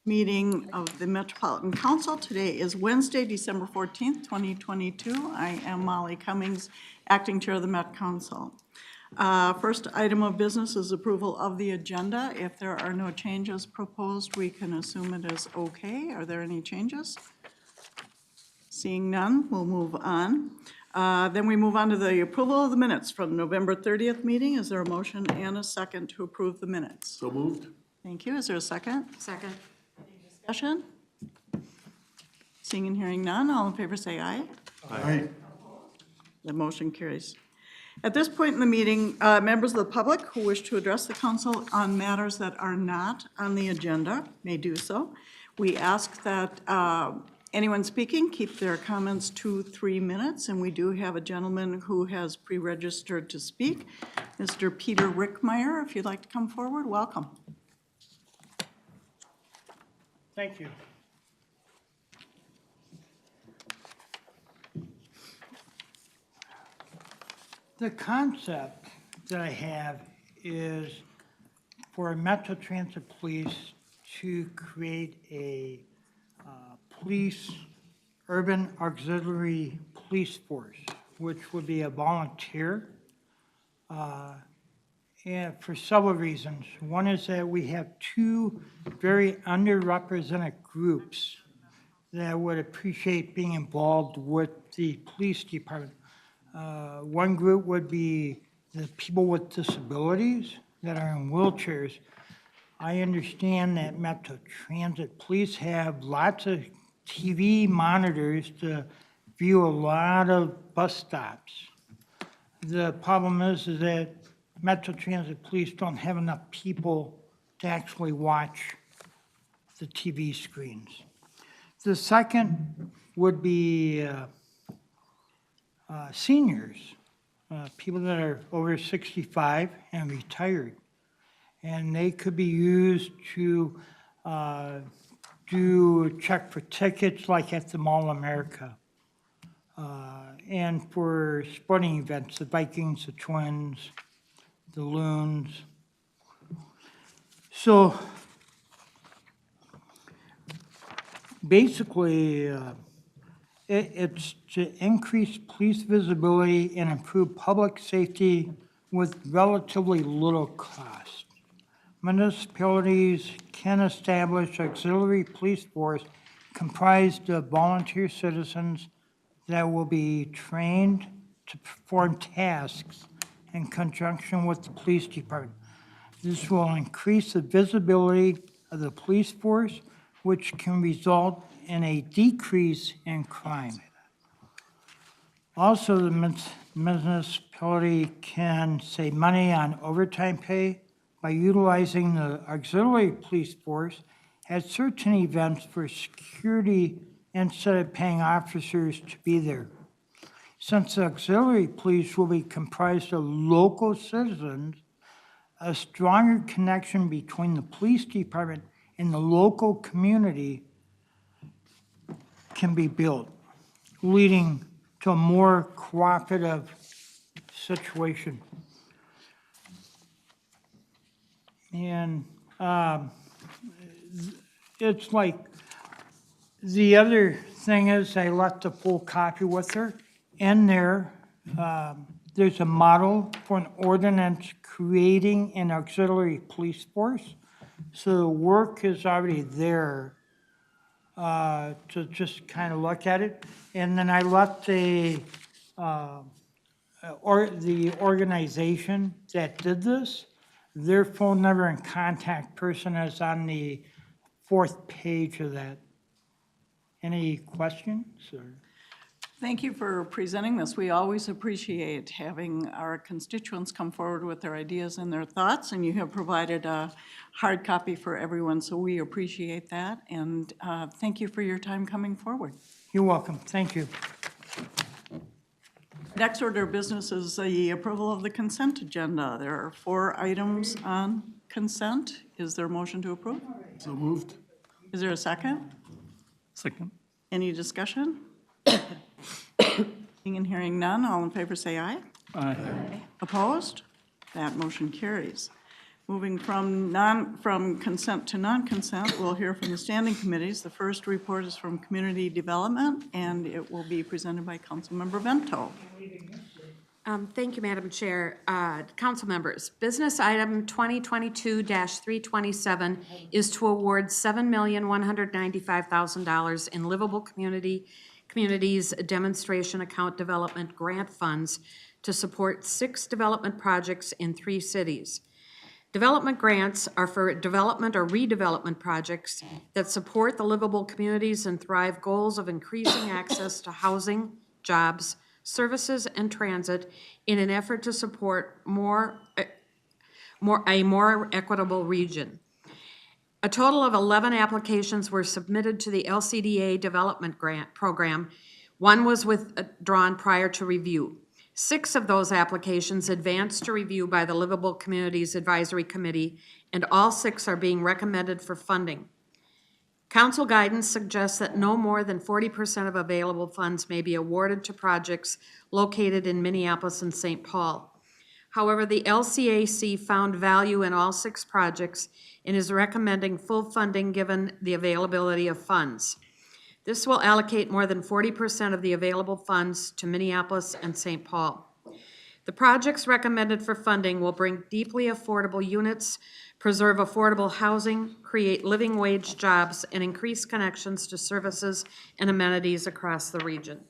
meeting of the Metropolitan Council. Today is Wednesday, December 14th, 2022. I am Molly Cummings, Acting Chair of the Met Council. First item of business is approval of the agenda. If there are no changes proposed, we can assume it is okay. Are there any changes? Seeing none, we'll move on. Then we move on to the approval of the minutes from the November 30th meeting. Is there a motion and a second to approve the minutes? So moved. Thank you. Is there a second? Second. Discussion? Seeing and hearing none, all in favor say aye. Aye. The motion carries. At this point in the meeting, members of the public who wish to address the council on matters that are not on the agenda may do so. We ask that anyone speaking keep their comments to 3 minutes, and we do have a gentleman who has pre-registered to speak. Mr. Peter Rickmeyer, if you'd like to come forward, welcome. Thank you. The concept that I have is for Metro Transit Police to create a urban auxiliary police force, which would be a volunteer. And for several reasons. One is that we have two very underrepresented groups that would appreciate being involved with the police department. One group would be the people with disabilities that are in wheelchairs. I understand that Metro Transit Police have lots of TV monitors to view a lot of bus stops. The problem is that Metro Transit Police don't have enough people to actually watch the TV screens. The second would be seniors, people that are over 65 and retired. And they could be used to do check for tickets like at the Mall of America. And for sporting events, the Vikings, the Twins, the Loons. So basically, it's to increase police visibility and improve public safety with relatively little cost. Municipalities can establish auxiliary police force comprised of volunteer citizens that will be trained to perform tasks in conjunction with the police department. This will increase the visibility of the police force, which can result in a decrease in crime. Also, the municipality can save money on overtime pay by utilizing the auxiliary police force at certain events for security instead of paying officers to be there. Since the auxiliary police will be comprised of local citizens, a stronger connection between the police department and the local community can be built, leading to a more cooperative situation. And it's like, the other thing is I left a full copy with her. In there, there's a model for an ordinance creating an auxiliary police force. So the work is already there to just kind of look at it. And then I left the organization that did this, their phone number and contact person is on the 4th page of that. Any questions? Or? Thank you for presenting this. We always appreciate having our constituents come forward with their ideas and their thoughts, and you have provided a hard copy for everyone, so we appreciate that. And thank you for your time coming forward. You're welcome. Thank you. Next order of business is the approval of the consent agenda. There are 4 items on consent. Is there a motion to approve? So moved. Is there a second? Second. Any discussion? Seeing and hearing none, all in favor say aye. Aye. Opposed? That motion carries. Moving from consent to non-consent, we'll hear from the standing committees. The first report is from Community Development, and it will be presented by Councilmember Vento. Thank you, Madam Chair. Council members, business item 2022-327 is to award $7,195,000 in livable communities demonstration account development grant funds to support 6 development projects in 3 cities. Development grants are for development or redevelopment projects that support the livable communities and thrive goals of increasing access to housing, jobs, services, and transit in an effort to support a more equitable region. A total of 11 applications were submitted to the LCDA Development Grant Program. 1 was withdrawn prior to review. 6 of those applications advanced to review by the Livable Communities Advisory Committee, and all 6 are being recommended for funding. Council guidance suggests that no more than 40% of available funds may be awarded to projects located in Minneapolis and St. Paul. However, the LCAC found value in all 6 projects and is recommending full funding given the availability of funds. This will allocate more than 40% of the available funds to Minneapolis and St. Paul. The projects recommended for funding will bring deeply affordable units, preserve affordable housing, create living wage jobs, and increase connections to services and amenities across the region.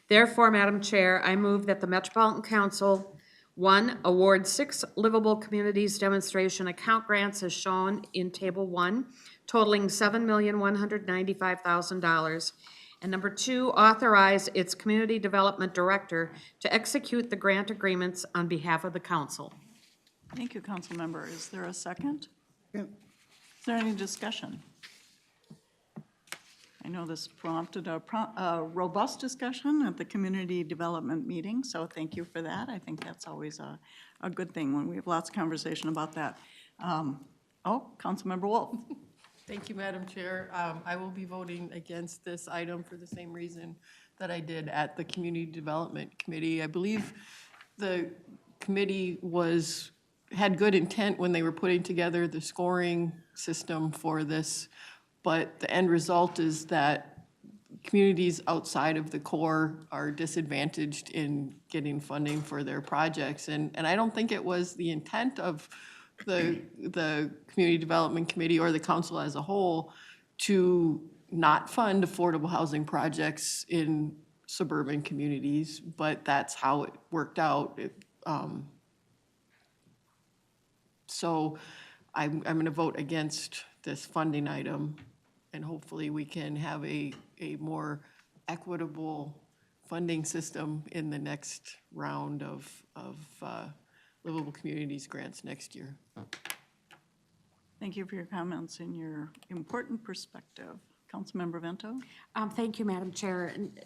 Therefore, Madam Chair, I move that the Metropolitan Council, 1, award 6 livable communities demonstration account grants as shown in Table 1, totaling $7,195,000. And number 2, authorize its Community Development Director to execute the grant agreements on behalf of the council. Thank you, Councilmember. Is there a second? Is there any discussion? I know this prompted a robust discussion at the community development meeting, so thank you for that. I think that's always a good thing when we have lots of conversation about that. Councilmember Wolf. Thank you, Madam Chair. I will be voting against this item for the same reason that I did at the Community Development Committee. I believe the committee had good intent when they were putting together the scoring system for this, but the end result is that communities outside of the core are disadvantaged in getting funding for their projects. And I don't think it was the intent of the Community Development Committee or the council as a whole to not fund affordable housing projects in suburban communities, but that's how it worked out. So I'm going to vote against this funding item, and hopefully we can have a more equitable funding system in the next round of livable communities grants next year. Thank you for your comments and your important perspective. Councilmember Vento? Thank you, Madam Chair. And,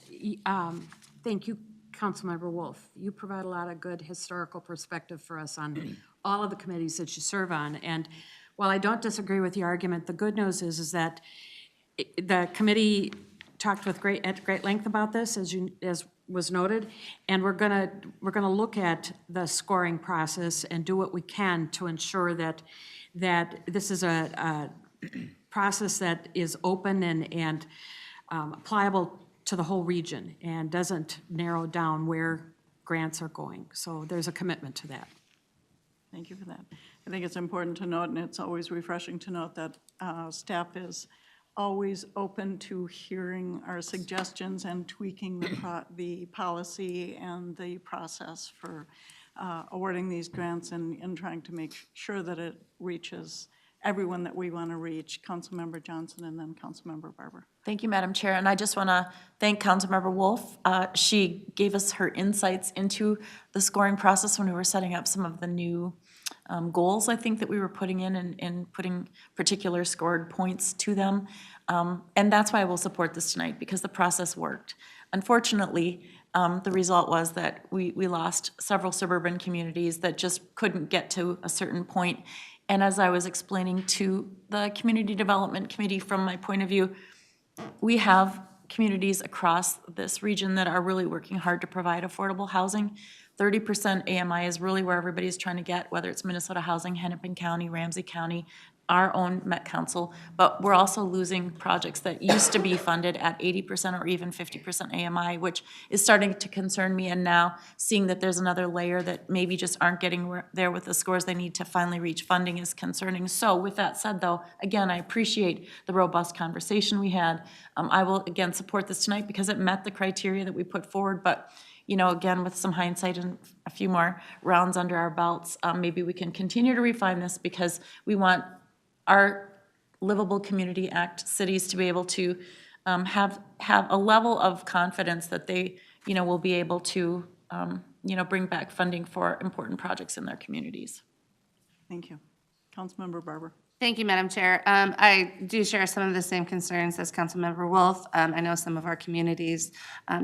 thank you, Councilmember Wolf. You provide a lot of good historical perspective for us on all of the committees that you serve on. And while I don't disagree with the argument, the good news is that the committee talked at great length about this, as was noted, and we're gonna look at the scoring process and do what we can to ensure that this is a process that is open and pliable to the whole region and doesn't narrow down where grants are going. So there's a commitment to that. Thank you for that. I think it's important to note, and it's always refreshing to note, that staff is always open to hearing our suggestions and tweaking the policy and the process for awarding these grants and trying to make sure that it reaches everyone that we want to reach. Councilmember Johnson and then Councilmember Barber. Thank you, Madam Chair, and I just want to thank Councilmember Wolf. She gave us her insights into the scoring process when we were setting up some of the new goals, I think, that we were putting in and putting particular scored points to them. And that's why I will support this tonight, because the process worked. Unfortunately, the result was that we lost several suburban communities that just couldn't get to a certain point. And as I was explaining to the Community Development Committee, from my point of view, we have communities across this region that are really working hard to provide affordable housing, 30% AMI is really where everybody's trying to get, whether it's Minnesota Housing, Hennepin County, Ramsey County, our own Met Council, but we're also losing projects that used to be funded at 80% or even 50% AMI, which is starting to concern me. And now seeing that there's another layer that maybe just aren't getting there with the scores they need to finally reach funding is concerning. So with that said, though, again, I appreciate the robust conversation we had. I will, again, support this tonight because it met the criteria that we put forward, but you know, again, with some hindsight and a few more rounds under our belts, maybe we can continue to refine this because we want our Livable Community Act cities to be able to have a level of confidence that they, you know, will be able to, you know, bring back funding for important projects in their communities. Thank you. Councilmember Barber. Thank you, Madam Chair. I do share some of the same concerns as Councilmember Wolf. I know some of our communities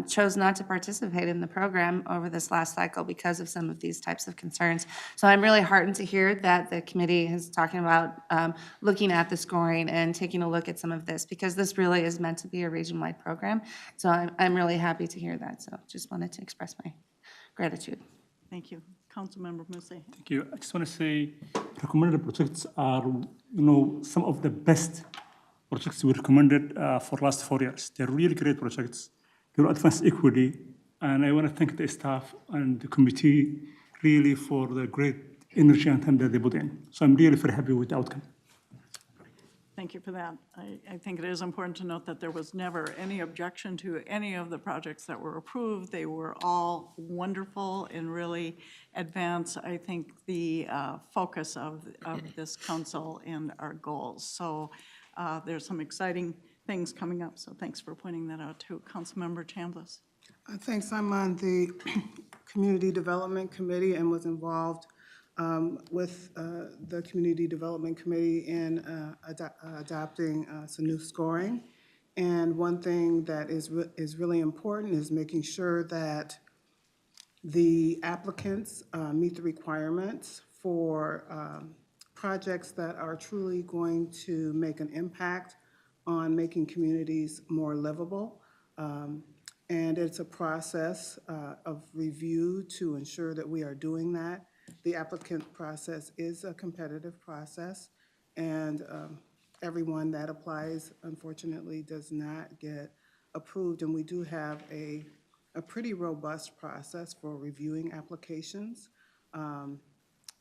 chose not to participate in the program over this last cycle because of some of these types of concerns. So I'm really heartened to hear that the committee is talking about looking at the scoring and taking a look at some of this, because this really is meant to be a region-wide program. So I'm really happy to hear that. So just wanted to express my gratitude. Thank you. Councilmember Musse. Thank you. I just want to say recommended projects are, you know, some of the best projects we recommended for last 4 years. They're really great projects. They will advance equity, and I want to thank the staff and the committee really for the great energy and time that they put in. So I'm really very happy with the outcome. Thank you for that. I think it is important to note that there was never any objection to any of the projects that were approved. They were all wonderful and really advance, I think, the focus of this council and our goals. So there's some exciting things coming up, so thanks for pointing that out too. Councilmember Chambliss. Thanks. I'm on the Community Development Committee and was involved with the Community Development Committee in adopting some new scoring. And one thing that is really important is making sure that the applicants meet the requirements for projects that are truly going to make an impact on making communities more livable. And it's a process of review to ensure that we are doing that. The applicant process is a competitive process, and everyone that applies, unfortunately, does not get approved. And we do have a pretty robust process for reviewing applications.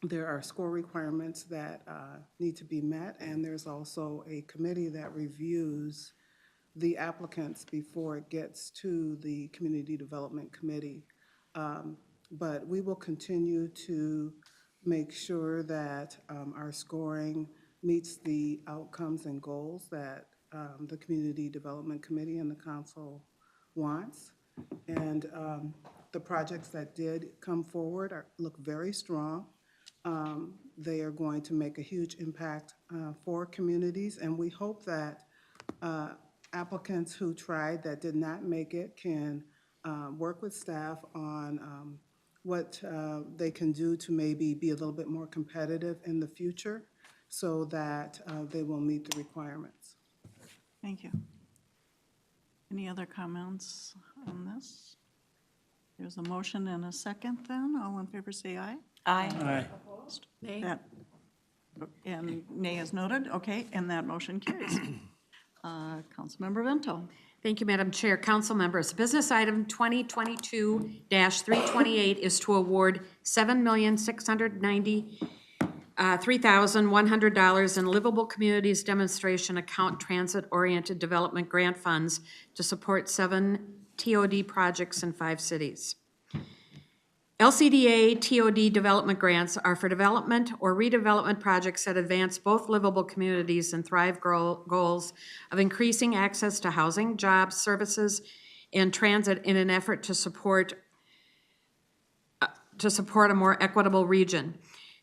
There are score requirements that need to be met, and there's also a committee that reviews the applicants before it gets to the Community Development Committee. But we will continue to make sure that our scoring meets the outcomes and goals that the Community Development Committee and the council wants. And the projects that did come forward look very strong. They are going to make a huge impact for communities, and we hope that applicants who tried that did not make it can work with staff on what they can do to maybe be a little bit more competitive in the future so that they will meet the requirements. Thank you. Any other comments on this? There's a motion and a second then. All in favor say aye. Aye. Aye. Nay. And nay is noted. Okay, and that motion carries. Councilmember Vento. Thank you, Madam Chair. Council members, business item 2022-328 is to award $7,693,100 in Livable Communities Demonstration Account Transit-Oriented Development Grant Funds to support 7 TOD projects in 5 cities. LCDA TOD development grants are for development or redevelopment projects that advance both livable communities and thrive goals of increasing access to housing, jobs, services, and transit in an effort to support a more equitable region.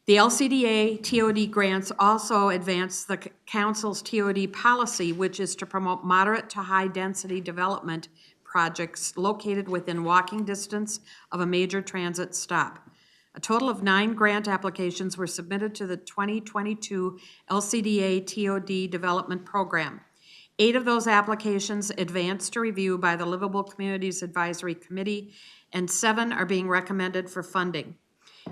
The LCDA TOD grants also advance the council's TOD policy, which is to promote moderate to high density development projects located within walking distance of a major transit stop. A total of 9 grant applications were submitted to the 2022 LCDA TOD Development Program. 8 of those applications advanced to review by the Livable Communities Advisory Committee, and 7 are being recommended for funding.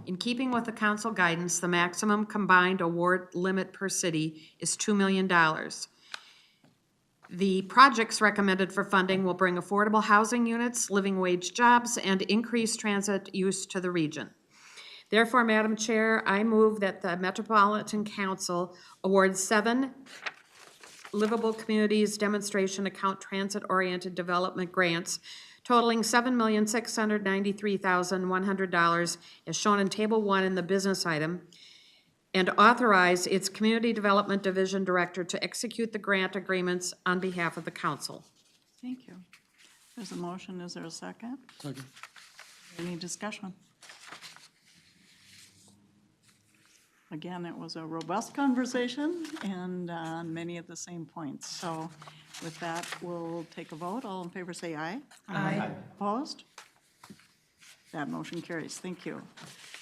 In keeping with the council guidance, the maximum combined award limit per city is $2 million. The projects recommended for funding will bring affordable housing units, living wage jobs, and increased transit use to the region. Therefore, Madam Chair, I move that the Metropolitan Council award 7 Livable Communities Demonstration Account Transit-Oriented Development Grants totaling $7,693,100 as shown in Table 1 in the business item, and authorize its Community Development Division Director to execute the grant agreements on behalf of the council. Thank you. There's a motion, is there a second? Second. Any discussion? Again, it was a robust conversation and on many of the same points. So with that, we'll take a vote. All in favor say aye. Aye. Opposed? That motion carries. Thank you.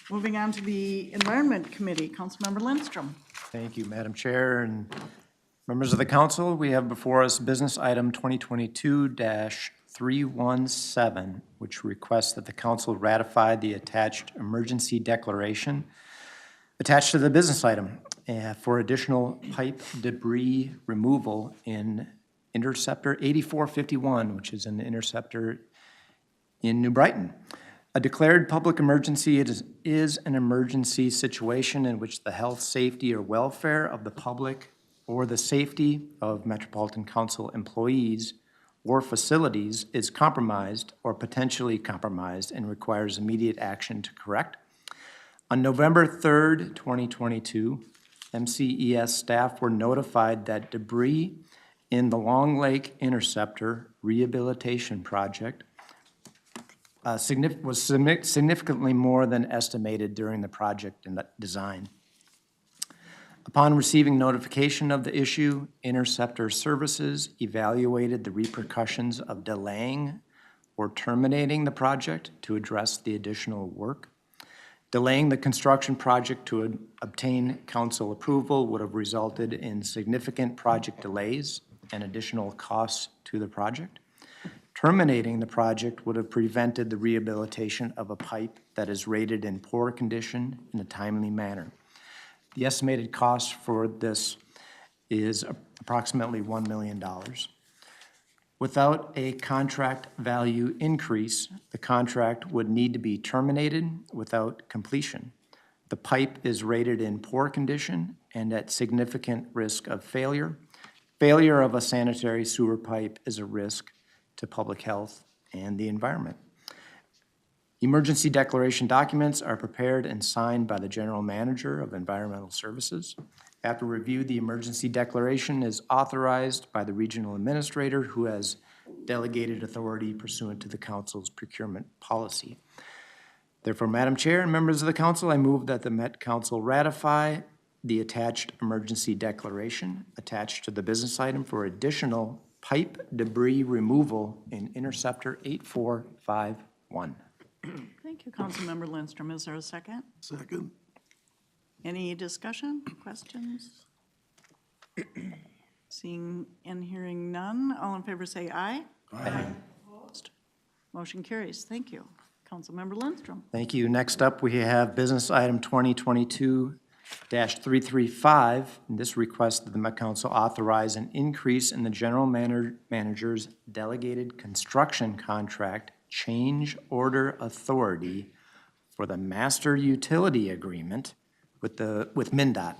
Moving on to the Environment Committee, Councilmember Lindstrom. Thank you, Madam Chair and members of the council. We have before us business item 2022-317, which requests that the council ratify the attached emergency declaration attached to the business item for additional pipe debris removal in Interceptor 8451, which is an interceptor in New Brighton. A declared public emergency is an emergency situation in which the health, safety, or welfare of the public or the safety of Metropolitan Council employees or facilities is compromised or potentially compromised and requires immediate action to correct. On November 3rd, 2022, MCES staff were notified that debris in the Long Lake Interceptor Rehabilitation Project was significantly more than estimated during the project design. Upon receiving notification of the issue, Interceptor Services evaluated the repercussions of delaying or terminating the project to address the additional work. Delaying the construction project to obtain council approval would have resulted in significant project delays and additional costs to the project. Terminating the project would have prevented the rehabilitation of a pipe that is rated in poor condition in a timely manner. The estimated cost for this is approximately $1 million. Without a contract value increase, the contract would need to be terminated without completion. The pipe is rated in poor condition and at significant risk of failure. Failure of a sanitary sewer pipe is a risk to public health and the environment. Emergency declaration documents are prepared and signed by the General Manager of Environmental Services. After review, the emergency declaration is authorized by the Regional Administrator, who has delegated authority pursuant to the Council's procurement policy. Therefore, Madam Chair and members of the Council, I move that the Met Council ratify the attached emergency declaration attached to the business item for additional pipe debris removal in Interceptor 8451. Thank you, Councilmember Lindstrom. Is there a second? Second. Any discussion, questions? Seeing and hearing none, all in favor say aye. Aye. Opposed? Motion carries. Thank you. Councilmember Lindstrom. Thank you. Next up, we have business item 2022-335. And this requests that the Met Council authorize an increase in the general manager's delegated construction contract change order authority for the master utility agreement with MnDOT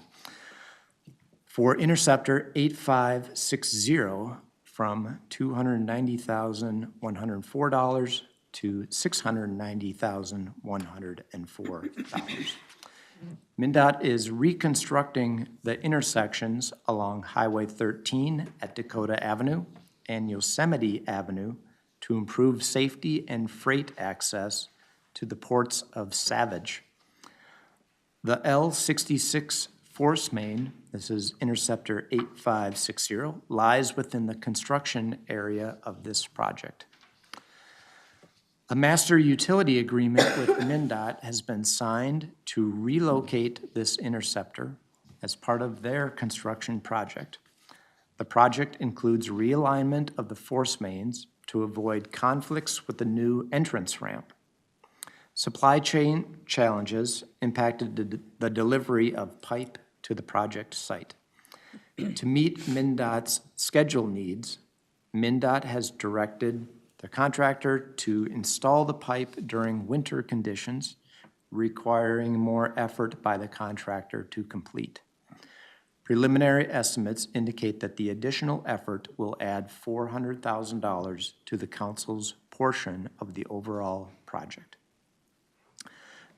for Interceptor 8560 from $290,104 to $690,104. MnDOT is reconstructing the intersections along Highway 13 at Dakota Avenue and Yosemite Avenue to improve safety and freight access to the ports of Savage. The L66 force main, this is Interceptor 8560, lies within the construction area of this project. A master utility agreement with MnDOT has been signed to relocate this interceptor as part of their construction project. The project includes realignment of the force mains to avoid conflicts with the new entrance ramp. Supply chain challenges impacted the delivery of pipe to the project site. To meet MnDOT's schedule needs, MnDOT has directed the contractor to install the pipe during winter conditions, requiring more effort by the contractor to complete. Preliminary estimates indicate that the additional effort will add $400,000 to the council's portion of the overall project.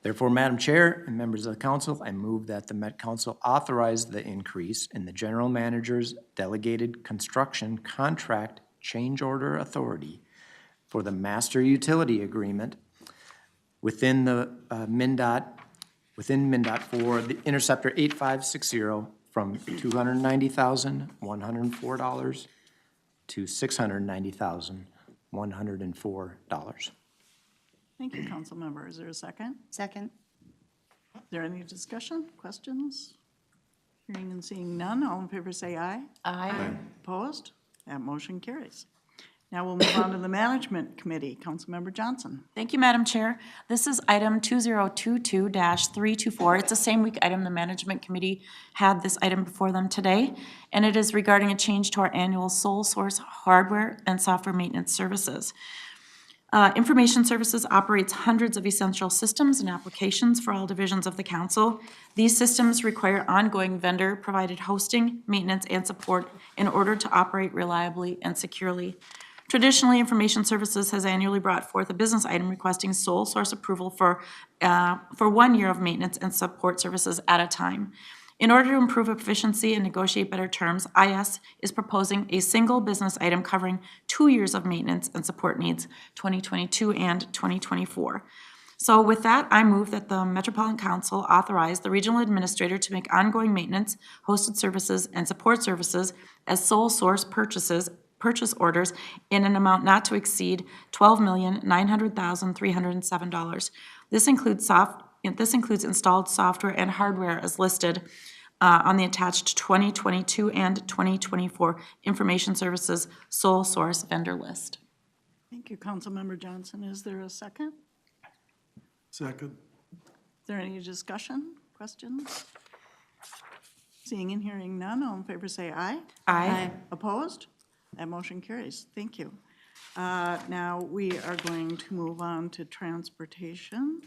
Therefore, Madam Chair and members of the council, I move that the Met Council authorize the increase in the general manager's delegated construction contract change order authority for the master utility agreement within the MnDOT for the Interceptor 8560 from $290,104 to $690,104. Thank you, Councilmember. Is there a second? Second. Is there any discussion, questions? Hearing and seeing none, all in favor say aye. Aye. Opposed? That motion carries. Now we'll move on to the Management Committee. Councilmember Johnson. Thank you, Madam Chair. This is item 2022-324. It's the same week item the Management Committee had this item before them today, and it is regarding a change to our annual sole source hardware and software maintenance services. Information Services operates hundreds of essential systems and applications for all divisions of the council. These systems require ongoing vendor-provided hosting, maintenance, and support in order to operate reliably and securely. Traditionally, Information Services has annually brought forth a business item requesting sole source approval for 1 year of maintenance and support services at a time. In order to improve efficiency and negotiate better terms, IS is proposing a single business item covering 2 years of maintenance and support needs, 2022 and 2024. So with that, I move that the Metropolitan Council authorize the regional administrator to make ongoing maintenance, hosted services, and support services as sole source purchase orders in an amount not to exceed $12,900,307. This includes installed software and hardware as listed on the attached 2022 and 2024 Information Services sole source vendor list. Thank you, Councilmember Johnson. Is there a second? Second. Is there any discussion, questions? Seeing and hearing none, all in favor say aye. Aye. Opposed? That motion carries. Thank you. Now, we are going to move on to transportation.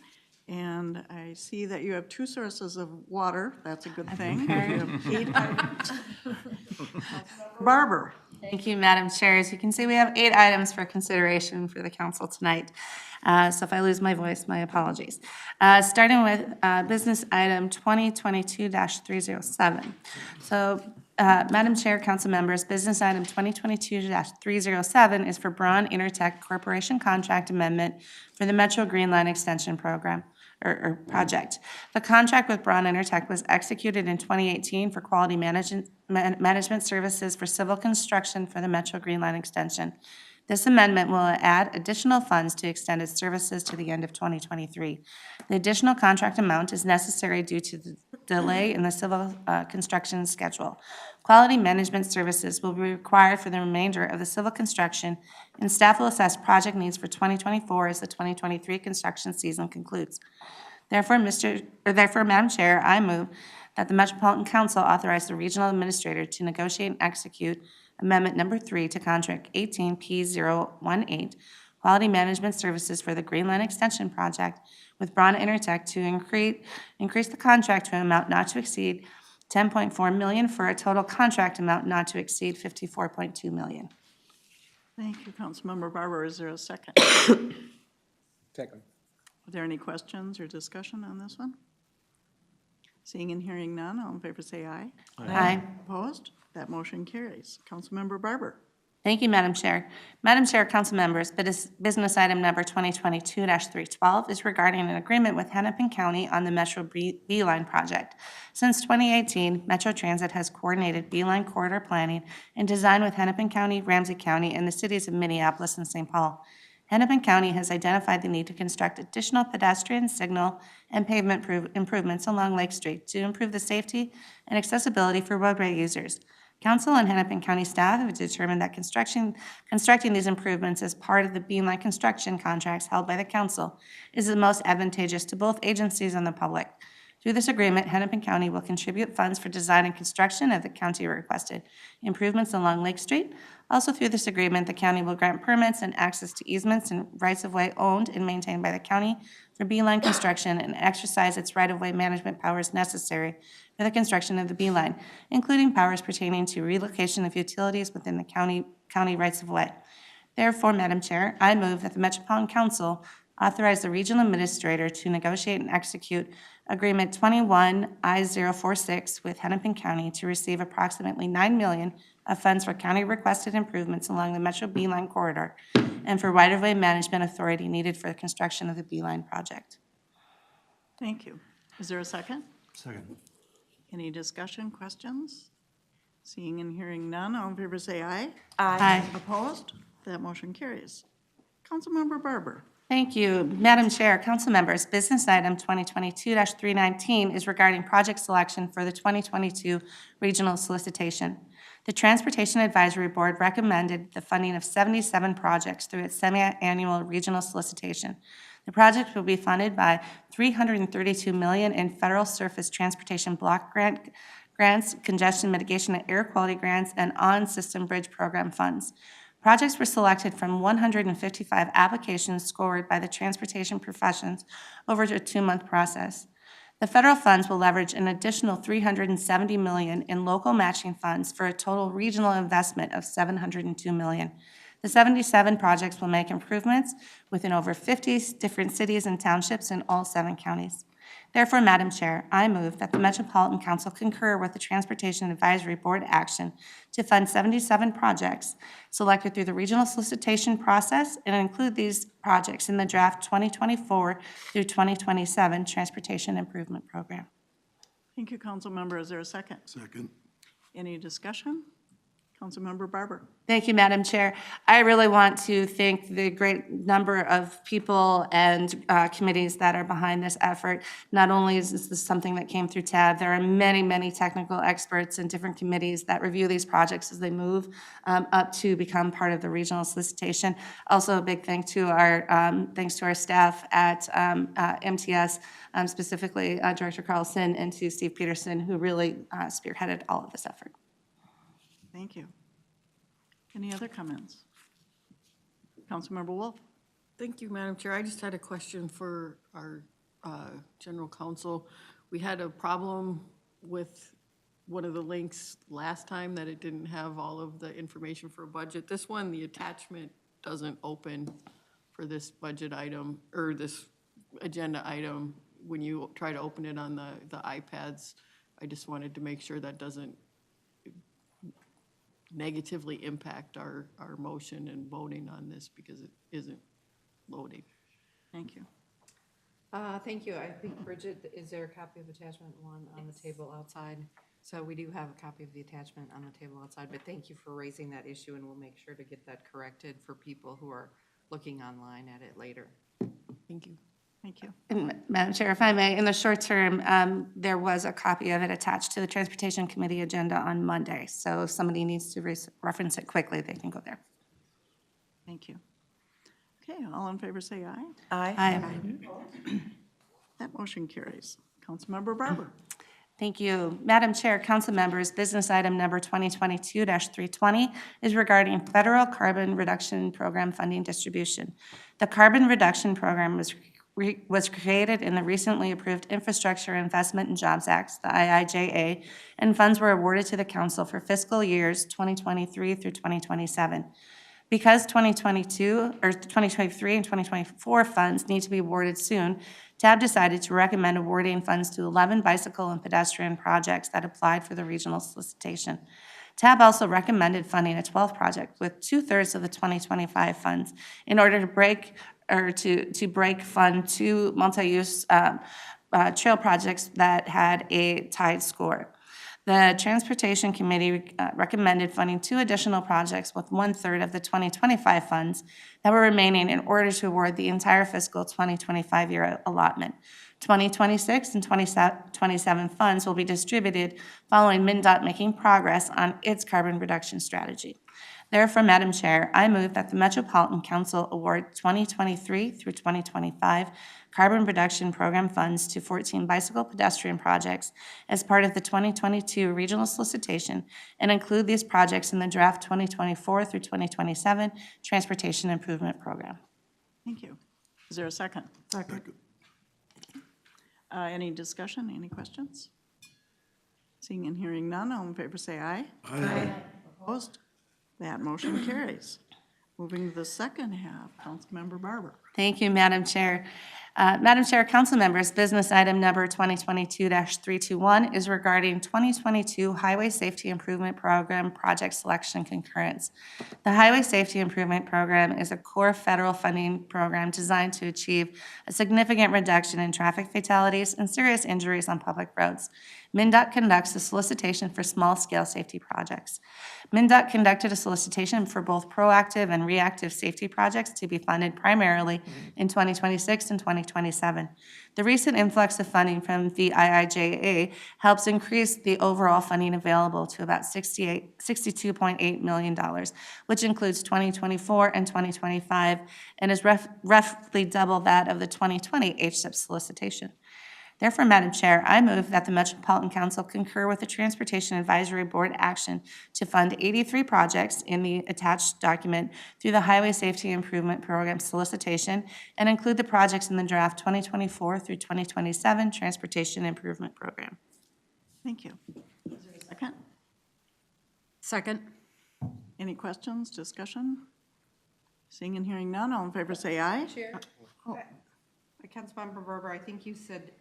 And I see that you have 2 sources of water. That's a good thing. You have 8 items. Barber. Thank you, Madam Chair. As you can see, we have 8 items for consideration for the council tonight. So if I lose my voice, my apologies. Starting with business item 2022-307. So, Madam Chair, council members, business item 2022-307 is for Braun Intertech Corporation Contract Amendment for the Metro Green Line Extension Program. Or project. The contract with Braun Intertech was executed in 2018 for quality management services for civil construction for the Metro Green Line extension. This amendment will add additional funds to extend its services to the end of 2023. The additional contract amount is necessary due to the delay in the civil construction schedule. Quality management services will be required for the remainder of the civil construction, and staff will assess project needs for 2024 as the 2023 construction season concludes. Therefore, Madam Chair, I move that the Metropolitan Council authorize the regional administrator to negotiate and execute Amendment Number 3 to Contract 18P018, Quality Management Services for the Green Line Extension Project with Braun Intertech to increase the contract to an amount not to exceed $10.4 million for a total contract amount not to exceed $54.2 million. Thank you, Councilmember Barber. Is there a second? Second. Are there any questions or discussion on this one? Seeing and hearing none, all in favor say aye. Aye. Opposed? That motion carries. Councilmember Barber. Thank you, Madam Chair. Madam Chair, council members, business item number 2022-312 is regarding an agreement with Hennepin County on the Metro B-Line project. Since 2018, Metro Transit has coordinated B-Line corridor planning and design with Hennepin County, Ramsey County, and the cities of Minneapolis and St. Paul. Hennepin County has identified the need to construct additional pedestrian, signal, and pavement improvements along Lake Street to improve the safety and accessibility for roadway users. Council and Hennepin County staff have determined that constructing these improvements as part of the Beeline construction contracts held by the council is the most advantageous to both agencies and the public. Through this agreement, Hennepin County will contribute funds for design and construction of the county-requested improvements along Lake Street. Also, through this agreement, the county will grant permits and access to easements and rights-of-way owned and maintained by the county for Beeline construction and exercise its right-of-way management powers necessary for the construction of the Beeline, including powers pertaining to relocation of utilities within the county rights-of-way. Therefore, Madam Chair, I move that the Metropolitan Council authorize the regional administrator to negotiate and execute Agreement 21I046 with Hennepin County to receive approximately $9 million of funds for county-requested improvements along the Metro Beeline corridor and for right-of-way management authority needed for the construction of the Beeline project. Thank you. Is there a second? Second. Any discussion, questions? Seeing and hearing none, all in favor say aye. Aye. Opposed? That motion carries. Councilmember Barber. Thank you. Madam Chair, council members, business item 2022-319 is regarding project selection for the 2022 regional solicitation. The Transportation Advisory Board recommended the funding of 77 projects through its semi-annual regional solicitation. The project will be funded by $332 million in federal surface transportation block grants, congestion mitigation and air quality grants, and on-system bridge program funds. Projects were selected from 155 applications scored by the transportation professions over a 2-month process. The federal funds will leverage an additional $370 million in local matching funds for a total regional investment of $702 million. The 77 projects will make improvements within over 50 different cities and townships in all 7 counties. Therefore, Madam Chair, I move that the Metropolitan Council concur with the Transportation Advisory Board action to fund 77 projects selected through the regional solicitation process and include these projects in the draft 2024 through 2027 Transportation Improvement Program. Thank you, Councilmember. Is there a second? Second. Any discussion? Councilmember Barber. Thank you, Madam Chair. I really want to thank the great number of people and committees that are behind this effort. Not only is this something that came through TAB, there are many, many technical experts and different committees that review these projects as they move up to become part of the regional solicitation. Also, a big thanks to our staff at MTS, specifically Director Carlson and to Steve Peterson, who really spearheaded all of this effort. Thank you. Any other comments? Councilmember Wolf. Thank you, Madam Chair. I just had a question for our general counsel. We had a problem with one of the links last time that it didn't have all of the information for a budget. This one, the attachment doesn't open for this budget item or this agenda item when you try to open it on the iPads. I just wanted to make sure that doesn't negatively impact our motion and voting on this because it isn't loading. Thank you. Thank you. I think, Bridget, is there a copy of attachment 1 on the table outside? So we do have a copy of the attachment on the table outside, but thank you for raising that issue, and we'll make sure to get that corrected for people who are looking online at it later. Thank you. Thank you. And Madam Chair, if I may, in the short term, there was a copy of it attached to the Transportation Committee agenda on Monday. So if somebody needs to reference it quickly, they can go there. Thank you. Okay, all in favor say aye. Aye. That motion carries. Councilmember Barber. Thank you. Madam Chair, council members, business item number 2022-320 is regarding federal carbon reduction program funding distribution. The carbon reduction program was created in the recently approved Infrastructure Investment and Jobs Act, the IIJA, and funds were awarded to the council for fiscal years 2023 through 2027. Because 2023 and 2024 funds need to be awarded soon, TAB decided to recommend awarding funds to 11 bicycle and pedestrian projects that applied for the regional solicitation. TAB also recommended funding a 12th project with 2/3 of the 2025 funds in order to break fund 2 multi-use trail projects that had a tied score. The Transportation Committee recommended funding 2 additional projects with 1/3 of the 2025 funds that were remaining in order to award the entire fiscal 2025 year allotment. 2026 and 2027 funds will be distributed following MnDOT making progress on its carbon reduction strategy. Therefore, Madam Chair, I move that the Metropolitan Council award 2023 through 2025 carbon reduction program funds to 14 bicycle pedestrian projects as part of the 2022 regional solicitation and include these projects in the draft 2024 through 2027 transportation improvement program. Thank you. Is there a second? Second. Any discussion, any questions? Seeing and hearing none, all in favor say aye. Aye. Opposed? That motion carries. Moving to the second half, Councilmember Barber. Thank you, Madam Chair. Madam Chair, council members, business item number 2022-321 is regarding 2022 Highway Safety Improvement Program project selection concurrence. The Highway Safety Improvement Program is a core federal funding program designed to achieve a significant reduction in traffic fatalities and serious injuries on public roads. MnDOT conducts a solicitation for small-scale safety projects. MnDOT conducted a solicitation for both proactive and reactive safety projects to be funded primarily in 2026 and 2027. The recent influx of funding from the IIJA helps increase the overall funding available to about $62.8 million, which includes 2024 and 2025, and is roughly double that of the 2020 HSIP solicitation. Therefore, Madam Chair, I move that the Metropolitan Council concur with the Transportation Advisory Board action to fund 83 projects in the attached document through the Highway Safety Improvement Program solicitation and include the projects in the draft 2024 through 2027 Transportation Improvement Program. Thank you. Is there a second? Second. Any questions, discussion? Seeing and hearing none, all in favor say aye. Chair? Oh. Councilmember Berber, I think you said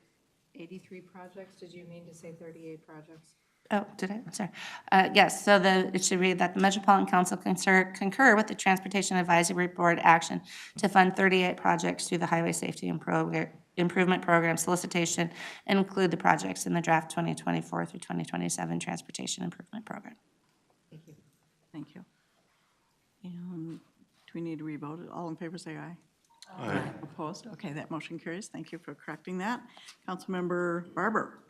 83 projects. Did you mean to say 38 projects? Oh, did I? I'm sorry. Yes, so it should read that the Metropolitan Council concur with the Transportation Advisory Board action to fund 38 projects through the Highway Safety Improvement Program solicitation and include the projects in the draft 2024 through 2027 Transportation Improvement Program. Thank you. Thank you. And do we need to revote it? All in favor say aye. Aye. Opposed? Okay, that motion carries. Thank you for correcting that. Councilmember Barber.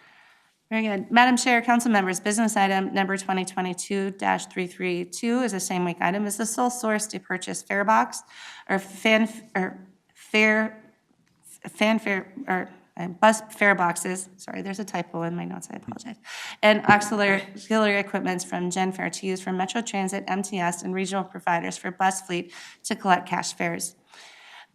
Very good. Madam Chair, council members, business item number 2022-332 is the same week item as the sole source to purchase fare box or bus fare boxes. Sorry, there's a typo in my notes. I apologize. And auxiliary equipment from GenFare to use for Metro Transit, MTS, and regional providers for bus fleet to collect cash fares.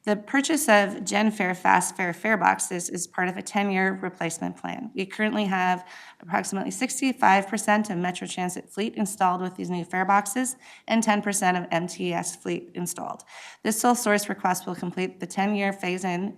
The purchase of GenFare Fast Fare fare boxes is part of a 10-year replacement plan. We currently have approximately 65% of Metro Transit fleet installed with these new fare boxes and 10% of MTS fleet installed. This sole source request will complete the 10-year phase-in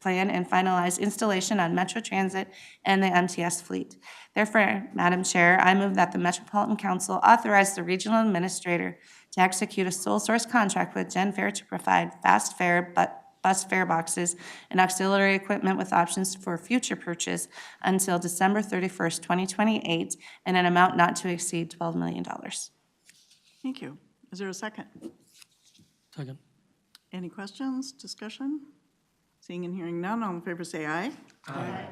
plan and finalize installation on Metro Transit and the MTS fleet. Therefore, Madam Chair, I move that the Metropolitan Council authorize the regional administrator to execute a sole source contract with GenFare to provide fast fare bus fare boxes and auxiliary equipment with options for future purchase until December 31st, 2028, and an amount not to exceed $12 million. Thank you. Is there a second? Second. Any questions, discussion? Seeing and hearing none, all in favor say aye. Aye.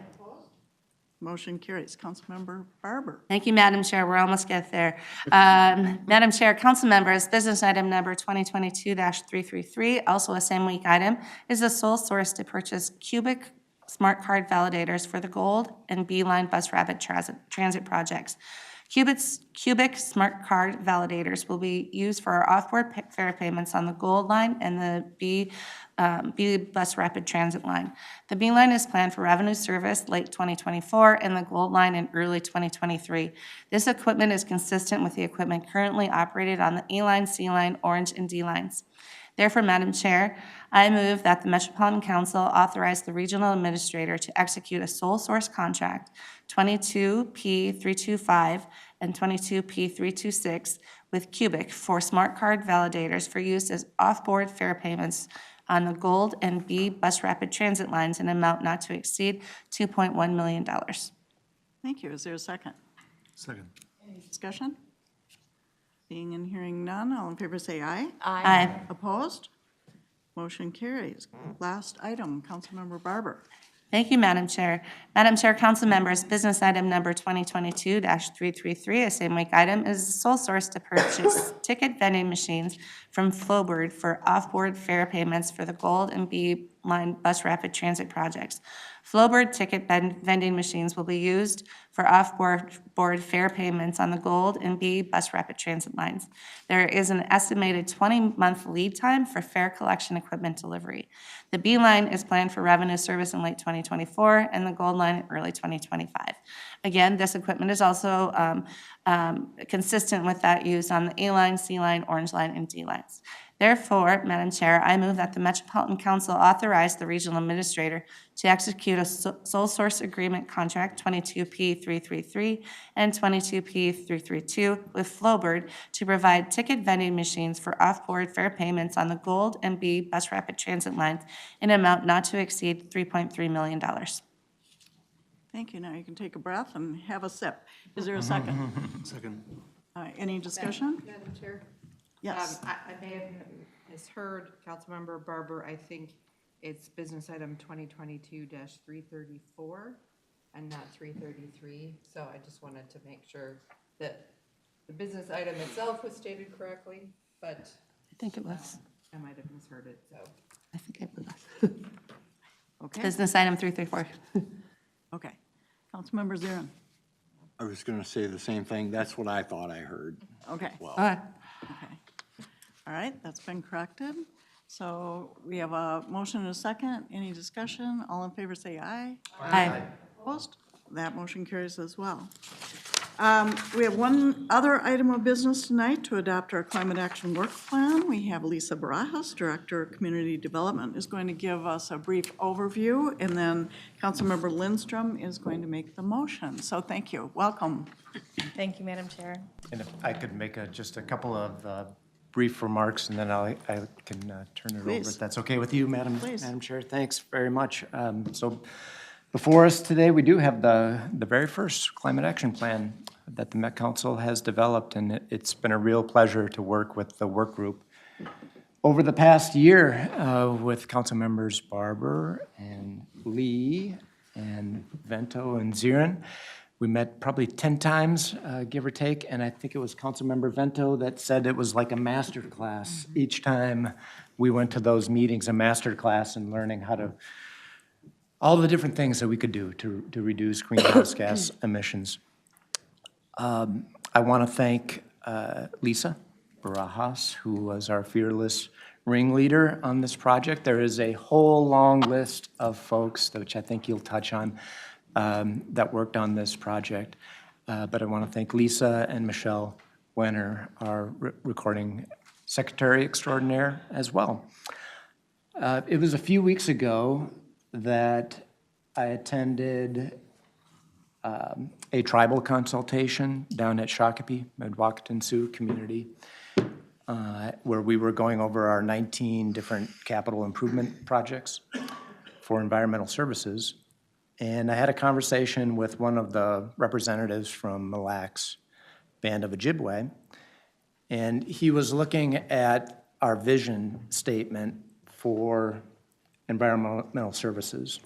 Motion carries. Councilmember Barber. Thank you, Madam Chair. We're almost get there. Madam Chair, council members, business item number 2022-333, also a same week item, is the sole source to purchase cubic smart card validators for the Gold and B-Line bus rapid transit projects. Cubic smart card validators will be used for our off-board fare payments on the Gold Line and the B bus rapid transit line. The B line is planned for revenue service late 2024 and the Gold Line in early 2023. This equipment is consistent with the equipment currently operated on the E line, C line, Orange, and D lines. Therefore, Madam Chair, I move that the Metropolitan Council authorize the regional administrator to execute a sole source contract 22P325 and 22P326 with Cubic for smart card validators for use as off-board fare payments on the Gold and B bus rapid transit lines in an amount not to exceed $2.1 million. Thank you. Is there a second? Second. Discussion? Seeing and hearing none, all in favor say aye. Aye. Opposed? Motion carries. Last item, Councilmember Barber. Thank you, Madam Chair. Madam Chair, council members, business item number 2022-333, a same week item, is the sole source to purchase ticket vending machines from Flowbird for off-board fare payments for the Gold and B Line bus rapid transit projects. Flowbird ticket vending machines will be used for off-board fare payments on the Gold and B bus rapid transit lines. There is an estimated 20-month lead time for fare collection equipment delivery. The B line is planned for revenue service in late 2024 and the Gold line early 2025. Again, this equipment is also consistent with that used on the A line, C line, Orange line, and D lines. Therefore, Madam Chair, I move that the Metropolitan Council authorize the regional administrator to execute a sole source agreement contract 22P333 and 22P332 with Flowbird to provide ticket vending machines for off-board fare payments on the Gold and B bus rapid transit lines in an amount not to exceed $3.3 million. Thank you. Now you can take a breath and have a sip. Is there a second? Second. Any discussion? Madam Chair? Yes. I may have misheard Councilmember Barber. I think it's business item 2022-334 and not 333. So I just wanted to make sure that the business item itself was stated correctly, but I think it was. I might have misheard it, so. I think it was. Okay. Business item 334. Okay. Councilmember Zarin. I was going to say the same thing. That's what I thought I heard. Okay. Well, Okay. Okay. All right, that's been corrected. So we have a motion and a second. Any discussion? All in favor say aye. Aye. Opposed? That motion carries as well. We have one other item of business tonight to adopt our climate action work plan. We have Lisa Barajas, Director of Community Development, is going to give us a brief overview, and then Councilmember Lindstrom is going to make the motion. So thank you. Welcome. And if I could make just a couple of brief remarks, and then I can turn it over, Please. if that's okay with you, Madam Please. Chair. Thanks very much. So before us today, we do have the very first climate action plan that the Met Council has developed, and it's been a real pleasure to work with the work group. Over the past year, with council members Barber and Lee and Vento and Zirin, we met probably 10 times, give or take, and I think it was Councilmember Vento that said it was like a master class. Each time we went to those meetings, a master class in learning how to, all the different things that we could do to reduce greenhouse gas emissions. I want to thank Lisa Barajas, who was our fearless ringleader on this project. There is a whole long list of folks, which I think you'll touch on, that worked on this project. But I want to thank Lisa and Michelle Wenner, our recording secretary extraordinaire as well. It was a few weeks ago that I attended a tribal consultation down at Shakopee, Mdewakanton Sioux community, where we were going over our 19 different capital improvement projects for environmental services. And I had a conversation with one of the representatives from Mille Lacs Band of Ojibwe, and he was looking at our vision statement for environmental services,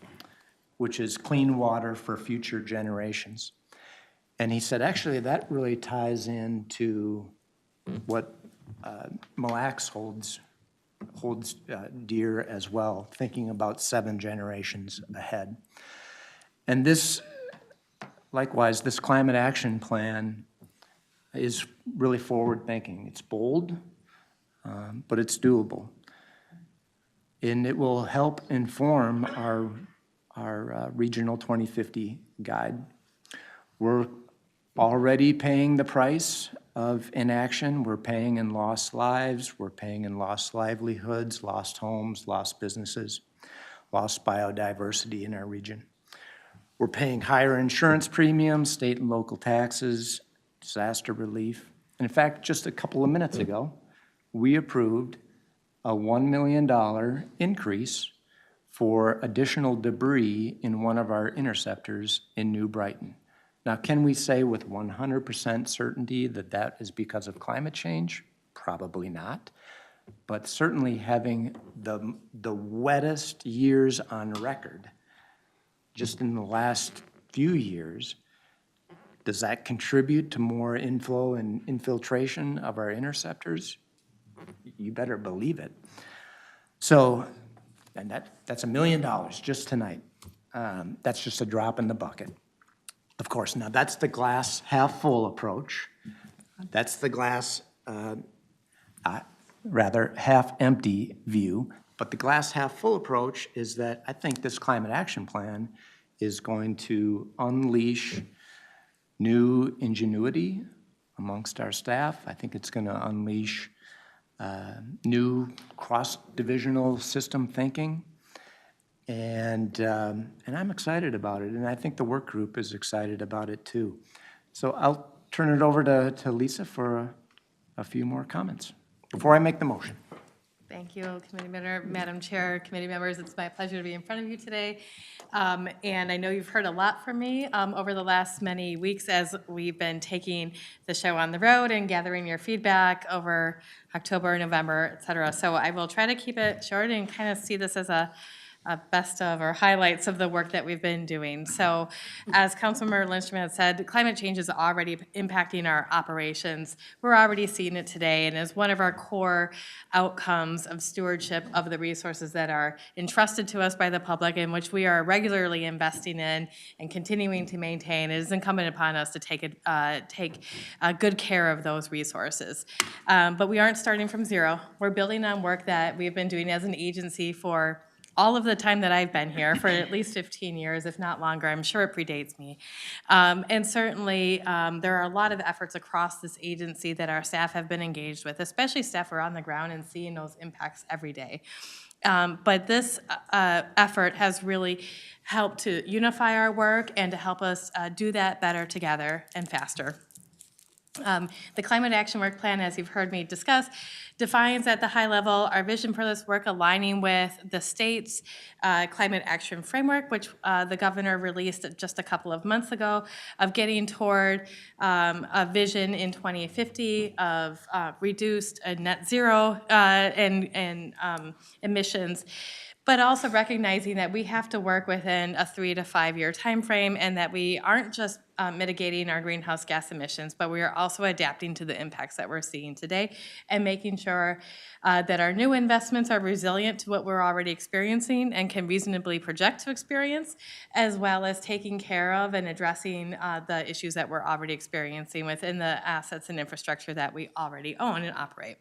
which is clean water for future generations. And he said, actually, that really ties into what Mille Lacs holds dear as well, thinking about 7 generations ahead. And this, likewise, this climate action plan is really forward-thinking. It's bold, but it's doable. And it will help inform our Regional 2050 guide. We're already paying the price of inaction. We're paying in lost lives. We're paying in lost livelihoods, lost homes, lost businesses, lost biodiversity in our region. We're paying higher insurance premiums, state and local taxes, disaster relief. And in fact, just a couple of minutes ago, we approved a $1 million increase for additional debris in one of our interceptors in New Brighton. Now, can we say with 100% certainty that that is because of climate change? Probably not. But certainly having the wettest years on record, just in the last few years, does that contribute to more inflow and infiltration of our interceptors? You better believe it. So, and that's $1 million just tonight. That's just a drop in the bucket. Of course, now that's the glass half full approach. That's the glass, rather half empty view. But the glass half full approach is that I think this climate action plan is going to unleash new ingenuity amongst our staff. I think it's going to unleash new cross-divisional system thinking. And I'm excited about it, and I think the work group is excited about it too. So I'll turn it over to Lisa for a few more comments before I make the motion. Thank you, Committee Member, Madam Chair, committee members. It's my pleasure to be in front of you today. And I know you've heard a lot from me over the last many weeks as we've been taking the show on the road and gathering your feedback over October, November, et cetera. So I will try to keep it short and kind of see this as a best of or highlights of the work that we've been doing. So as Councilmember Lindstrom had said, climate change is already impacting our operations. We're already seeing it today and is one of our core outcomes of stewardship of the resources that are entrusted to us by the public and which we are regularly investing in and continuing to maintain. It is incumbent upon us to take good care of those resources. But we aren't starting from zero. We're building on work that we've been doing as an agency for all of the time that I've been here, for at least 15 years, if not longer. I'm sure it predates me. And certainly, there are a lot of efforts across this agency that our staff have been engaged with, especially staff who are on the ground and seeing those impacts every day. But this effort has really helped to unify our work and to help us do that better together and faster. The Climate Action Work Plan, as you've heard me discuss, defines at the high level our vision for this work aligning with the state's climate action framework, which the governor released just a couple of months ago, of getting toward a vision in 2050 of reduced net zero emissions, but also recognizing that we have to work within a 3 to 5 year time frame and that we aren't just mitigating our greenhouse gas emissions, but we are also adapting to the impacts that we're seeing today and making sure that our new investments are resilient to what we're already experiencing and can reasonably project to experience, as well as taking care of and addressing the issues that we're already experiencing within the assets and infrastructure that we already own and operate.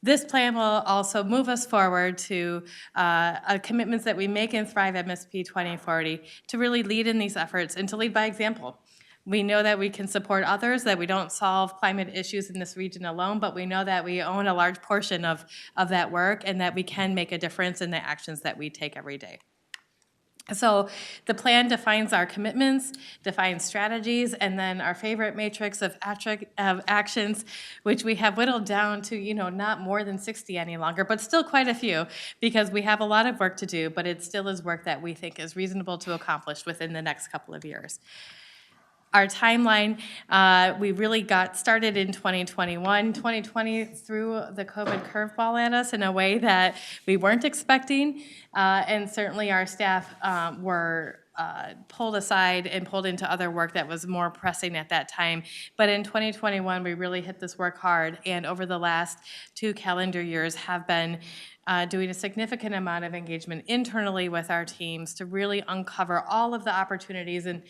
This plan will also move us forward to commitments that we make in Thrive MSP 2040 to really lead in these efforts and to lead by example. We know that we can support others, that we don't solve climate issues in this region alone, but we know that we own a large portion of that work and that we can make a difference in the actions that we take every day. So the plan defines our commitments, defines strategies, and then our favorite matrix of actions, which we have whittled down to, not more than 60 any longer, but still quite a few, because we have a lot of work to do, but it still is work that we think is reasonable to accomplish within the next couple of years. Our timeline, we really got started in 2021. 2020 threw the COVID curveball at us in a way that we weren't expecting, and certainly our staff were pulled aside and pulled into other work that was more pressing at that time. But in 2021, we really hit this work hard, and over the last 2 calendar years have been doing a significant amount of engagement internally with our teams to really uncover all of the opportunities and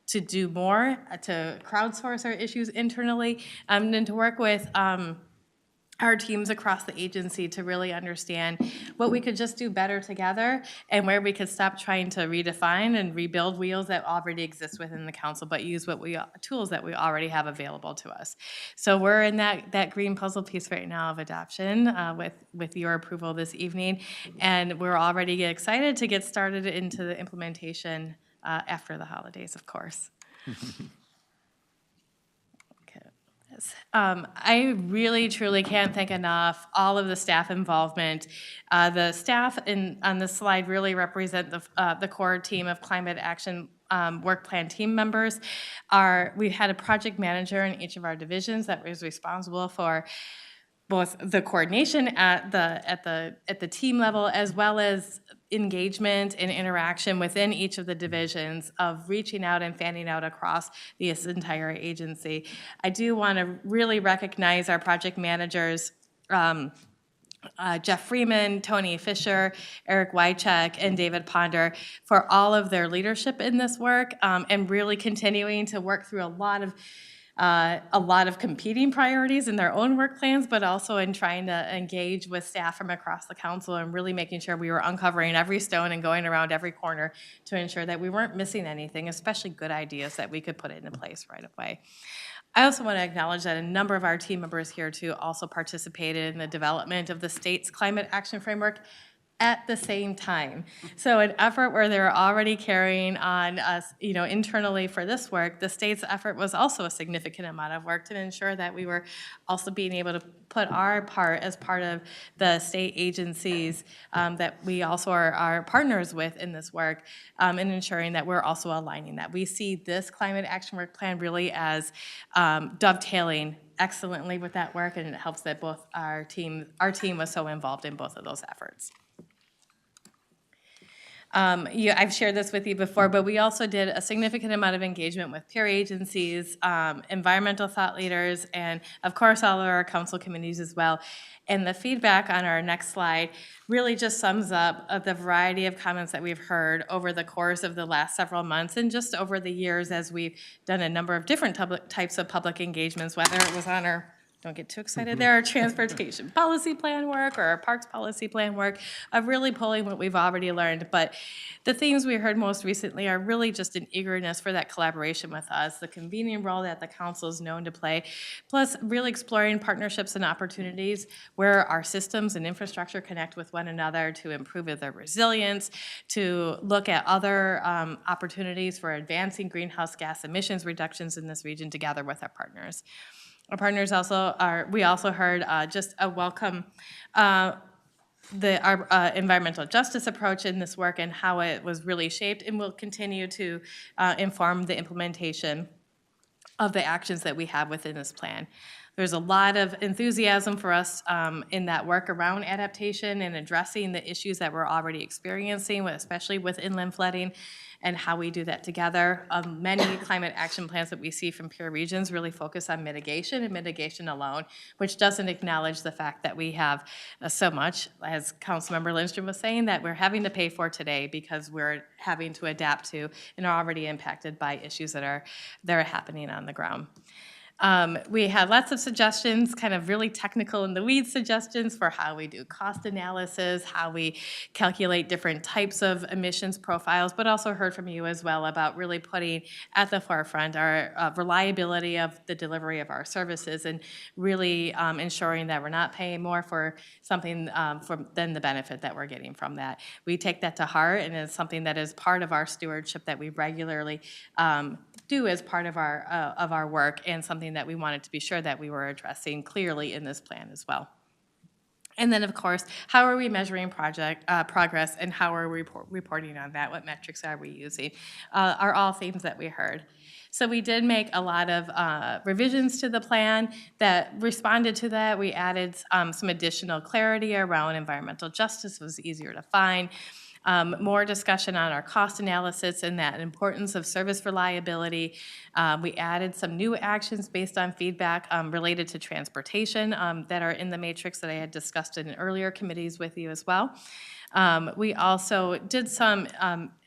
to do more, to crowdsource our issues internally, and to work with our teams across the agency to really understand what we could just do better together and where we could stop trying to redefine and rebuild wheels that already exist within the council, but use tools that we already have available to us. So we're in that green puzzle piece right now of adoption with your approval this evening, and we're already excited to get started into the implementation after the holidays, of course. I really, truly can't thank enough all of the staff involvement. The staff on this slide really represent the core team of climate action work plan team members. We had a project manager in each of our divisions that was responsible for both the coordination at the team level, as well as engagement and interaction within each of the divisions of reaching out and fanning out across this entire agency. I do want to really recognize our project managers, Jeff Freeman, Tony Fisher, Eric Wycheck, and David Ponder for all of their leadership in this work, and really continuing to work through a lot of competing priorities in their own work plans, but also in trying to engage with staff from across the council and really making sure we were uncovering every stone and going around every corner to ensure that we weren't missing anything, especially good ideas that we could put into place right away. I also want to acknowledge that a number of our team members here too also participated in the development of the state's climate action framework at the same time. So an effort where they're already carrying on us, internally for this work, the state's effort was also a significant amount of work to ensure that we were also being able to put our part as part of the state agencies that we also are partners with in this work, and ensuring that we're also aligning that. We see this climate action work plan really as dovetailing excellently with that work, and it helps that both our team was so involved in both of those efforts. I've shared this with you before, but we also did a significant amount of engagement with peer agencies, environmental thought leaders, and of course all of our council committees as well. And the feedback on our next slide really just sums up the variety of comments that we've heard over the course of the last several months and just over the years as we've done a number of different types of public engagements, whether it was on our don't get too excited there, our transportation policy plan work or our parks policy plan work, of really pulling what we've already learned. But the themes we heard most recently are really just an eagerness for that collaboration with us, the convening role that the council is known to play, plus really exploring partnerships and opportunities where our systems and infrastructure connect with one another to improve their resilience, to look at other opportunities for advancing greenhouse gas emissions reductions in this region together with our partners. Our partners we also heard just a welcome our environmental justice approach in this work and how it was really shaped and will continue to inform the implementation of the actions that we have within this plan. There's a lot of enthusiasm for us in that work around adaptation and addressing the issues that we're already experiencing, especially with inland flooding, and how we do that together. Many climate action plans that we see from peer regions really focus on mitigation and mitigation alone, which doesn't acknowledge the fact that we have so much, as Councilmember Lindstrom was saying, that we're having to pay for today because we're having to adapt to and are already impacted by issues that are happening on the ground. We had lots of suggestions, kind of really technical in the weeds suggestions for how we do cost analysis, how we calculate different types of emissions profiles, but also heard from you as well about really putting at the forefront our reliability of the delivery of our services and really ensuring that we're not paying more for something than the benefit that we're getting from that. We take that to heart, and it's something that is part of our stewardship that we regularly do as part of our work, and something that we wanted to be sure that we were addressing clearly in this plan as well. And then, of course, how are we measuring progress, and how are we reporting on that? What metrics are we using? Are all themes that we heard. So we did make a lot of revisions to the plan that responded to that. We added some additional clarity around environmental justice. It was easier to find. More discussion on our cost analysis and that importance of service reliability. We added some new actions based on feedback related to transportation that are in the matrix that I had discussed in earlier committees with you as well. We also did some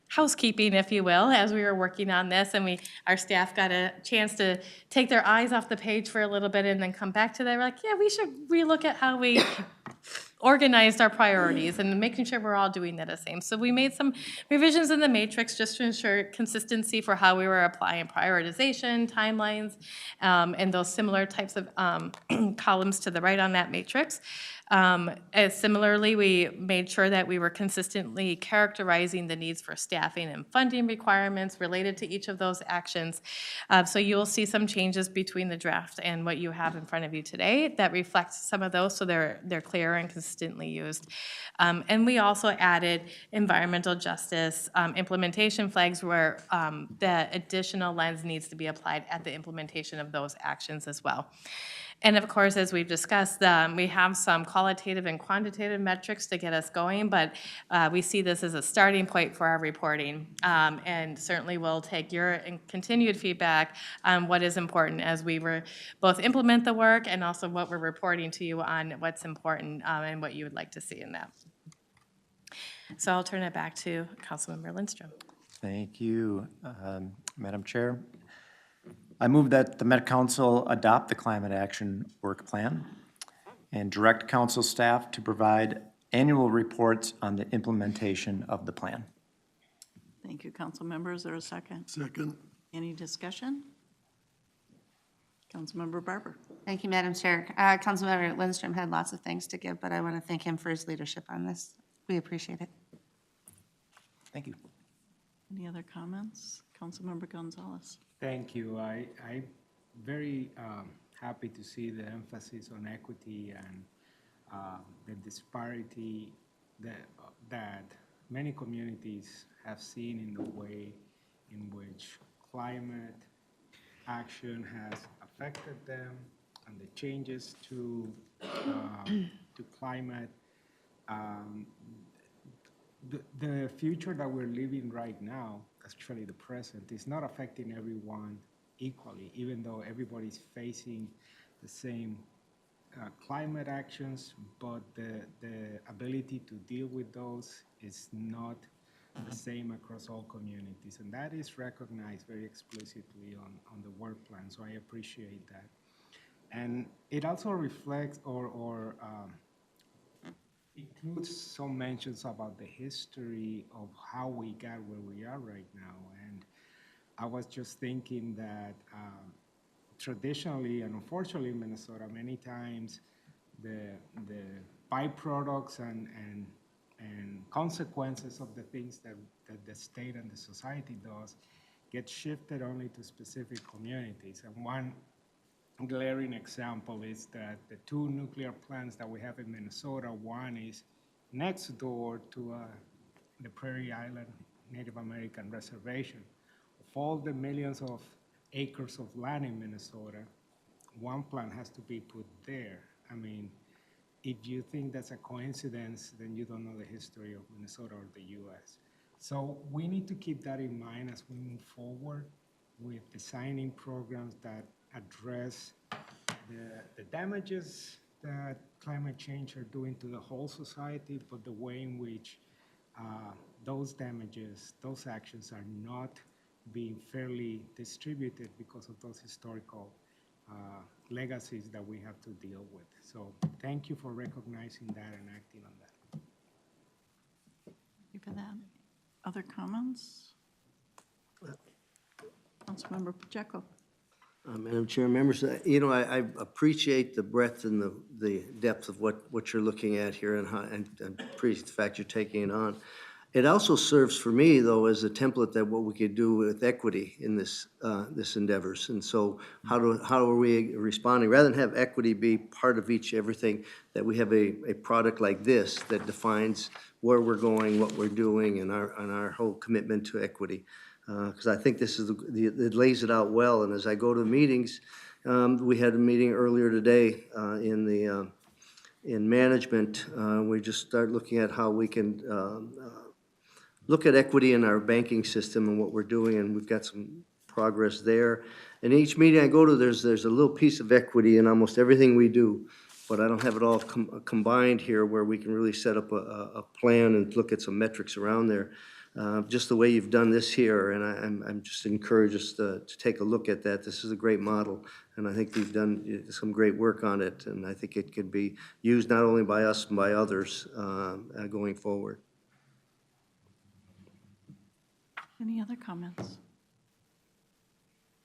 housekeeping, if you will, as we were working on this, and our staff got a chance to take their eyes off the page for a little bit and then come back to that. We're like, yeah, we should relook at how we organized our priorities and making sure we're all doing that the same. So we made some revisions in the matrix just to ensure consistency for how we were applying prioritization, timelines, and those similar types of columns to the right on that matrix. Similarly, we made sure that we were consistently characterizing the needs for staffing and funding requirements related to each of those actions. So you'll see some changes between the draft and what you have in front of you today that reflects some of those, so they're clear and consistent consistently used. And we also added environmental justice implementation flags where the additional lens needs to be applied at the implementation of those actions as well. And of course, as we've discussed, we have some qualitative and quantitative metrics to get us going, but we see this as a starting point for our reporting. And certainly we'll take your continued feedback on what is important as we both implement the work and also what we're reporting to you on what's important and what you would like to see in that. So I'll turn it back to Councilmember Lindstrom. Thank you, Madam Chair. I move that the Met Council adopt the Climate Action Work Plan and direct council staff to provide annual reports on the implementation of the plan. Thank you, Councilmember. Is there a second? Second. Any discussion? Councilmember Barber. Thank you, Madam Chair. Councilmember Lindstrom had lots of things to give, but I want to thank him for his leadership on this. We appreciate it. Thank you. Any other comments? Councilmember Gonzalez. Thank you. I'm very happy to see the emphasis on equity and the disparity that many communities have seen in the way in which climate action has affected them and the changes to climate. The future that we're living right now, actually the present, is not affecting everyone equally, even though everybody's facing the same climate actions, but the ability to deal with those is not the same across all communities. And that is recognized very explicitly on the work plan, so I appreciate that. And it also reflects or includes some mentions about the history of how we got where we are right now. And I was just thinking that traditionally and unfortunately in Minnesota, many times the byproducts and consequences of the things that the state and the society does get shifted only to specific communities. And one glaring example is that the two nuclear plants that we have in Minnesota, one is next door to the Prairie Island Native American Reservation. Of all the millions of acres of land in Minnesota, one plant has to be put there. I mean, if you think that's a coincidence, then you don't know the history of Minnesota or the US. So we need to keep that in mind as we move forward with designing programs that address the damages that climate change are doing to the whole society, but the way in which those damages, those actions are not being fairly distributed because of those historical legacies that we have to deal with. So thank you for recognizing that and acting on that. Thank you for that. Other comments? Councilmember Pacheco. Madam Chair, members, I appreciate the breadth and the depth of what you're looking at here and appreciate the fact you're taking it on. It also serves for me, though, as a template that what we could do with equity in this endeavors. And so how are we responding? Rather than have equity be part of everything, that we have a product like this that defines where we're going, what we're doing, and our whole commitment to equity. Because I think this is it lays it out well. And as I go to meetings, we had a meeting earlier today in management. We just start looking at how we can look at equity in our banking system and what we're doing, and we've got some progress there. And each meeting I go to, there's a little piece of equity in almost everything we do, but I don't have it all combined here where we can really set up a plan and look at some metrics around there. Just the way you've done this here, and I'm just encouraged us to take a look at that. This is a great model, and I think you've done some great work on it, and I think it could be used not only by us, but by others going forward. Any other comments?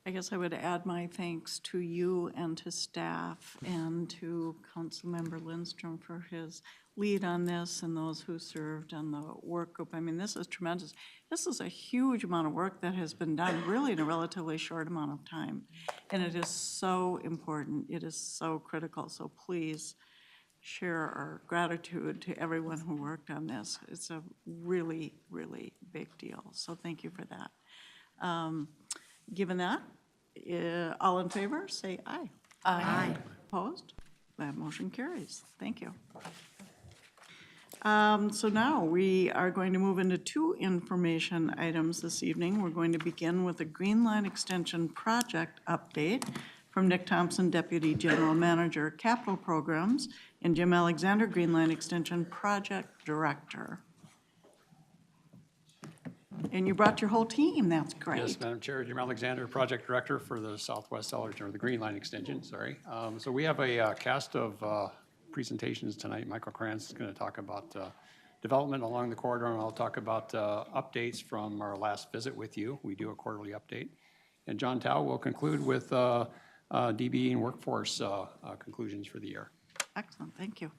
I guess I would add my thanks to you and to staff and to Councilmember Lindstrom for his lead on this and those who served on the work group. I mean, this is tremendous. This is a huge amount of work that has been done really in a relatively short amount of time. And it is so important. It is so critical. So please share our gratitude to everyone who worked on this. It's a really, really big deal, so thank you for that. Given that, all in favor, say aye. Aye. Opposed? That motion carries. Thank you. So now we are going to move into 2 information items this evening. We're going to begin with a Green Line Extension project update from Nick Thompson, Deputy General Manager, Capital Programs, and Jim Alexander, Green Line Extension Project Director. And you brought your whole team, that's great. Yes, Madam Chair, Jim Alexander, Project Director for the Southwest Ellerton, or the Green Line Extension, sorry. So we have a cast of presentations tonight. Michael Krantz is going to talk about development along the corridor, and I'll talk about updates from our last visit with you. We do a quarterly update. And John Tao will conclude with DB and workforce conclusions for the year. Excellent, thank you.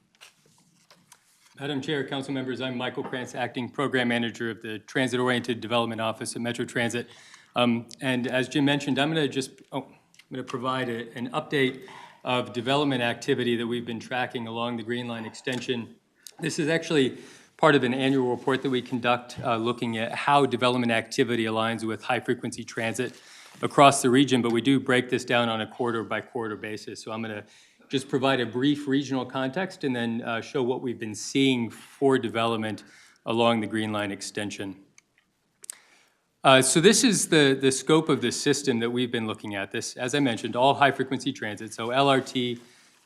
Madam Chair, council members, I'm Michael Krantz, Acting Program Manager of the Transit-Oriented Development Office at Metro Transit. And as Jim mentioned, I'm going to provide an update of development activity that we've been tracking along the Green Line Extension. This is actually part of an annual report that we conduct looking at how development activity aligns with high-frequency transit across the region, but we do break this down on a quarter-by-quarter basis. So I'm going to just provide a brief regional context and then show what we've been seeing for development along the Green Line Extension. So this is the scope of the system that we've been looking at. This, as I mentioned, all high-frequency transit, so LRT,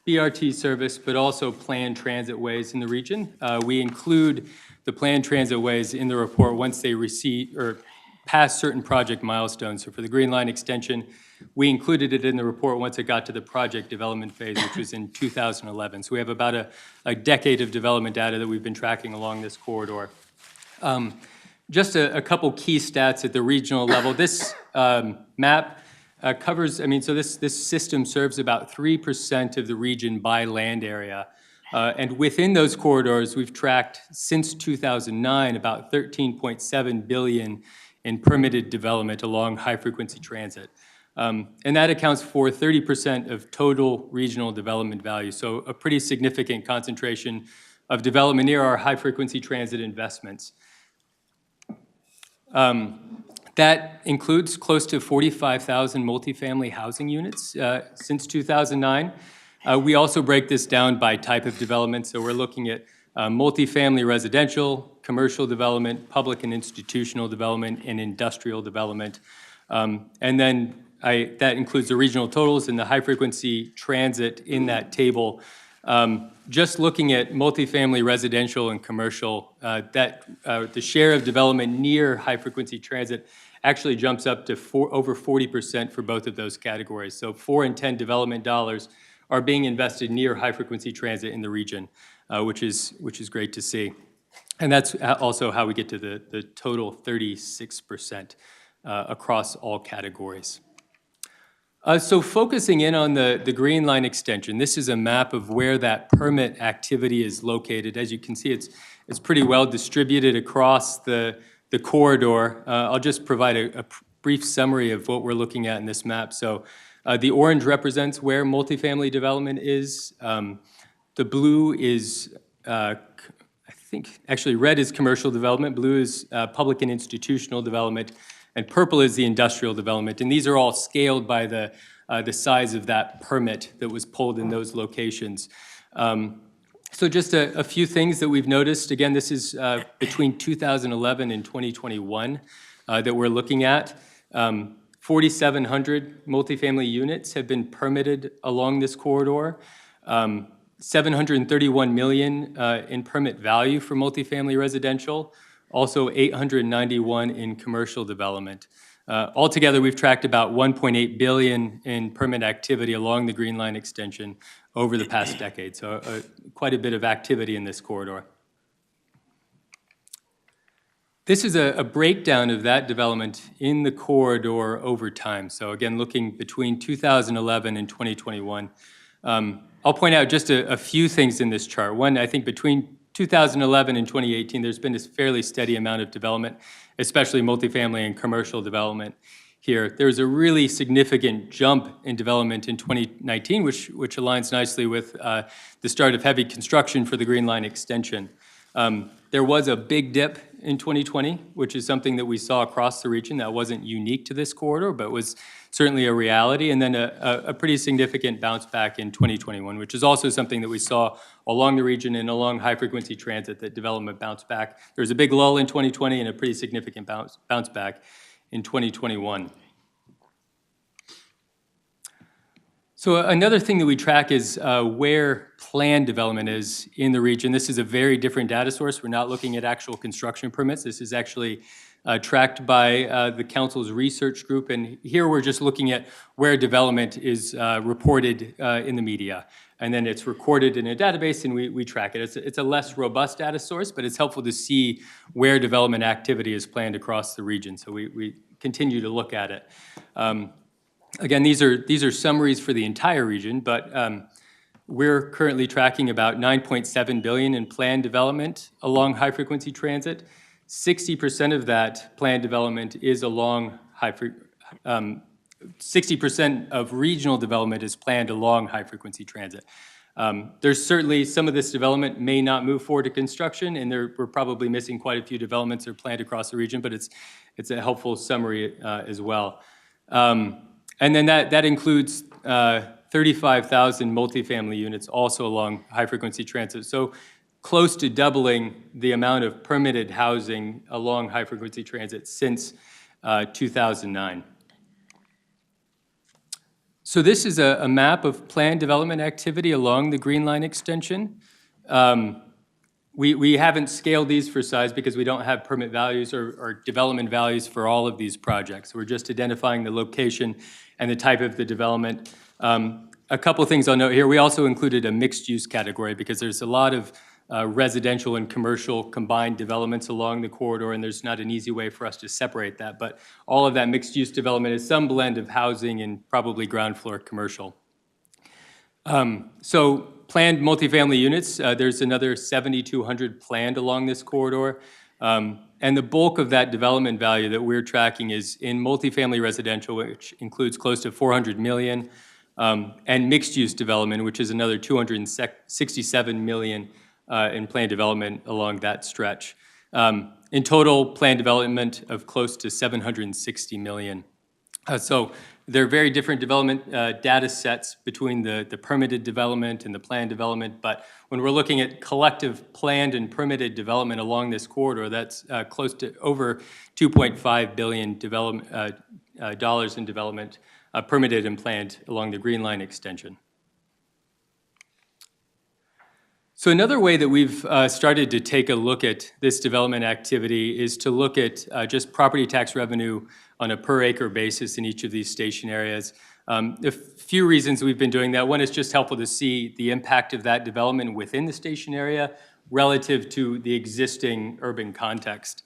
BRT service, but also planned transit ways in the region. We include the planned transit ways in the report once they receive or pass certain project milestones. So for the Green Line Extension, we included it in the report once it got to the project development phase, which was in 2011. So we have about a decade of development data that we've been tracking along this corridor. Just a couple key stats at the regional level. This map covers, so this system serves about 3% of the region by land area. And within those corridors, we've tracked since 2009 about $13.7 billion in permitted development along high-frequency transit. And that accounts for 30% of total regional development value, so a pretty significant concentration of development near our high-frequency transit investments. That includes close to 45,000 multifamily housing units since 2009. We also break this down by type of development, so we're looking at multifamily residential, commercial development, public and institutional development, and industrial development. And then that includes the regional totals and the high-frequency transit in that table. Just looking at multifamily residential and commercial, the share of development near high-frequency transit actually jumps up to over 40% for both of those categories. So 4 in 10 development dollars are being invested near high-frequency transit in the region, which is great to see. And that's also how we get to the total 36% across all categories. So focusing in on the Green Line Extension, this is a map of where that permit activity is located. As you can see, it's pretty well distributed across the corridor. I'll just provide a brief summary of what we're looking at in this map. So the orange represents where multifamily development is. The blue is, actually red is commercial development, blue is public and institutional development, and purple is the industrial development. And these are all scaled by the size of that permit that was pulled in those locations. So just a few things that we've noticed. Again, this is between 2011 and 2021 that we're looking at. 4,700 multifamily units have been permitted along this corridor. 731 million in permit value for multifamily residential. Also 891 in commercial development. Altogether, we've tracked about 1.8 billion in permit activity along the Green Line Extension over the past decade. So quite a bit of activity in this corridor. This is a breakdown of that development in the corridor over time. So again, looking between 2011 and 2021. I'll point out just a few things in this chart. One, I think between 2011 and 2018, there's been this fairly steady amount of development, especially multifamily and commercial development. here. There's a really significant jump in development in 2019, which aligns nicely with the start of heavy construction for the Green Line extension. There was a big dip in 2020, which is something that we saw across the region that wasn't unique to this corridor, but was certainly a reality, and then a pretty significant bounce back in 2021, which is also something that we saw along the region and along high-frequency transit, that development bounced back. There was a big lull in 2020 and a pretty significant bounce back in 2021. So another thing that we track is where planned development is in the region. This is a very different data source. We're not looking at actual construction permits. This is actually tracked by the council's research group, and here we're just looking at where development is reported in the media. And then it's recorded in a database, and we track it. It's a less robust data source, but it's helpful to see where development activity is planned across the region. So we continue to look at it. Again, these are summaries for the entire region, but we're currently tracking about $9.7 billion in planned development along high-frequency transit. 60% of that planned development is along 60% of regional development is planned along high-frequency transit. There's certainly some of this development may not move forward to construction, and we're probably missing quite a few developments that are planned across the region, but it's a helpful summary as well. And then that includes 35,000 multifamily units also along high-frequency transit. So close to doubling the amount of permitted housing along high-frequency transit since 2009. So this is a map of planned development activity along the Green Line extension. We haven't scaled these for size because we don't have permit values or development values for all of these projects. We're just identifying the location and the type of the development. A couple of things I'll note here. We also included a mixed-use category because there's a lot of residential and commercial combined developments along the corridor, and there's not an easy way for us to separate that. But all of that mixed-use development is some blend of housing and probably ground floor commercial. So planned multifamily units, there's another 7,200 planned along this corridor. And the bulk of that development value that we're tracking is in multifamily residential, which includes close to $400 million, and mixed-use development, which is another $267 million in planned development along that stretch. In total, planned development of close to $760 million. So there are very different development data sets between the permitted development and the planned development, but when we're looking at collective planned and permitted development along this corridor, that's close to over $2.5 billion dollars in development permitted and planned along the Green Line extension. So another way that we've started to take a look at this development activity is to look at just property tax revenue on a per acre basis in each of these station areas. A few reasons we've been doing that. One, is just helpful to see the impact of that development within the station area relative to the existing urban context.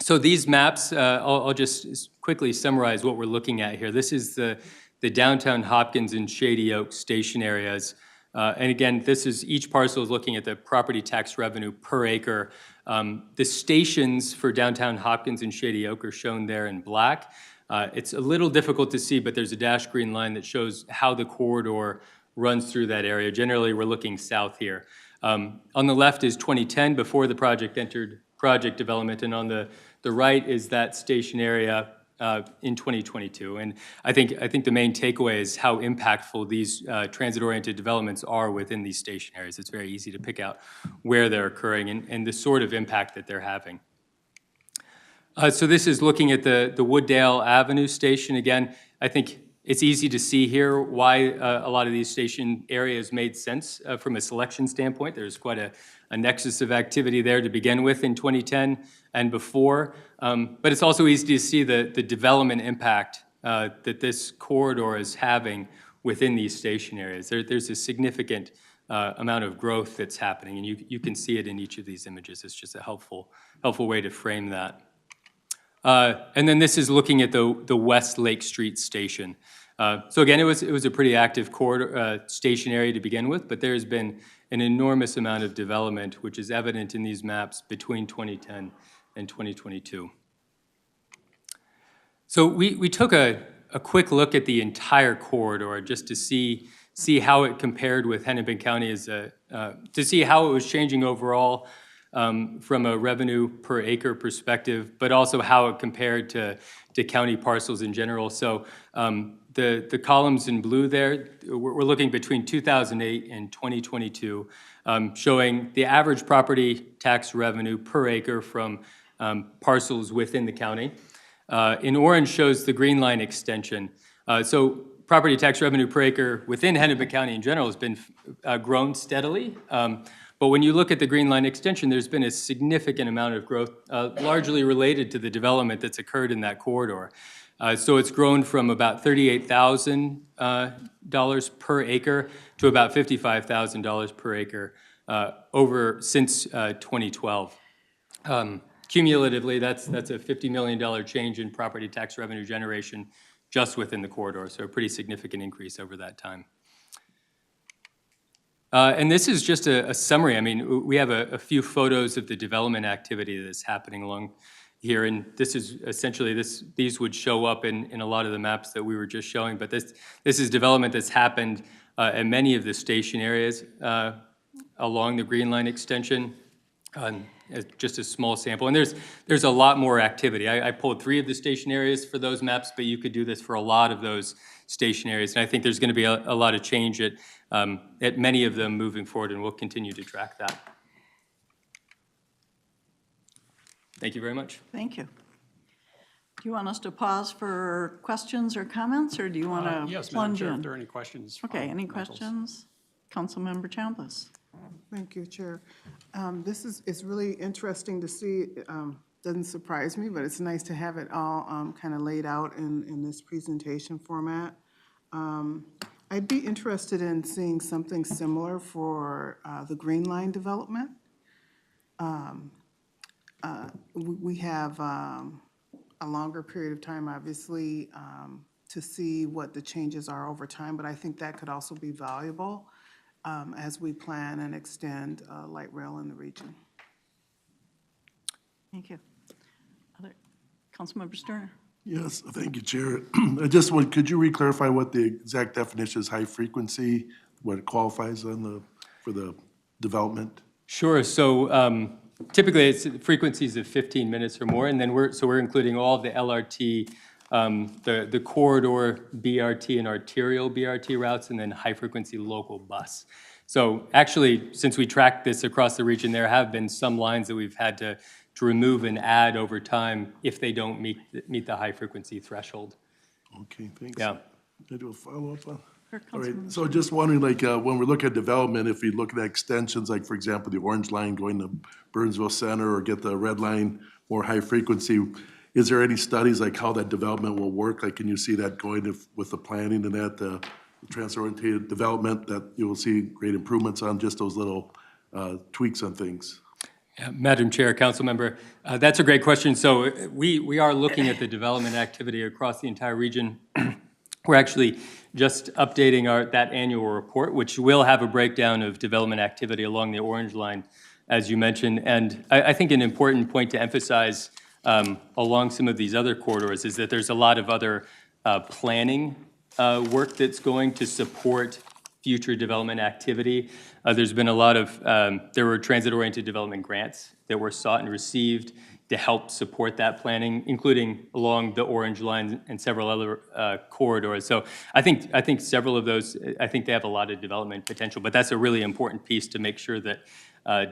So these maps, I'll just quickly summarize what we're looking at here. This is the downtown Hopkins and Shady Oak station areas. And again, this is each parcel is looking at the property tax revenue per acre. The stations for downtown Hopkins and Shady Oak are shown there in black. It's a little difficult to see, but there's a dashed green line that shows how the corridor runs through that area. Generally, we're looking south here. On the left is 2010, before the project entered project development, and on the right is that station area in 2022. And I think the main takeaway is how impactful these transit-oriented developments are within these station areas. It's very easy to pick out where they're occurring and the sort of impact that they're having. So this is looking at the Wooddale Avenue station. Again, I think it's easy to see here why a lot of these station areas made sense from a selection standpoint. There's quite a nexus of activity there to begin with in 2010 and before. But it's also easy to see the development impact that this corridor is having within these station areas. There's a significant amount of growth that's happening, and you can see it in each of these images. It's just a helpful way to frame that. And then this is looking at the West Lake Street station. So again, it was a pretty active corridor, station area to begin with, but there's been an enormous amount of development, which is evident in these maps between 2010 and 2022. So we took a quick look at the entire corridor just to see how it compared with Hennepin County to see how it was changing overall from a revenue per acre perspective, but also how it compared to county parcels in general. So the columns in blue there, we're looking between 2008 and 2022, showing the average property tax revenue per acre from parcels within the county. In orange shows the green line extension. So property tax revenue per acre within Hennepin County in general has been grown steadily. But when you look at the green line extension, there's been a significant amount of growth, largely related to the development that's occurred in that corridor. So it's grown from about $38,000 per acre to about $55,000 per acre since 2012. Cumulatively, that's a $50 million change in property tax revenue generation just within the corridor, so a pretty significant increase over that time. And this is just a summary. I mean, we have a few photos of the development activity that's happening along here, and this is essentially, these would show up in a lot of the maps that we were just showing, but this is development that's happened at many of the station areas along the Green Line extension. Just a small sample, and there's a lot more activity. I pulled 3 of the station areas for those maps, but you could do this for a lot of those station areas, and I think there's going to be a lot of change at many of them moving forward, and we'll continue to track that. Thank you very much. Thank you. Do you want us to pause for questions or comments, or do you want to Yes, Madam plunge Chair, in? if there are any questions. Okay, from any rentals. questions? Councilmember Chambliss. Thank you, Chair. It's really interesting to see. Doesn't surprise me, but it's nice to have it all kind of laid out in this presentation format. I'd be interested in seeing something similar for the Green Line development. We have a longer period of time, obviously, to see what the changes are over time, but I think that could also be valuable as we plan and extend light rail in the region. Thank you. Councilmember Sterner. Yes, thank you, Chair. Could you re-clarify what the exact definition is, high frequency, what it qualifies for the development? Sure. So typically it's frequencies of 15 minutes or more, and then we're including all of the LRT, the corridor BRT and arterial BRT routes, and then high-frequency local bus. So actually, since we tracked this across the region, there have been some lines that we've had to remove and add over time if they don't meet the high-frequency threshold. Okay, thanks. Yeah. Can I do a follow-up on? Sure, All right, Councilmember. so just wondering, when we look at development, if we look at extensions, like for example, the orange line going to Burnsville Center, or get the red line more high frequency, is there any studies like how that development will work? Like, can you see that going with the planning and that, the transit-oriented development, that you will see great improvements on just those little tweaks on things? Yeah, Madam Chair, Council Member, that's a great question. So we are looking at the development activity across the entire region. We're actually just updating that annual report, which will have a breakdown of development activity along the orange line, as you mentioned. And I think an important point to emphasize along some of these other corridors is that there's a lot of other planning work that's going to support future development activity. There's been a lot of, there were transit-oriented development grants that were sought and received to help support that planning, including along the orange line and several other corridors. So I think several of those, I think they have a lot of development potential, but that's a really important piece to make sure that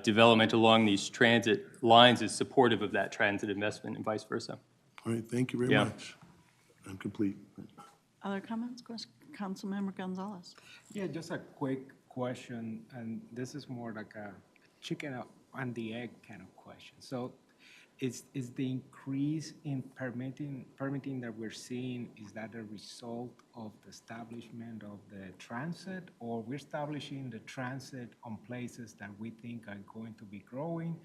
development along these transit lines is supportive of that transit investment and vice versa. All right, thank you very much. I'm complete. Other comments? Councilmember Gonzalez. Yeah, just a quick question, and this is more like a chicken and the egg kind of question. So is the increase in permitting that we're seeing, is that a result of the establishment of the transit, or we're establishing the transit on places that we think are going to be growing?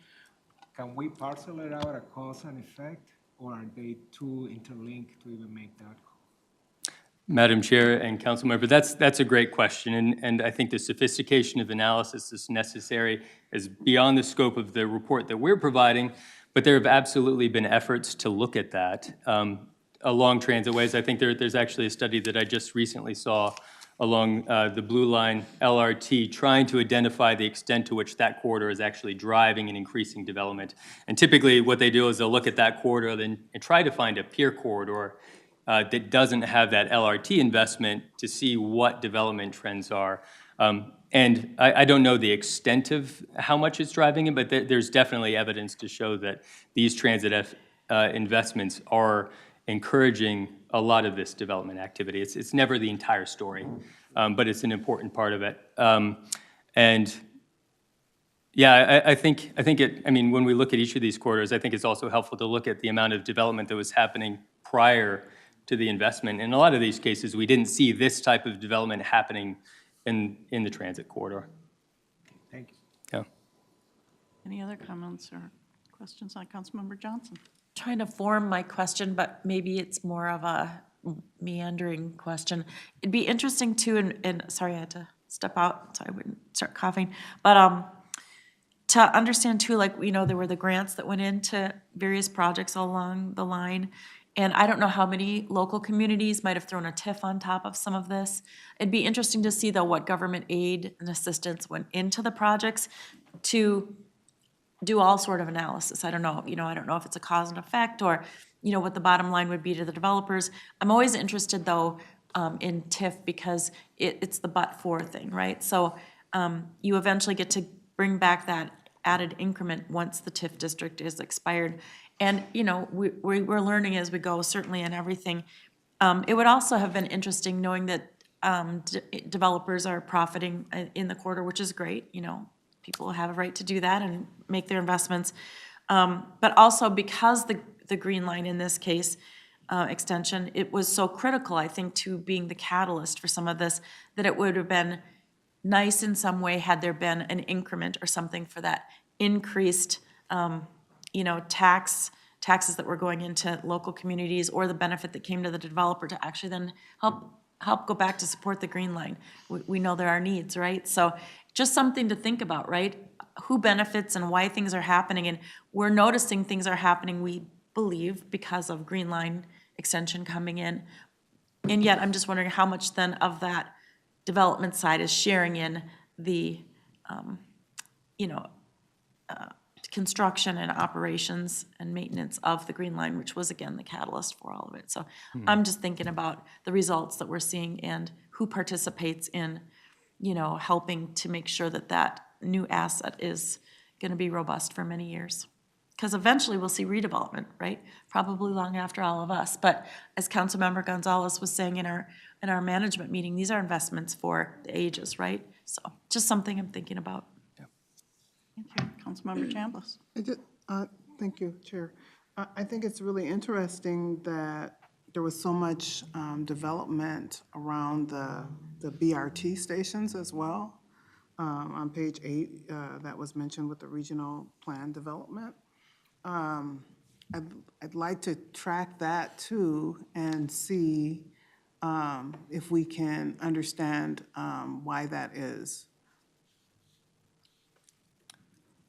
Can we parcel it out a cause and effect, or are they too interlinked to even make that call? Madam Chair and Council Member, that's a great question, and I think the sophistication of analysis that's necessary is beyond the scope of the report that we're providing, but there have absolutely been efforts to look at that. along transitways. I think there's actually a study that I just recently saw along the Blue Line LRT, trying to identify the extent to which that corridor is actually driving and increasing development. And typically what they do is they'll look at that corridor and try to find a peer corridor that doesn't have that LRT investment to see what development trends are. And I don't know the extent of how much it's driving it, but there's definitely evidence to show that these transit investments are encouraging a lot of this development activity. It's never the entire story, but it's an important part of it. And yeah, I think when we look at each of these corridors, I think it's also helpful to look at the amount of development that was happening prior to the investment. In a lot of these cases, we didn't see this type of development happening in the transit corridor. Thank you. Yeah. Any other comments or questions on Councilmember Johnson? Trying to form my question, but maybe it's more of a meandering question. It'd be interesting too, and sorry I had to step out so I wouldn't start coughing, but to understand too, like, there were the grants that went into various projects along the line, and I don't know how many local communities might have thrown a TIF on top of some of this. It'd be interesting to see though what government aid and assistance went into the projects to do all sort of analysis. I don't know, I don't know if it's a cause and effect or, what the bottom line would be to the developers. I'm always interested though in TIF because it's the but-for thing, right? So you eventually get to bring back that added increment once the TIF district is expired. And, we're learning as we go, certainly in everything. It would also have been interesting knowing that developers are profiting in the quarter, which is great, people have a right to do that and make their investments. But also because the Green Line in this case, extension, it was so critical, I think, to being the catalyst for some of this, that it would have been nice in some way had there been an increment or something for that increased, taxes that were going into local communities, or the benefit that came to the developer to actually then help go back to support the Green Line. We know there are needs, right? So just something to think about, right? Who benefits and why things are happening, and we're noticing things are happening, we believe, because of Green Line extension coming in. And yet, I'm just wondering how much then of that development side is sharing in the, construction and operations and maintenance of the Green Line, which was, again, the catalyst for all of it. So I'm just thinking about the results that we're seeing and who participates in, helping to make sure that that new asset is going to be robust for many years. Because eventually we'll see redevelopment, right? Probably long after all of us. But as Councilmember Gonzalez was saying in our management meeting, these are investments for the ages, right? So just something I'm thinking about. Thank you. Councilmember Chambliss. Thank you, Chair. I think it's really interesting that there was so much development around the BRT stations as well. On page 8, that was mentioned with the regional plan development. I'd like to track that too and see if we can understand why that is.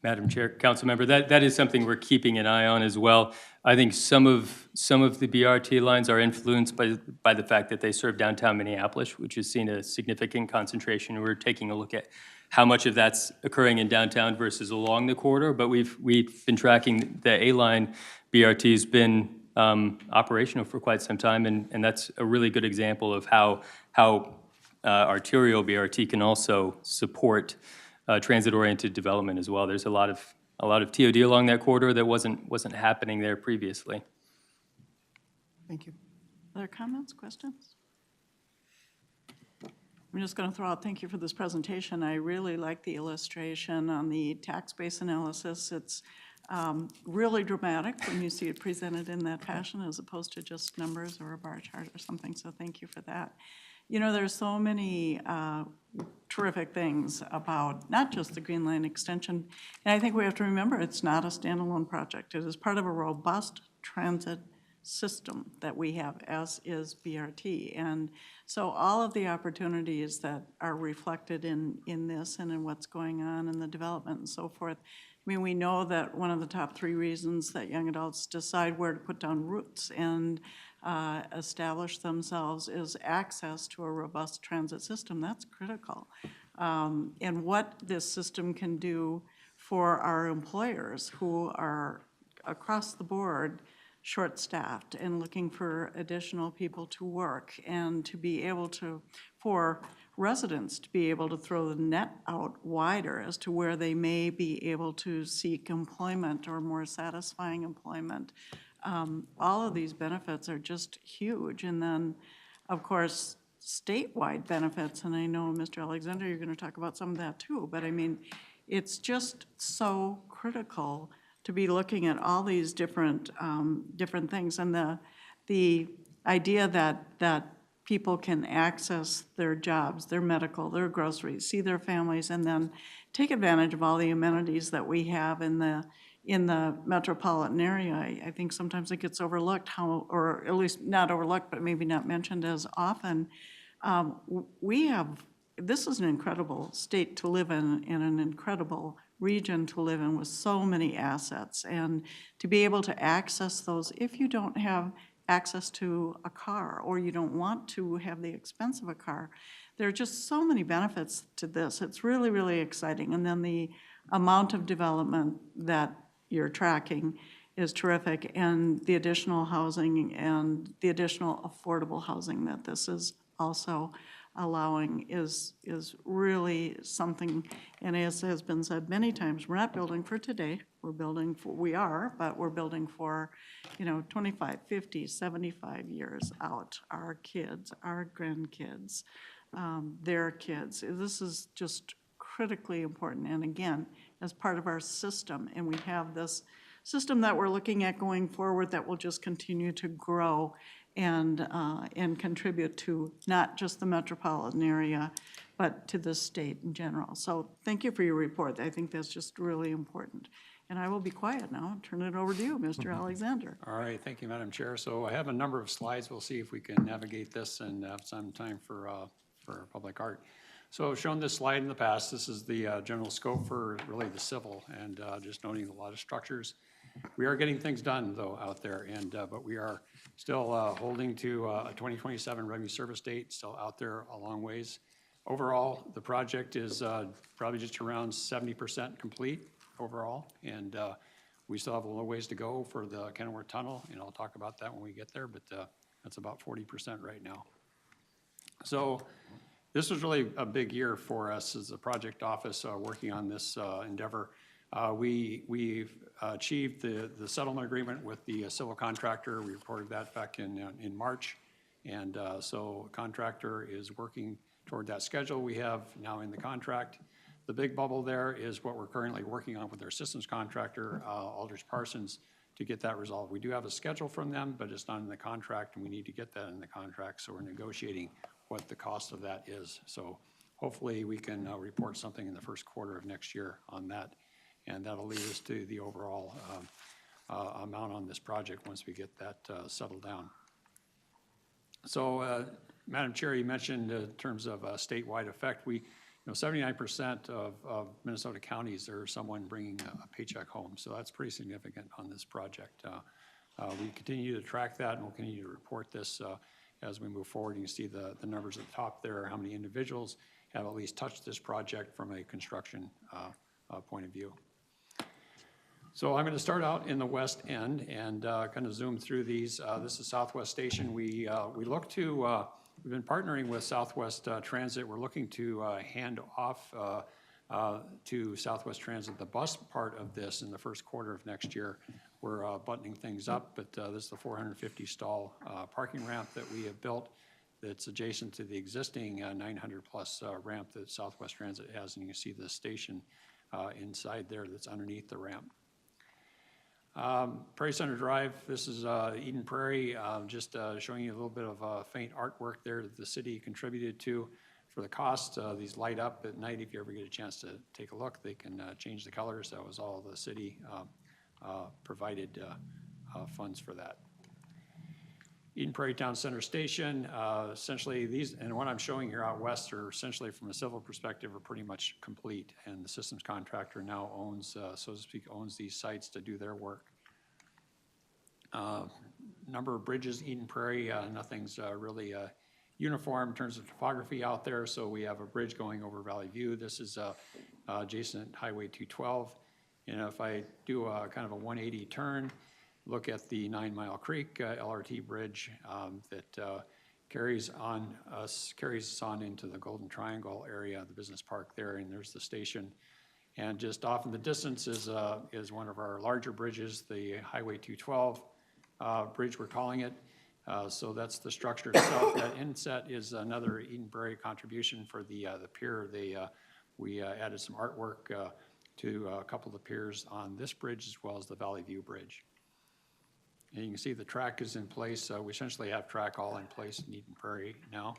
Madam Chair, Council Member, that is something we're keeping an eye on as well. I think some of the BRT lines are influenced by the fact that they serve downtown Minneapolis, which has seen a significant concentration. We're taking a look at how much of that's occurring in downtown versus along the corridor, but we've been tracking the A-line BRT has been operational for quite some time, and that's a really good example of how arterial BRT can also support transit-oriented development as well. There's a lot of TOD along that corridor that wasn't happening there previously. Thank you. Other comments, questions? I'm just going to throw out, thank you for this presentation. I really like the illustration on the tax base analysis. It's really dramatic when you see it presented in that fashion as opposed to just numbers or a bar chart or something, so thank you for that. There's so many terrific things about not just the Green Line extension, and I think we have to remember it's not a standalone project. It is part of a robust transit system that we have, as is BRT. And so all of the opportunities that are reflected in this and in what's going on in the development and so forth. I mean, we know that one of the top 3 reasons that young adults decide where to put down roots and establish themselves is access to a robust transit system. That's critical. And what this system can do for our employers who are across the board short-staffed and looking for additional people to work, and to be able to, for residents to be able to throw the net out wider as to where they may be able to seek employment or more satisfying employment. All of these benefits are just huge. And then, of course, statewide benefits, and I know, Mr. Alexander, you're going to talk about some of that too, but I mean, it's just so critical to be looking at all these different things, and the idea that people can access their jobs, their medical, their groceries, see their families, and then take advantage of all the amenities that we have in the metropolitan area. I think sometimes it gets overlooked how, or at least not overlooked, but maybe not mentioned as often. This is an incredible state to live in and an incredible region to live in with so many assets. And to be able to access those, if you don't have access to a car or you don't want to have the expense of a car, there are just so many benefits to this. It's really, really exciting. And then the amount of development that you're tracking is terrific, and the additional housing and the additional affordable housing that this is also allowing is really something. And as has been said many times, we're not building for today, we're building for, but we're building for, 25, 50, 75 years out, our kids, our grandkids, their kids. This is just critically important, and again, as part of our system, and we have this system that we're looking at going forward that will just continue to grow and contribute to not just the metropolitan area, but to the state in general. So thank you for your report. I think that's just really important. And I will be quiet now and turn it over to you, Mr. Alexander. All right, thank you, Madam Chair. So I have a number of slides. We'll see if we can navigate this and have some time for public art. So I've shown this slide in the past. This is the general scope for really the civil, and just noting a lot of structures. We are getting things done, though, out there, and but we are still holding to a 2027 revenue service date, still out there a long ways. Overall, the project is probably just around 70% complete overall, and we still have a little ways to go for the Kenilworth Tunnel, and I'll talk about that when we get there, but that's about 40% right now. So this was really a big year for us as a project office working on this endeavor. We've achieved the settlement agreement with the civil contractor. We reported that back in March. And so contractor is working toward that schedule we have now in the contract. The big bubble there is what we're currently working on with our systems contractor, Aldrich Parsons, to get that resolved. We do have a schedule from them, but it's not in the contract, and we need to get that in the contract. So we're negotiating what the cost of that is. So hopefully we can report something in the first quarter of next year on that. And that'll lead us to the overall amount on this project once we get that settled down. So, Madam Chair, you mentioned in terms of statewide effect, 79% of Minnesota counties, there's someone bringing a paycheck home. So that's pretty significant on this project. We continue to track that, and we'll continue to report this as we move forward. You can see the numbers at the top there, how many individuals have at least touched this project from a construction point of view. So I'm going to start out in the west end and kind of zoom through these. This is Southwest Station. We look to, we've been partnering with Southwest Transit. We're looking to hand off to Southwest Transit the bus part of this in the first quarter of next year. We're buttoning things up, but this is the 450 stall parking ramp that we have built that's adjacent to the existing 900 plus ramp that Southwest Transit has, and you can see the station inside there that's underneath the ramp. Prairie Center Drive, this is Eden Prairie, just showing you a little bit of faint artwork there that the city contributed to for the cost. These light up at night. If you ever get a chance to take a look, they can change the colors. That was all the city provided funds for that. Eden Prairie Town Center Station, essentially these, and what I'm showing here out west are essentially from a civil perspective are pretty much complete. And the systems contractor now owns, so to speak, owns these sites to do their work. Number of bridges, Eden Prairie, nothing's really uniform in terms of topography out there. So we have a bridge going over Valley View. This is adjacent Highway 212. And if I do a kind of a 180 turn, look at the 9 Mile Creek LRT bridge that carries us on into the Golden Triangle area, the business park there, and there's the station. And just off in the distance is one of our larger bridges, the Highway 212 bridge, we're calling it. So that's the structure itself. That inset is another Eden Prairie contribution for the pier. We added some artwork to a couple of the piers on this bridge as well as the Valley View Bridge. And you can see the track is in place. We essentially have track all in place in Eden Prairie now.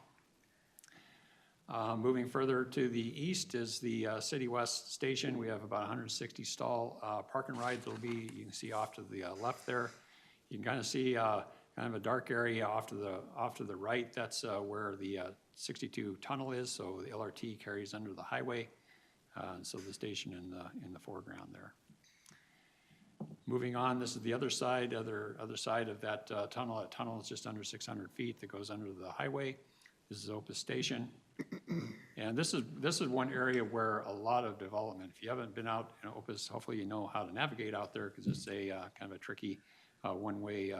Moving further to the east is the City West Station. We have about 160 stall park and ride that'll be, you can see off to the left there. You can kind of see kind of a dark area off to the right. That's where the 62 tunnel is. So the LRT carries under the highway. And so the station in the foreground there. Moving on, this is the other side of that tunnel. That tunnel is just under 600 feet that goes under the highway. This is Opus Station. And this is one area where a lot of development, if you haven't been out in Opus, hopefully you know how to navigate out there because it's a kind of a tricky one-way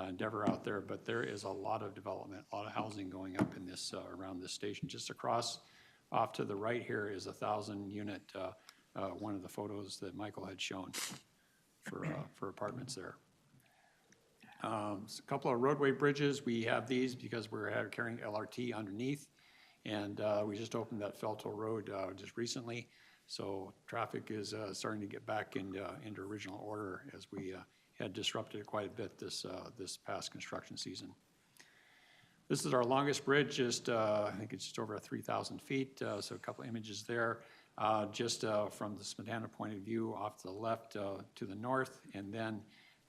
endeavor out there, but there is a lot of development, a lot of housing going up in this, around this station. Just across, off to the right here is 1,000-unit, one of the photos that Michael had shown for apartments there. A couple of roadway bridges. We have these because we're carrying LRT underneath, and we just opened that Felto Road just recently. So traffic is starting to get back into original order as we had disrupted it quite a bit this past construction season. This is our longest bridge, I think it's just over 3,000 feet, so a couple images there. Just from the Spadana point of view off to the left to the north, and then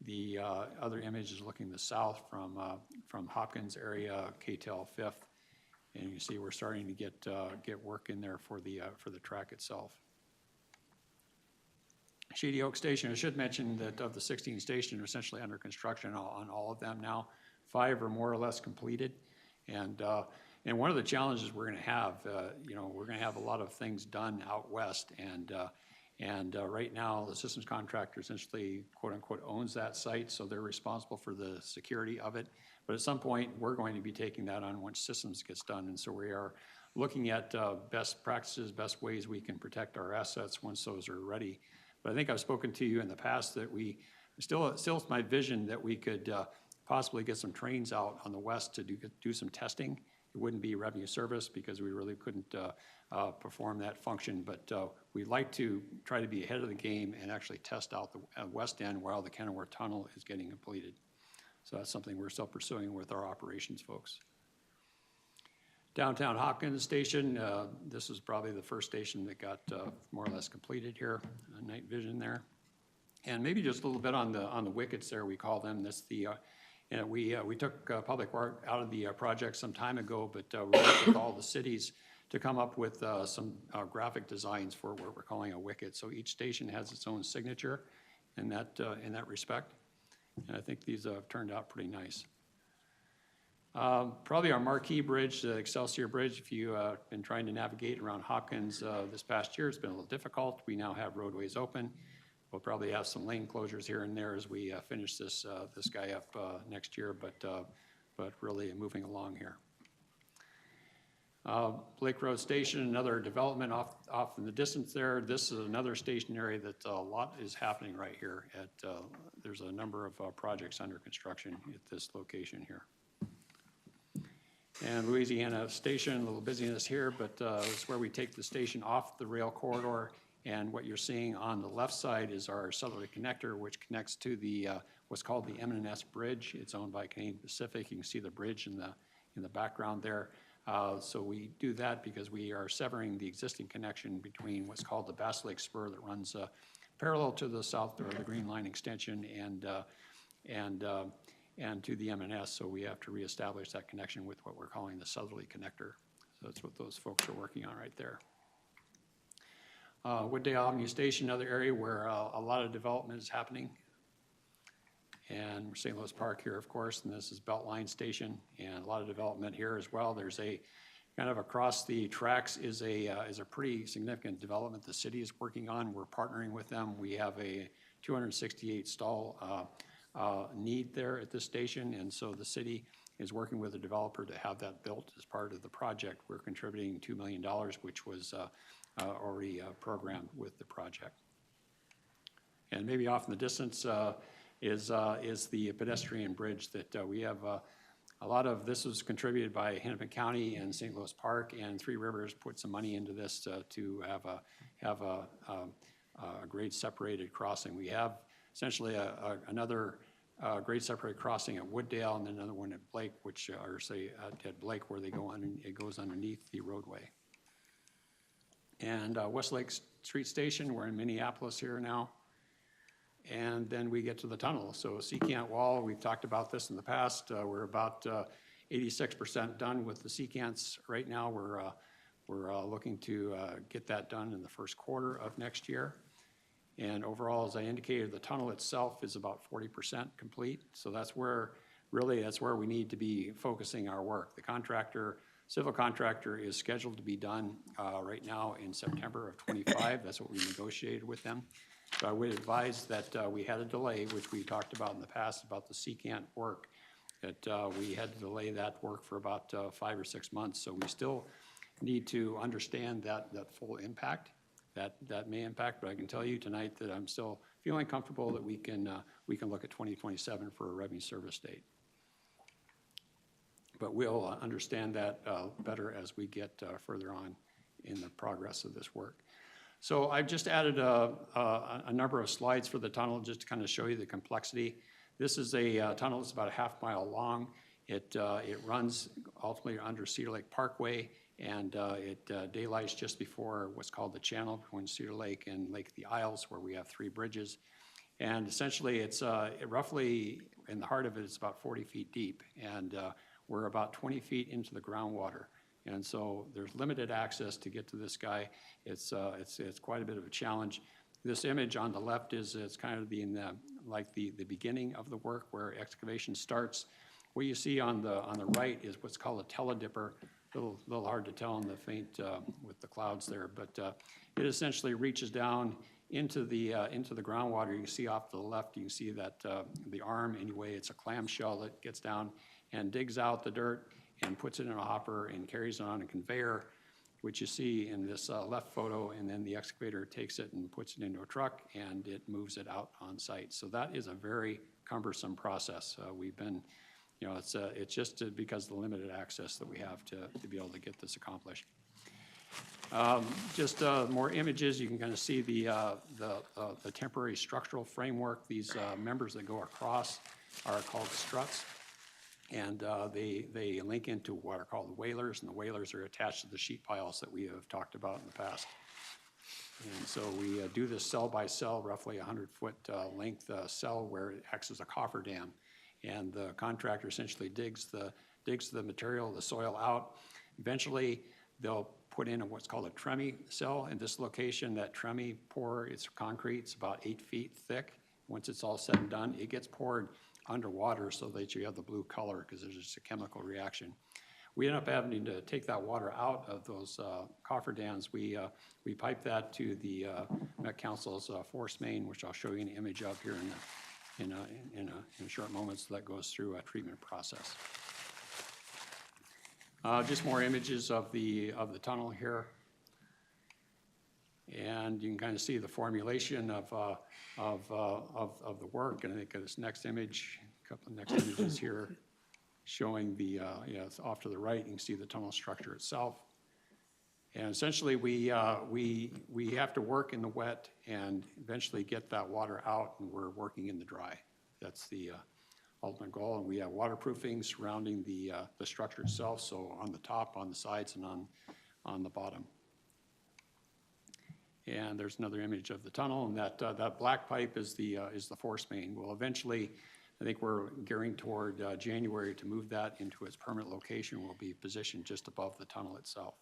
the other image is looking the south from Hopkins area, K-Tel 5th, and you can see we're starting to get work in there for the track itself. Shady Oak Station, I should mention that of the 16 stations are essentially under construction on all of them now. 5 are more or less completed, and one of the challenges we're going to have, we're going to have a lot of things done out west, and right now the systems contractor essentially, quote unquote, owns that site, so they're responsible for the security of it. But at some point, we're going to be taking that on once systems gets done, and so we are looking at best practices, best ways we can protect our assets once those are ready. But I think I've spoken to you in the past that we still it's my vision that we could possibly get some trains out on the west to do some testing. It wouldn't be revenue service because we really couldn't perform that function, but we'd like to try to be ahead of the game and actually test out the west end while the Kenilworth Tunnel is getting completed. So that's something we're still pursuing with our operations folks. Downtown Hopkins Station, this was probably the first station that got more or less completed here, night vision there. And maybe just a little bit on the wickets there, we call them. This we took public work out of the project some time ago, but we worked with all the cities to come up with some graphic designs for what we're calling a wicket. So each station has its own signature in that respect, and I think these have turned out pretty nice. Probably our marquee bridge, the Excelsior Bridge, if you have been trying to navigate around Hopkins this past year, it's been a little difficult. We now have roadways open. We'll probably have some lane closures here and there as we finish this guy up next year, but really moving along here. Blake Road Station, another development off in the distance there. This is another station area that a lot is happening right here. There's a number of projects under construction at this location here. And Louisiana Station, a little busyness here, but it's where we take the station off the rail corridor. And what you're seeing on the left side is our southerly connector, which connects to the what's called the M&S Bridge. It's owned by Canadian Pacific. You can see the bridge in the background there. So we do that because we are severing the existing connection between what's called the Bass Lake Spur that runs parallel to the south or the Green Line extension and to the M&S, so we have to reestablish that connection with what we're calling the southerly connector. So that's what those folks are working on right there. Wooddale Avenue Station, another area where a lot of development is happening. And St. Louis Park here, of course, and this is Beltline Station, and a lot of development here as well. There's a kind of across the tracks is a pretty significant development the city is working on. We're partnering with them. We have a 268 stall need there at this station, and so the city is working with the developer to have that built as part of the project. We're contributing $2 million, which was already programmed with the project. And maybe off in the distance is the pedestrian bridge that we have. A lot of this was contributed by Hennepin County and St. Louis Park, and Three Rivers put some money into this to have a grade separated crossing. We have essentially another grade separated crossing at Wooddale, and then another one at Blake, which or say at Blake, where they go on, it goes underneath the roadway. And Westlake Street Station, we're in Minneapolis here now. And then we get to the tunnel. So secant wall, we've talked about this in the past. We're about 86% done with the secants right now. We're looking to get that done in the first quarter of next year. And overall, as I indicated, the tunnel itself is about 40% complete. So that's where, really, that's where we need to be focusing our work. The contractor, civil contractor, is scheduled to be done right now in September of 25. That's what we negotiated with them. So I would advise that we had a delay, which we talked about in the past about the secant work, that we had to delay that work for about 5 or 6 months. So we still need to understand that full impact. That may impact, but I can tell you tonight that I'm still feeling comfortable that we can look at 2027 for a revenue service date. But we'll understand that better as we get further on in the progress of this work. So I've just added a number of slides for the tunnel just to kind of show you the complexity. This is a tunnel that's about a half mile long. It runs ultimately under Cedar Lake Parkway, and it daylights just before what's called the channel between Cedar Lake and Lake of the Isles, where we have 3 bridges. And essentially, it's roughly, in the heart of it, it's about 40 feet deep, and we're about 20 feet into the groundwater. And so there's limited access to get to this guy. It's quite a bit of a challenge. This image on the left is it's kind of the beginning of the work where excavation starts. What you see on the right is what's called a teledipper. A little hard to tell in the faint with the clouds there, but it essentially reaches down into the groundwater. You can see off to the left, you can see that the arm, anyway, it's a clamshell that gets down and digs out the dirt and puts it in a hopper and carries it on a conveyor, which you see in this left photo, and then the excavator takes it and puts it into a truck and it moves it out on site. So that is a very cumbersome process. We've been, you know, it's just because of the limited access that we have to be able to get this accomplished. Just more images, you can kind of see the temporary structural framework. These members that go across are called struts. And they link into what are called the whalers, and the whalers are attached to the sheet piles that we have talked about in the past. And so we do this cell by cell, roughly 100-foot length cell, where it acts as a cofferdam. And the contractor essentially digs the material, the soil out. Eventually, they'll put in what's called a tremie cell. In this location, that tremie pour, it's concrete, it's about 8 feet thick. Once it's all said and done, it gets poured underwater so that you have the blue color because there's just a chemical reaction. We end up having to take that water out of those cofferdams. We pipe that to the Met Council's force main, which I'll show you an image of here in a short moment. So that goes through a treatment process. Just more images of the tunnel here. And you can kind of see the formulation of the work. And I think this next image, a couple of next images here, showing the, it's off to the right, you can see the tunnel structure itself. And essentially, we have to work in the wet and eventually get that water out, and we're working in the dry. That's the ultimate goal. And we have waterproofing surrounding the structure itself, so on the top, on the sides, and on the bottom. And there's another image of the tunnel, and that black pipe is the force main. Well, eventually, I think we're gearing toward January to move that into its permanent location. Will be positioned just above the tunnel itself.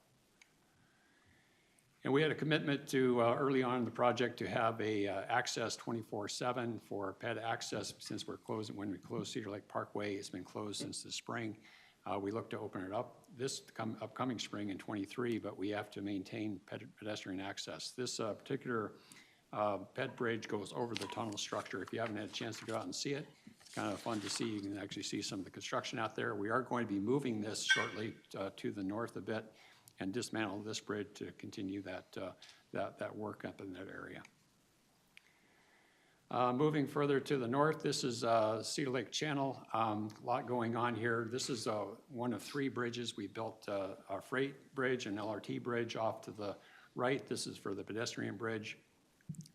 And we had a commitment to, early on in the project, to have a access 24/7 for ped access since we're closing, when we closed Cedar Lake Parkway, it's been closed since the spring. We look to open it up this upcoming spring in '23, but we have to maintain pedestrian access. This particular ped bridge goes over the tunnel structure. If you haven't had a chance to go out and see it, it's kind of fun to see. You can actually see some of the construction out there. We are going to be moving this shortly to the north a bit and dismantle this bridge to continue that work up in that area. Moving further to the north, this is Cedar Lake Channel. A lot going on here. This is one of 3 bridges. We built a freight bridge, an LRT bridge off to the right. This is for the pedestrian bridge.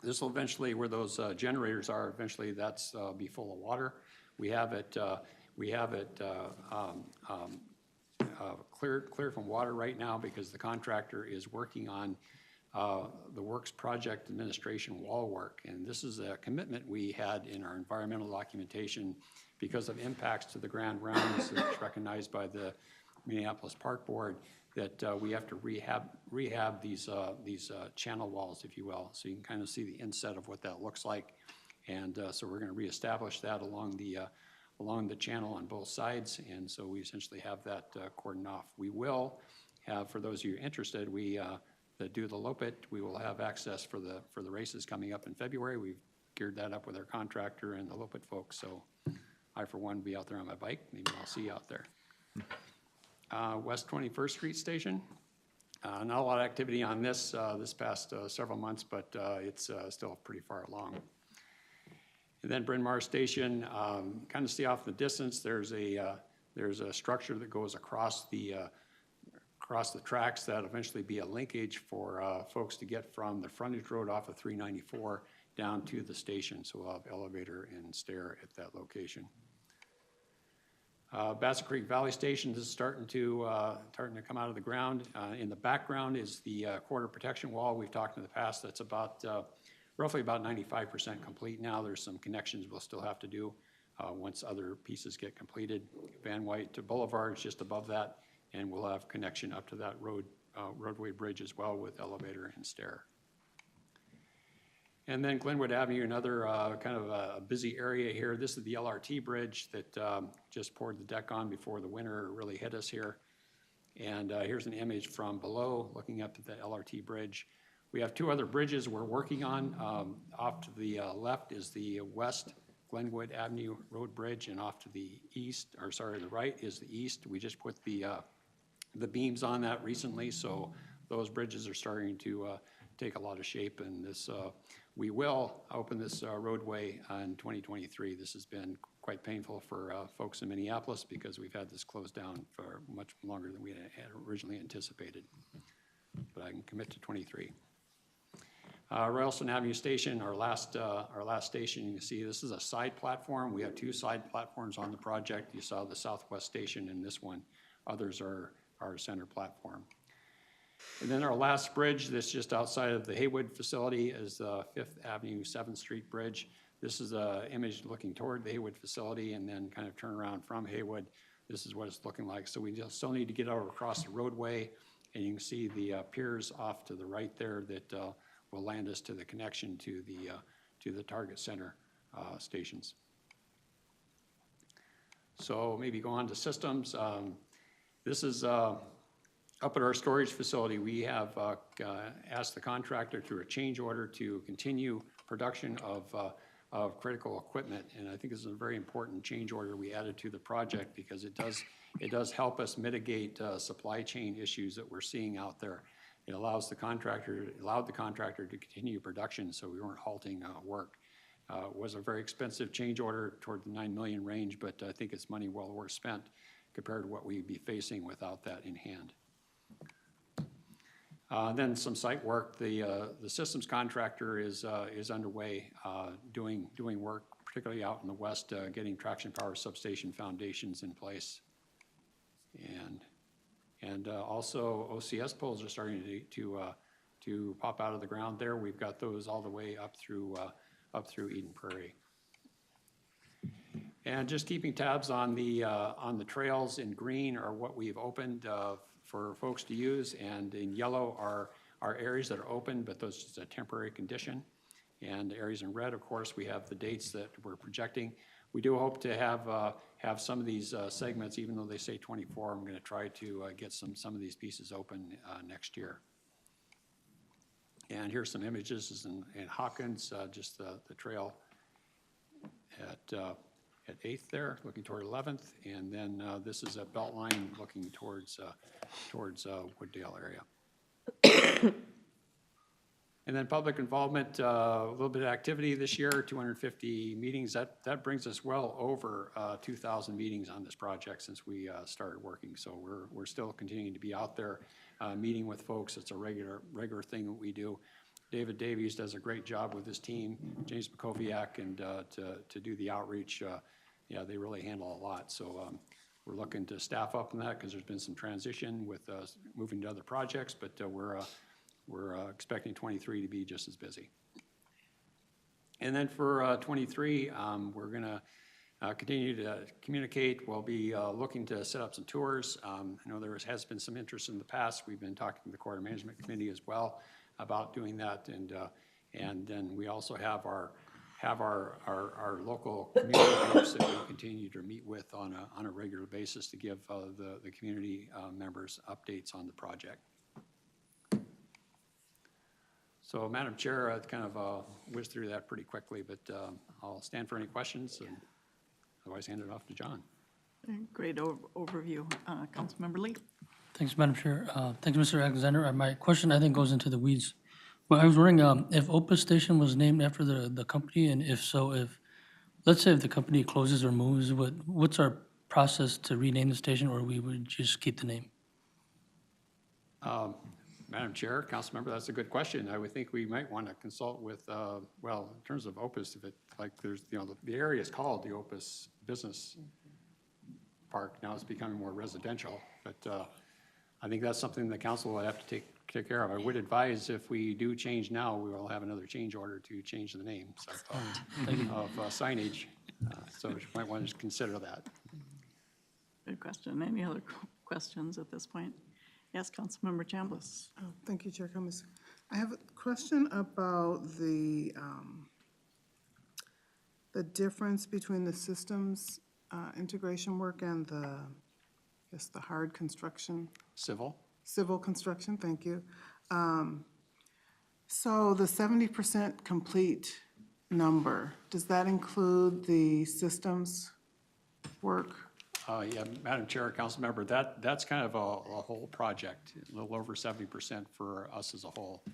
This will eventually, where those generators are, eventually that's be full of water. We have it clear from water right now because the contractor is working on the Works Project Administration wall work. And this is a commitment we had in our environmental documentation because of impacts to the Grand Rounds that's recognized by the Minneapolis Park Board, that we have to rehab these channel walls, if you will. So you can kind of see the inset of what that looks like. And so we're going to reestablish that along the channel on both sides, and so we essentially have that cordoned off. We will have, for those of you interested, that do the Lopet, we will have access for the races coming up in February. We've geared that up with our contractor and the Lopet folks, so I, for one, will be out there on my bike. Maybe I'll see you out there. West 21st Street Station. Not a lot of activity on this past several months, but it's still pretty far along. And then Bryn Mawr Station, kind of see off in the distance, there's a structure that goes across the tracks that eventually be a linkage for folks to get from the frontage road off of 394 down to the station. So we'll have elevator and stair at that location. Bassett Creek Valley Station, this is starting to come out of the ground. In the background is the quarter protection wall. We've talked in the past, that's about roughly about 95% complete now. There's some connections we'll still have to do once other pieces get completed. Van White to Boulevard is just above that, and we'll have connection up to that roadway bridge as well with elevator and stair. And then Glenwood Avenue, another kind of a busy area here. This is the LRT bridge that just poured the deck on before the winter really hit us here. And here's an image from below looking up at the LRT bridge. We have 2 other bridges we're working on. Off to the left is the West Glenwood Avenue Road Bridge, and off to the the right is the east. We just put the beams on that recently, so those bridges are starting to take a lot of shape, and this we will open this roadway in 2023. This has been quite painful for folks in Minneapolis because we've had this closed down for much longer than we had originally anticipated. But I can commit to 23. Royalston Avenue Station, our last station, you can see this is a side platform. We have 2 side platforms on the project. You saw the Southwest Station and this one. Others are our center platform. And then our last bridge that's just outside of the Haywood facility is the 5th Avenue 7th Street Bridge. This is an image looking toward the Haywood facility and then kind of turn around from Haywood. This is what it's looking like. So we still need to get over across the roadway, and you can see the piers off to the right there that will land us to the connection to the Target Center stations. So maybe go on to systems. This is up at our storage facility. We have asked the contractor through a change order to continue production of critical equipment, and I think this is a very important change order we added to the project because it does help us mitigate supply chain issues that we're seeing out there. It allowed the contractor to continue production, so we weren't halting work. It was a very expensive change order toward the $9 million range, but I think it's money well worth spent compared to what we'd be facing without that in hand. Then some site work. The systems contractor is underway doing work, particularly out in the west, getting traction power substation foundations in place, and also OCS poles are starting to pop out of the ground there. We've got those all the way up through Eden Prairie. And just keeping tabs on the trails in green are what we've opened for folks to use, and in yellow are areas that are open, but those is a temporary condition. And areas in red, of course, we have the dates that we're projecting. We do hope to have some of these segments, even though they say 24, I'm gonna try to get some of these pieces open next year. And here's some images. This is in Hawkins, just the trail at 8th there, looking toward 11th, and then this is a Beltline looking towards Wooddale area. And then public involvement, a little bit of activity this year, 250 meetings. That brings us well over 2,000 meetings on this project since we started working. So we're still continuing to be out there meeting with folks. It's a regular thing that we do. David Davies does a great job with his team, James Makoviak, and to do the outreach. Yeah, they really handle a lot. So we're looking to staff up on that because there's been some transition with moving to other projects, but we're expecting 23 to be just as busy. And then for 23, we're gonna continue to communicate. We'll be looking to set up some tours. I know there has been some interest in the past. We've been talking to the Corridor Management Committee as well about doing that, and then we also have our local community groups that we continue to meet with on a regular basis to give the community members updates on the project. So, Madam Chair, I kind of whizzed through that pretty quickly, but I'll stand for any questions, and otherwise hand it off to John. Great overview. Councilmember Lee. Thanks, Madam Chair. Thanks, Mr. Alexander. My question, I think, goes into the weeds. Well, I was wondering if Opus Station was named after the company, and if so, let's say if the company closes or moves, what's our process to rename the station, or we would just keep the name? Madam Chair, council member, that's a good question. I would think we might want to consult with, well, in terms of Opus, if it, like there's, the area is called the Opus Business Park. Now it's becoming more residential, but I think that's something the council would have to take care of. I would advise if we do change now, we will have another change order to change the name of signage. So you might want to just consider that. Good question. Any other questions at this point? Yes, Councilmember Chambliss. Oh, thank you, Chair Cummings. I have a question about the difference between the systems integration work and the hard construction. Civil construction, thank you. So the 70% complete number, does that include the systems work? Yeah, Madam Chair, council member, that's kind of a whole project, a little over 70% for us as a whole.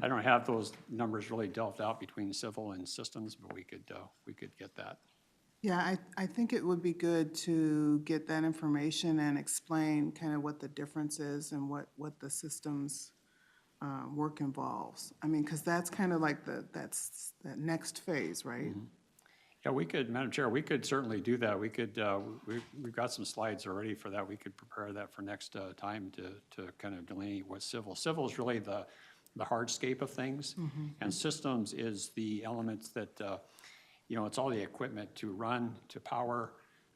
I don't have those numbers really delved out between civil and systems, but we could get that. Yeah, I think it would be good to get that information and explain kind of what the difference is and what the systems work involves. I mean, because that's kind of like that next phase, right? Mm-hmm. Yeah, we could, Madam Chair, we could certainly do that. We could, we've got some slides already for that. We could prepare that for next time to kind of delineate what's civil. Civil is really the hardscape of things, and systems is the elements that, it's all the equipment to run, to power,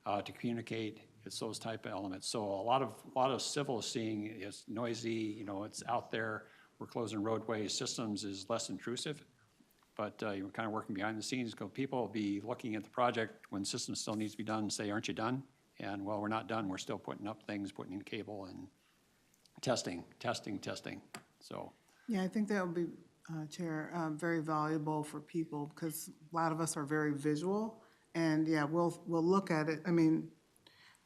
to communicate. It's those type of elements. So a lot of civil seeing is noisy, it's out there. We're closing roadways. Systems is less intrusive. But you're kind of working behind the scenes because people will be looking at the project when systems still needs to be done and say, aren't you done? And well, we're not done. We're still putting up things, putting in cable and testing. So. Yeah, I think that would be, Chair, very valuable for people because a lot of us are very visual. And yeah, we'll look at it. I mean,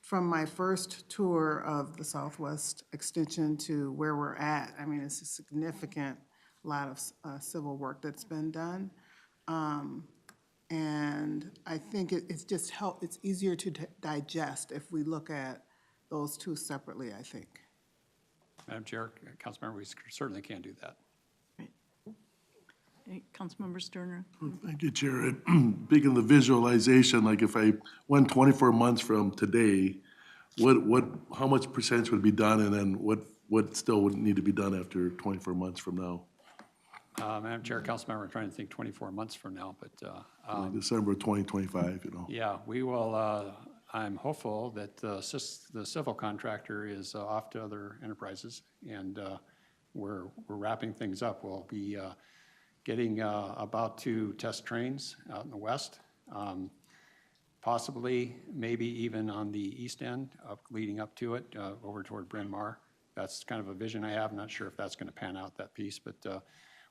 from my first tour of the Southwest Extension to where we're at, I mean, it's a significant lot of civil work that's been done. And I think it's just it's easier to digest if we look at those two separately, I think. Madam Chair, Councilmember, we certainly can do that. Right. Hey, Councilmember Sterner. Thank you, Chair. Big in the visualization, like if I went 24 months from today, how much percentage would be done, and then what still would need to be done after 24 months from now? Madam Chair, Councilmember, I'm trying to think 24 months from now, but Like December 2025, you know. yeah, we will, I'm hopeful that the civil contractor is off to other enterprises, and we're wrapping things up. We'll be getting about 2 test trains out in the west, possibly, maybe even on the east end, leading up to it, over toward Bryn Mawr. That's kind of a vision I have. I'm not sure if that's going to pan out, that piece, but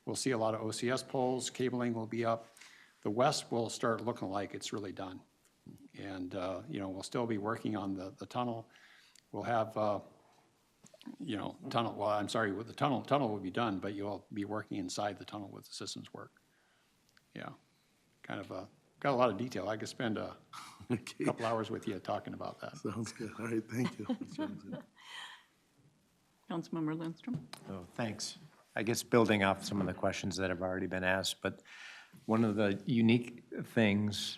we'll see a lot of OCS poles. Cabling will be up. The west will start looking like it's really done. And, you know, we'll still be working on the tunnel. We'll have, you know, tunnel, well, I'm sorry, with the tunnel will be done, but you'll be working inside the tunnel with the systems work. Yeah, kind of, got a lot of detail. I could spend a couple hours with you talking about that. Sounds good. All right, thank you. Councilmember Lindstrom. Oh, thanks. I guess building off some of the questions that have already been asked, but one of the unique things,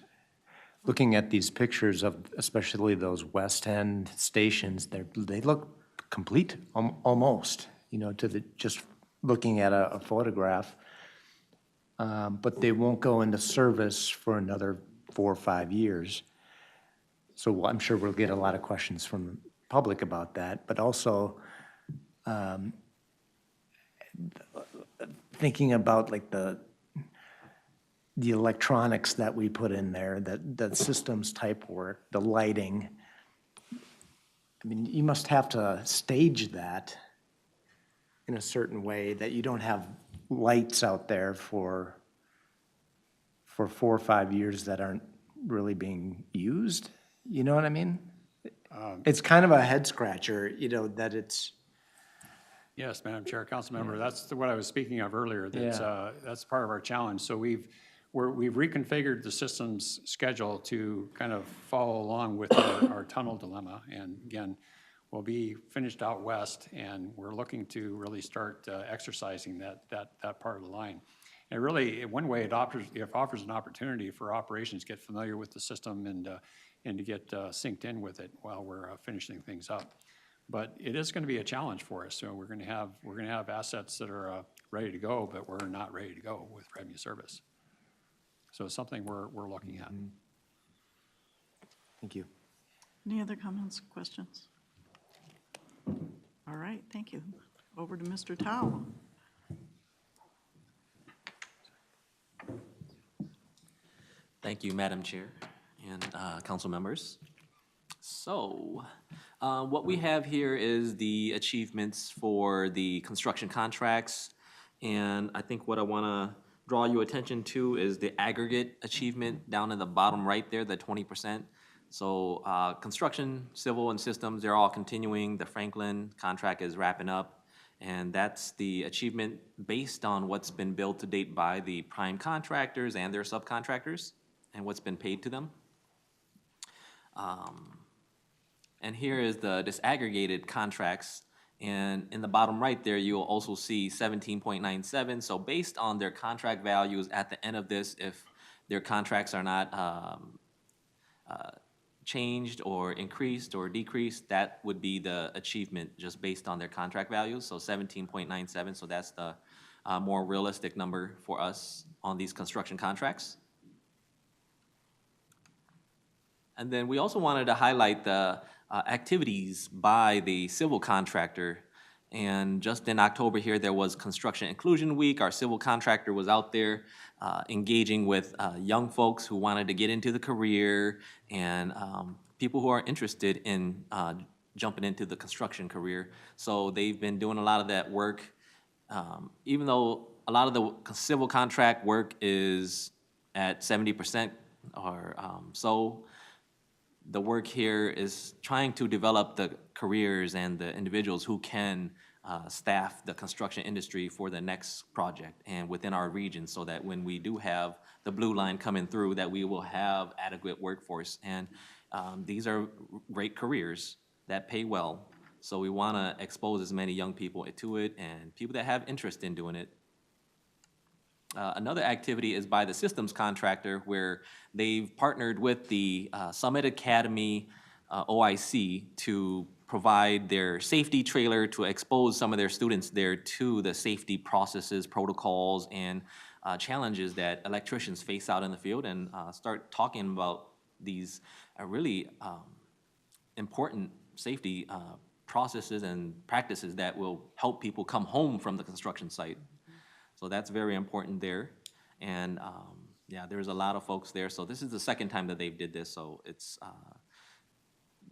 looking at these pictures of especially those West End stations, they look complete, almost, you know, to the, just looking at a photograph. But they won't go into service for another 4 or 5 years. So I'm sure we'll get a lot of questions from the public about that, but also thinking about like the electronics that we put in there, that systems type work, the lighting. I mean, you must have to stage that in a certain way that you don't have lights out there for 4 or 5 years that aren't really being used. You know what I mean? It's kind of a head scratcher, you know, that it's. Yes, Madam Chair, Councilmember, that's what I was speaking of earlier. That's part of our challenge. So we've reconfigured the system's schedule to kind of follow along with our tunnel dilemma. And again, we'll be finished out west, and we're looking to really start exercising that part of the line. And really, in one way, it offers an opportunity for operations to get familiar with the system and to get synced in with it while we're finishing things up. But it is going to be a challenge for us. So we're going to have assets that are ready to go, but we're not ready to go with revenue service. So it's something we're looking at. Thank you. Any other comments, questions? All right, thank you. Over to Mr. Tao. Thank you, Madam Chair and council members. So what we have here is the achievements for the construction contracts. And I think what I want to draw your attention to is the aggregate achievement down in the bottom right there, the 20%. So construction, civil, and systems, they're all continuing. The Franklin contract is wrapping up. And that's the achievement based on what's been billed to date by the prime contractors and their subcontractors and what's been paid to them. And here is the disaggregated contracts. And in the bottom right there, you'll also see 17.97. So based on their contract values at the end of this, if their contracts are not changed or increased or decreased, that would be the achievement just based on their contract values. So 17.97, so that's the more realistic number for us on these construction contracts. And then we also wanted to highlight the activities by the civil contractor. And just in October here, there was Construction Inclusion Week. Our civil contractor was out there engaging with young folks who wanted to get into the career and people who are interested in jumping into the construction career. So they've been doing a lot of that work. Even though a lot of the civil contract work is at 70% or so, the work here is trying to develop the careers and the individuals who can staff the construction industry for the next project and within our region, so that when we do have the blue line coming through, that we will have adequate workforce. And these are great careers that pay well. So we want to expose as many young people to it and people that have interest in doing it. Another activity is by the systems contractor, where they've partnered with the Summit Academy OIC to provide their safety trailer to expose some of their students there to the safety processes, protocols, and challenges that electricians face out in the field, and start talking about these really important safety processes and practices that will help people come home from the construction site. So that's very important there. And yeah, there's a lot of folks there. So this is the second time that they've did this. So it's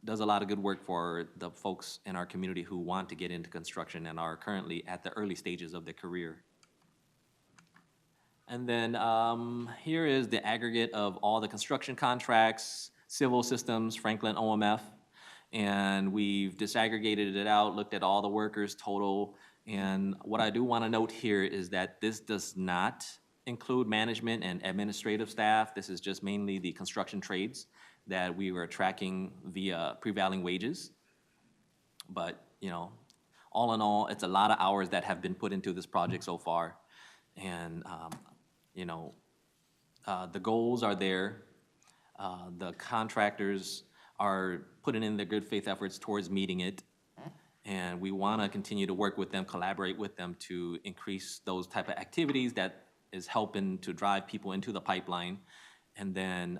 does a lot of good work for the folks in our community who want to get into construction and are currently at the early stages of their career. And then here is the aggregate of all the construction contracts, civil systems, Franklin OMF. And we've disaggregated it out, looked at all the workers total. And what I do want to note here is that this does not include management and administrative staff. This is just mainly the construction trades that we were tracking via prevailing wages. But, you know, all in all, it's a lot of hours that have been put into this project so far. And, you know, the goals are there. The contractors are putting in their good faith efforts towards meeting it. And we want to continue to work with them, collaborate with them to increase those type of activities that is helping to drive people into the pipeline. And then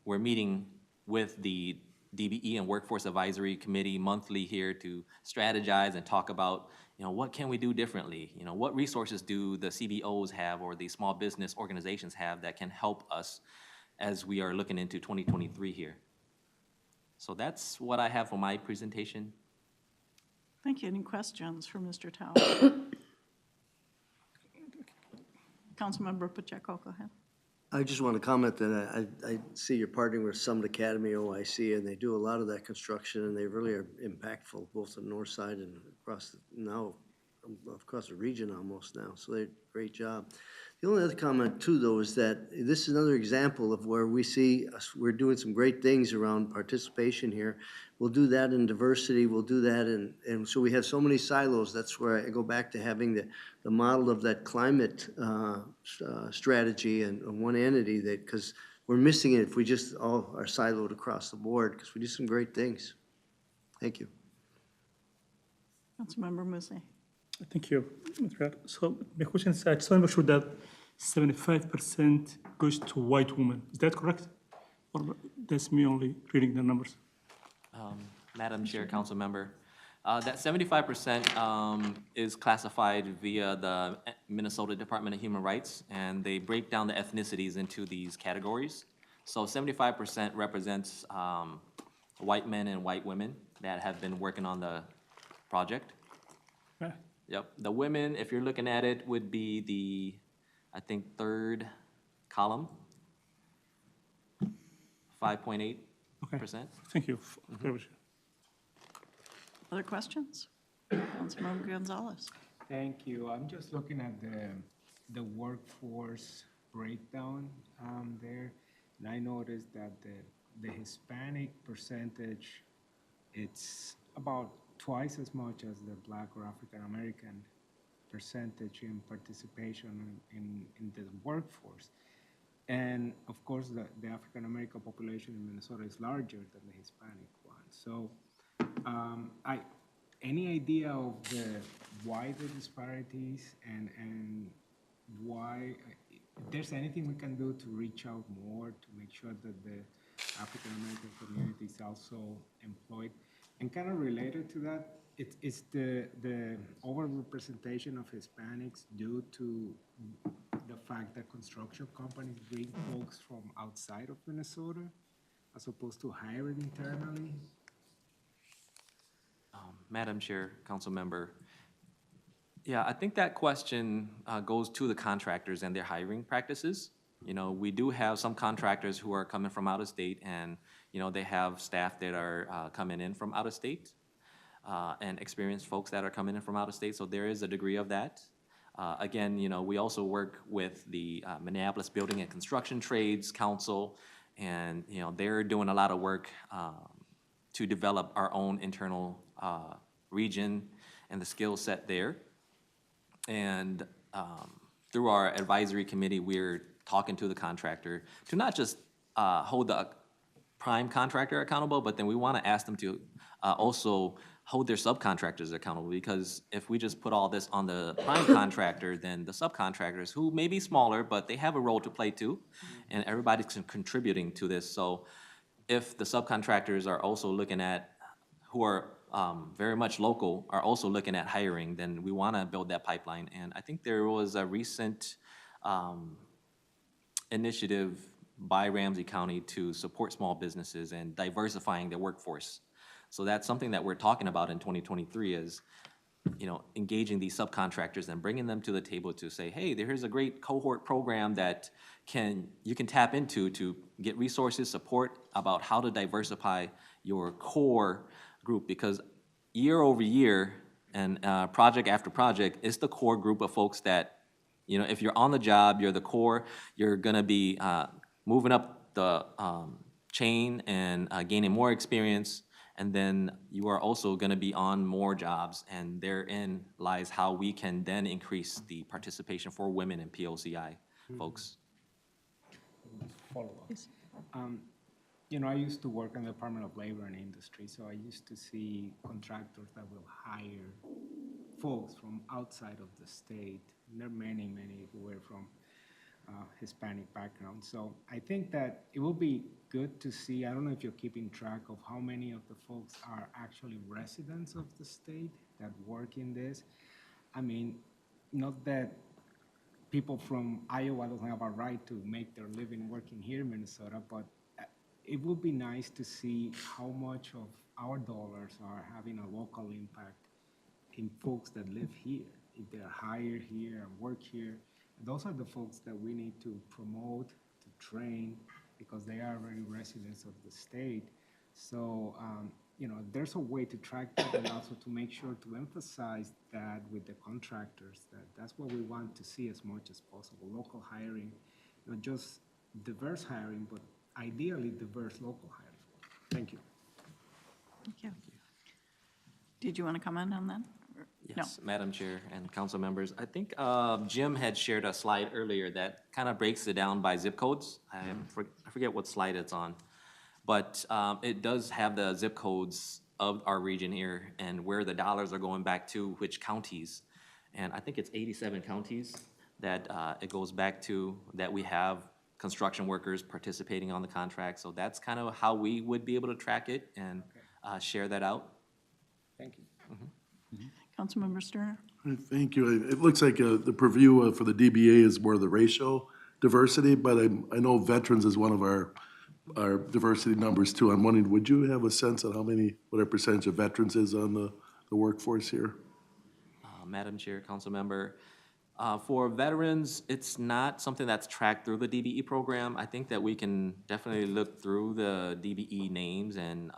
we're meeting with the DBE and Workforce Advisory Committee monthly here to strategize and talk about, you know, what can we do differently? You know, what resources do the CBOs have or the small business organizations have that can help us as we are looking into 2023 here. So that's what I have for my presentation. Thank you. Any questions for Mr. Tao? Councilmember Pacheco, go ahead. I just want to comment that I see you're partnering with Summit Academy OIC, and they do a lot of that construction, and they really are impactful, both on the north side and across the region almost now. So they did a great job. The only other comment too, though, is that this is another example of where we see we're doing some great things around participation here. We'll do that in diversity. We'll do that and so we have so many silos. That's where I go back to having the model of that climate strategy and one entity, that because we're missing it if we just all are siloed across the board, because we do some great things. Thank you. Councilmember Musse. Thank you, Mr. Chair. So my question is, I just want to make sure that 75% goes to white women. Is that correct? Or that's me only reading the numbers? Madam Chair, Council Member, that 75% is classified via the Minnesota Department of Human Rights, and they break down the ethnicities into these categories. So 75% represents white men and white women that have been working on the project. Okay. Yep. The women, if you're looking at it, would be the, I think, third column, 5.8%. Okay. Thank you. Other questions? Councilmember Gonzalez. Thank you. I'm just looking at the workforce breakdown there, and I noticed that the Hispanic percentage, it's about twice as much as the Black or African American percentage in participation in the workforce. And of course, the African American population in Minnesota is larger than the Hispanic one. So, any idea of why the disparities and why, if there's anything we can do to reach out more to make sure that the African American community is also employed? And kind of related to that, it's the overrepresentation of Hispanics due to the fact that construction companies bring folks from outside of Minnesota as opposed to hiring internally? Madam Chair, Council Member, yeah, I think that question goes to the contractors and their hiring practices. You know, we do have some contractors who are coming from out of state, and, you know, they have staff that are coming in from out of state and experienced folks that are coming in from out of state, so there is a degree of that. Again, you know, we also work with the Minneapolis Building and Construction Trades Council, and, you know, they're doing a lot of work to develop our own internal region and the skill set there. And through our advisory committee, we're talking to the contractor to not just hold the prime contractor accountable, but then we want to ask them to also hold their subcontractors accountable, because if we just put all this on the prime contractor, then the subcontractors, who may be smaller, but they have a role to play too, and everybody's contributing to this. So if the subcontractors are also looking at, who are very much local, are also looking at hiring, then we want to build that pipeline. And I think there was a recent initiative by Ramsey County to support small businesses and diversifying their workforce. So that's something that we're talking about in 2023 is, engaging these subcontractors and bringing them to the table to say, hey, here's a great cohort program that you can tap into to get resources, support about how to diversify your core group, because year over year and project after project, it's the core group of folks that, if you're on the job, you're the core, you're gonna be moving up the chain and gaining more experience, and then you are also gonna be on more jobs, and therein lies how we can then increase the participation for women and POCI folks. Follow-up. I used to work in the Department of Labor and Industry, so I used to see contractors that will hire folks from outside of the state. And there are many, many who were from Hispanic background. So I think that it will be good to see, I don't know if you're keeping track of how many of the folks are actually residents of the state that work in this. I mean, not that people from Iowa don't have a right to make their living working here in Minnesota, but it would be nice to see how much of our dollars are having a local impact in folks that live here, if they're hired here and work here. Those are the folks that we need to promote, to train, because they are already residents of the state. So, there's a way to track that, and also to make sure to emphasize that with the contractors, that's what we want to see as much as possible. Local hiring, not just diverse hiring, but ideally diverse local hiring. Thank you. Thank you. Did you want to comment on that? Yes, Madam Chair and council members. I think Jim had shared a slide earlier that kind of breaks it down by zip codes. I forget what slide it's on, but it does have the zip codes of our region here and where the dollars are going back to, which counties. And I think it's 87 counties that it goes back to, that we have construction workers participating on the contract. So that's kind of how we would be able to track it and share that out. Thank you. Councilmember Sterner? Thank you. It looks like the purview for the DBA is more the racial diversity, but I know veterans is one of our diversity numbers too. I'm wondering, would you have a sense of what our percentage of veterans is on the workforce here? Madam Chair, council member, for veterans, it's not something that's tracked through the DBE program. I think that we can definitely look through the DBE names and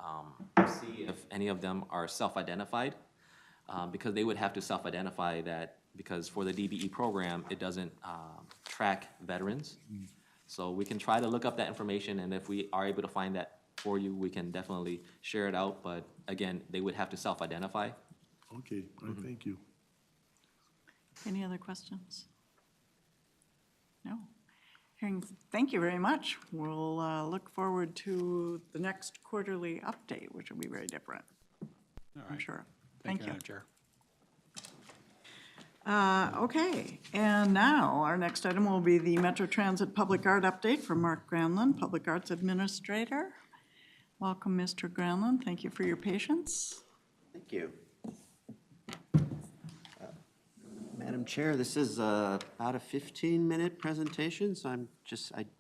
see if any of them are self-identified, because they would have to self-identify that, because for the DBE program, it doesn't track veterans. So we can try to look up that information, and if we are able to find that for you, we can definitely share it out. But again, they would have to self-identify. Okay, thank you. Any other questions? No. Thank you very much. We'll look forward to the next quarterly update, which will be very different, I'm sure. Thank you. Madam Chair. Okay, and now our next item will be the Metro Transit Public Art Update from Mark Granlund, Public Arts Administrator. Welcome, Mr. Granlund. Thank you for your patience. Thank you. Madam Chair, this is about a 15-minute presentation, so I'm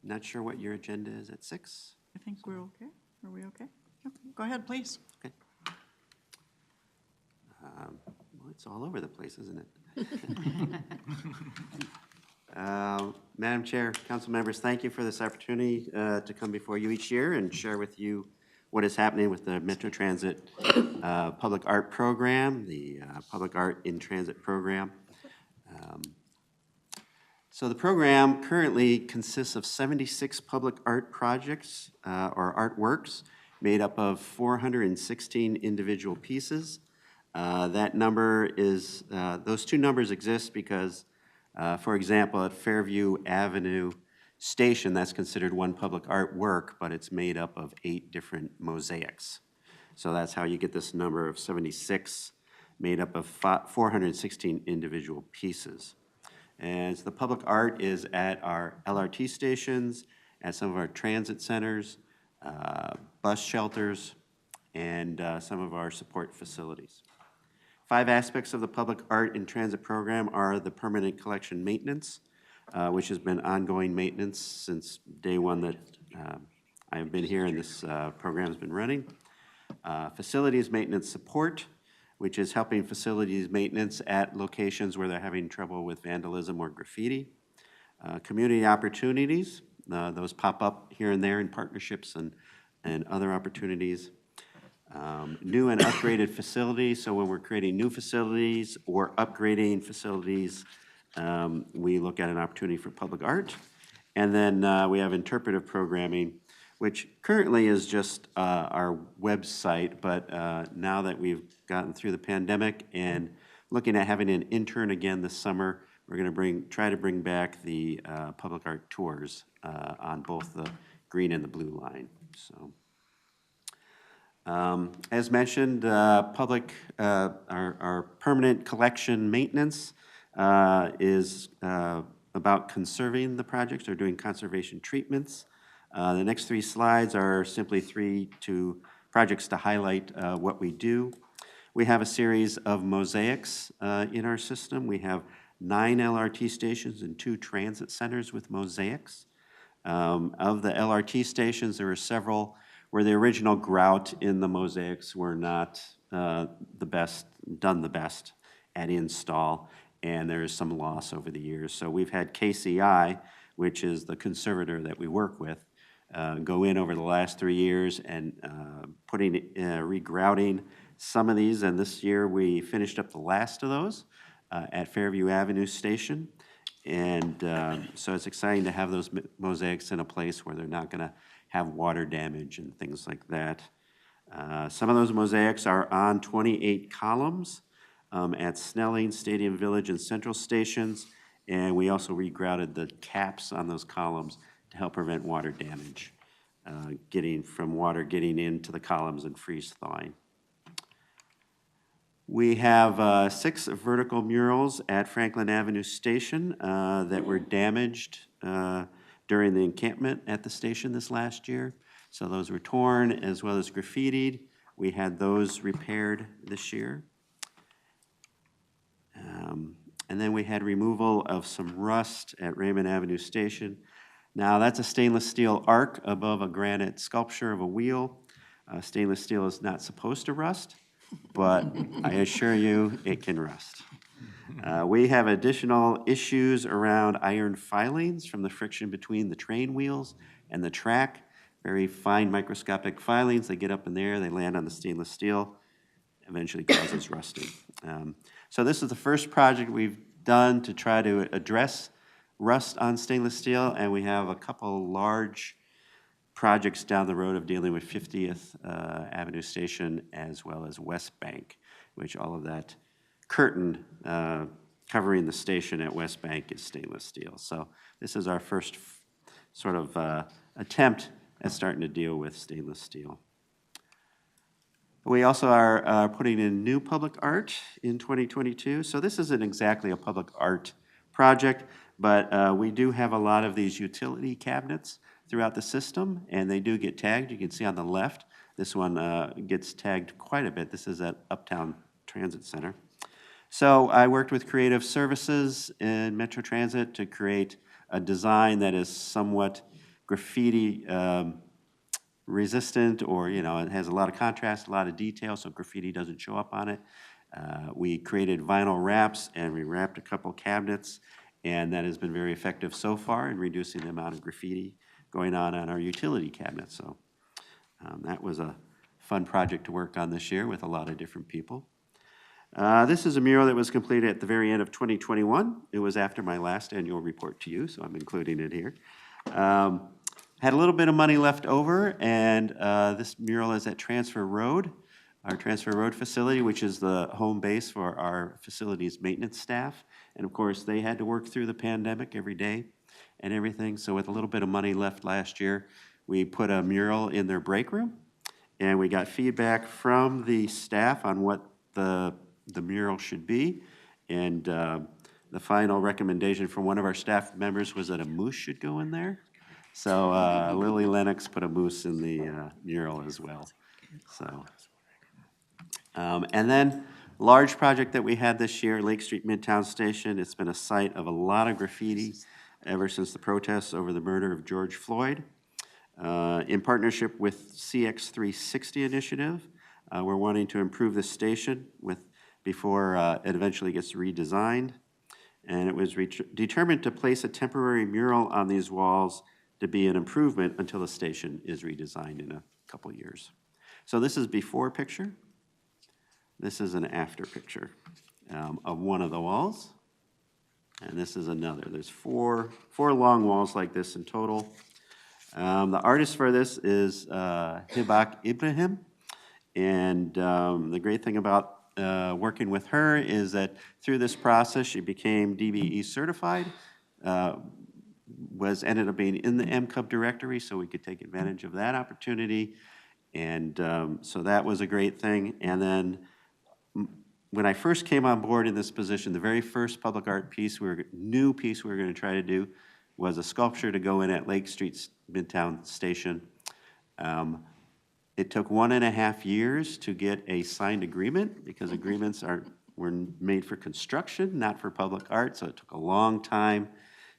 not sure what your agenda is at 6. I think we're okay. Are we okay? Yep. Go ahead, please. Okay. Well, it's all over the place, isn't it? Madam Chair, council members, thank you for this opportunity to come before you each year and share with you what is happening with the Metro Transit Public Art Program, the Public Art in Transit Program. So the program currently consists of 76 public art projects or artworks made up of 416 individual pieces. That number is, those two numbers exist because, for example, at Fairview Avenue station, that's considered one public art work, but it's made up of 8 different mosaics. So that's how you get this number of 76, made up of 416 individual pieces. And so the public art is at our LRT stations, at some of our transit centers, bus shelters, and some of our support facilities. 5 aspects of the public art in transit program are the permanent collection maintenance, which has been ongoing maintenance since day one that I have been here and this program has been running. Facilities maintenance support, which is helping facilities maintenance at locations where they're having trouble with vandalism or graffiti. Community opportunities, those pop up here and there in partnerships and other opportunities. New and upgraded facilities, so when we're creating new facilities or upgrading facilities, we look at an opportunity for public art. And then we have interpretive programming, which currently is just our website, but now that we've gotten through the pandemic and looking at having an intern again this summer, we're going to try to bring back the public art tours on both the green and the blue line. So, as mentioned, our permanent collection maintenance is about conserving the projects or doing conservation treatments. The next 3 slides are simply 3 projects to highlight what we do. We have a series of mosaics in our system. We have 9 LRT stations and 2 transit centers with mosaics. Of the LRT stations, there were several where the original grout in the mosaics were not done the best at install, and there is some loss over the years. So we've had KCI, which is the conservator that we work with, go in over the last 3 years and regrouting some of these, and this year we finished up the last of those at Fairview Avenue Station. And so it's exciting to have those mosaics in a place where they're not going to have water damage and things like that. Some of those mosaics are on 28 columns at Snelling, Stadium Village, and Central Stations, and we also regrouted the caps on those columns to help prevent water damage, water getting into the columns and freeze thawing. We have 6 vertical murals at Franklin Avenue Station that were damaged during the encampment at the station this last year. So those were torn as well as graffitied. We had those repaired this year. And then we had removal of some rust at Raymond Avenue Station. Now that's a stainless steel arc above a granite sculpture of a wheel. Stainless steel is not supposed to rust, but I assure you it can rust. We have additional issues around iron filings from the friction between the train wheels and the track. Very fine microscopic filings. They get up in there, they land on the stainless steel, eventually causes rusting. So this is the first project we've done to try to address rust on stainless steel, and we have a couple large projects down the road of dealing with 50th Avenue Station as well as West Bank, which all of that curtain covering the station at West Bank is stainless steel. So this is our first sort of attempt at starting to deal with stainless steel. We also are putting in new public art in 2022. So this isn't exactly a public art project, but we do have a lot of these utility cabinets throughout the system, and they do get tagged. You can see on the left, this one gets tagged quite a bit. This is at Uptown Transit Center. So I worked with Creative Services in Metro Transit to create a design that is somewhat graffiti resistant, or it has a lot of contrast, a lot of detail, so graffiti doesn't show up on it. We created vinyl wraps, and we wrapped a couple cabinets, and that has been very effective so far in reducing the amount of graffiti going on our utility cabinets. So that was a fun project to work on this year with a lot of different people. This is a mural that was completed at the very end of 2021. It was after my last annual report to you, so I'm including it here. Had a little bit of money left over, and this mural is at Transfer Road, our Transfer Road facility, which is the home base for our facilities maintenance staff. And of course, they had to work through the pandemic every day, and everything. So with a little bit of money left last year, we put a mural in their break room, and we got feedback from the staff on what the mural should be. And the final recommendation from one of our staff members was that a moose should go in there. So Lily Lennox put a moose in the mural as well. So, and then large project that we had this year, Lake Street Midtown Station. It's been a site of a lot of graffiti ever since the protests over the murder of George Floyd. In partnership with CX360 initiative, we're wanting to improve the station before it eventually gets redesigned. And it was determined to place a temporary mural on these walls to be an improvement until the station is redesigned in a couple years. So this is before picture. This is an after picture of one of the walls. And this is another. There's four long walls like this in total. The artist for this is Hibak Ibrahim. And the great thing about working with her is that through this process, she became DBE certified, ended up being in the MCUB directory, so we could take advantage of that opportunity. And so that was a great thing. And then when I first came on board in this position, the very first public art new piece we were going to try to do was a sculpture to go in at Lake Street Midtown Station. It took 1.5 years to get a signed agreement because agreements were made for construction, not for public art, so it took a long time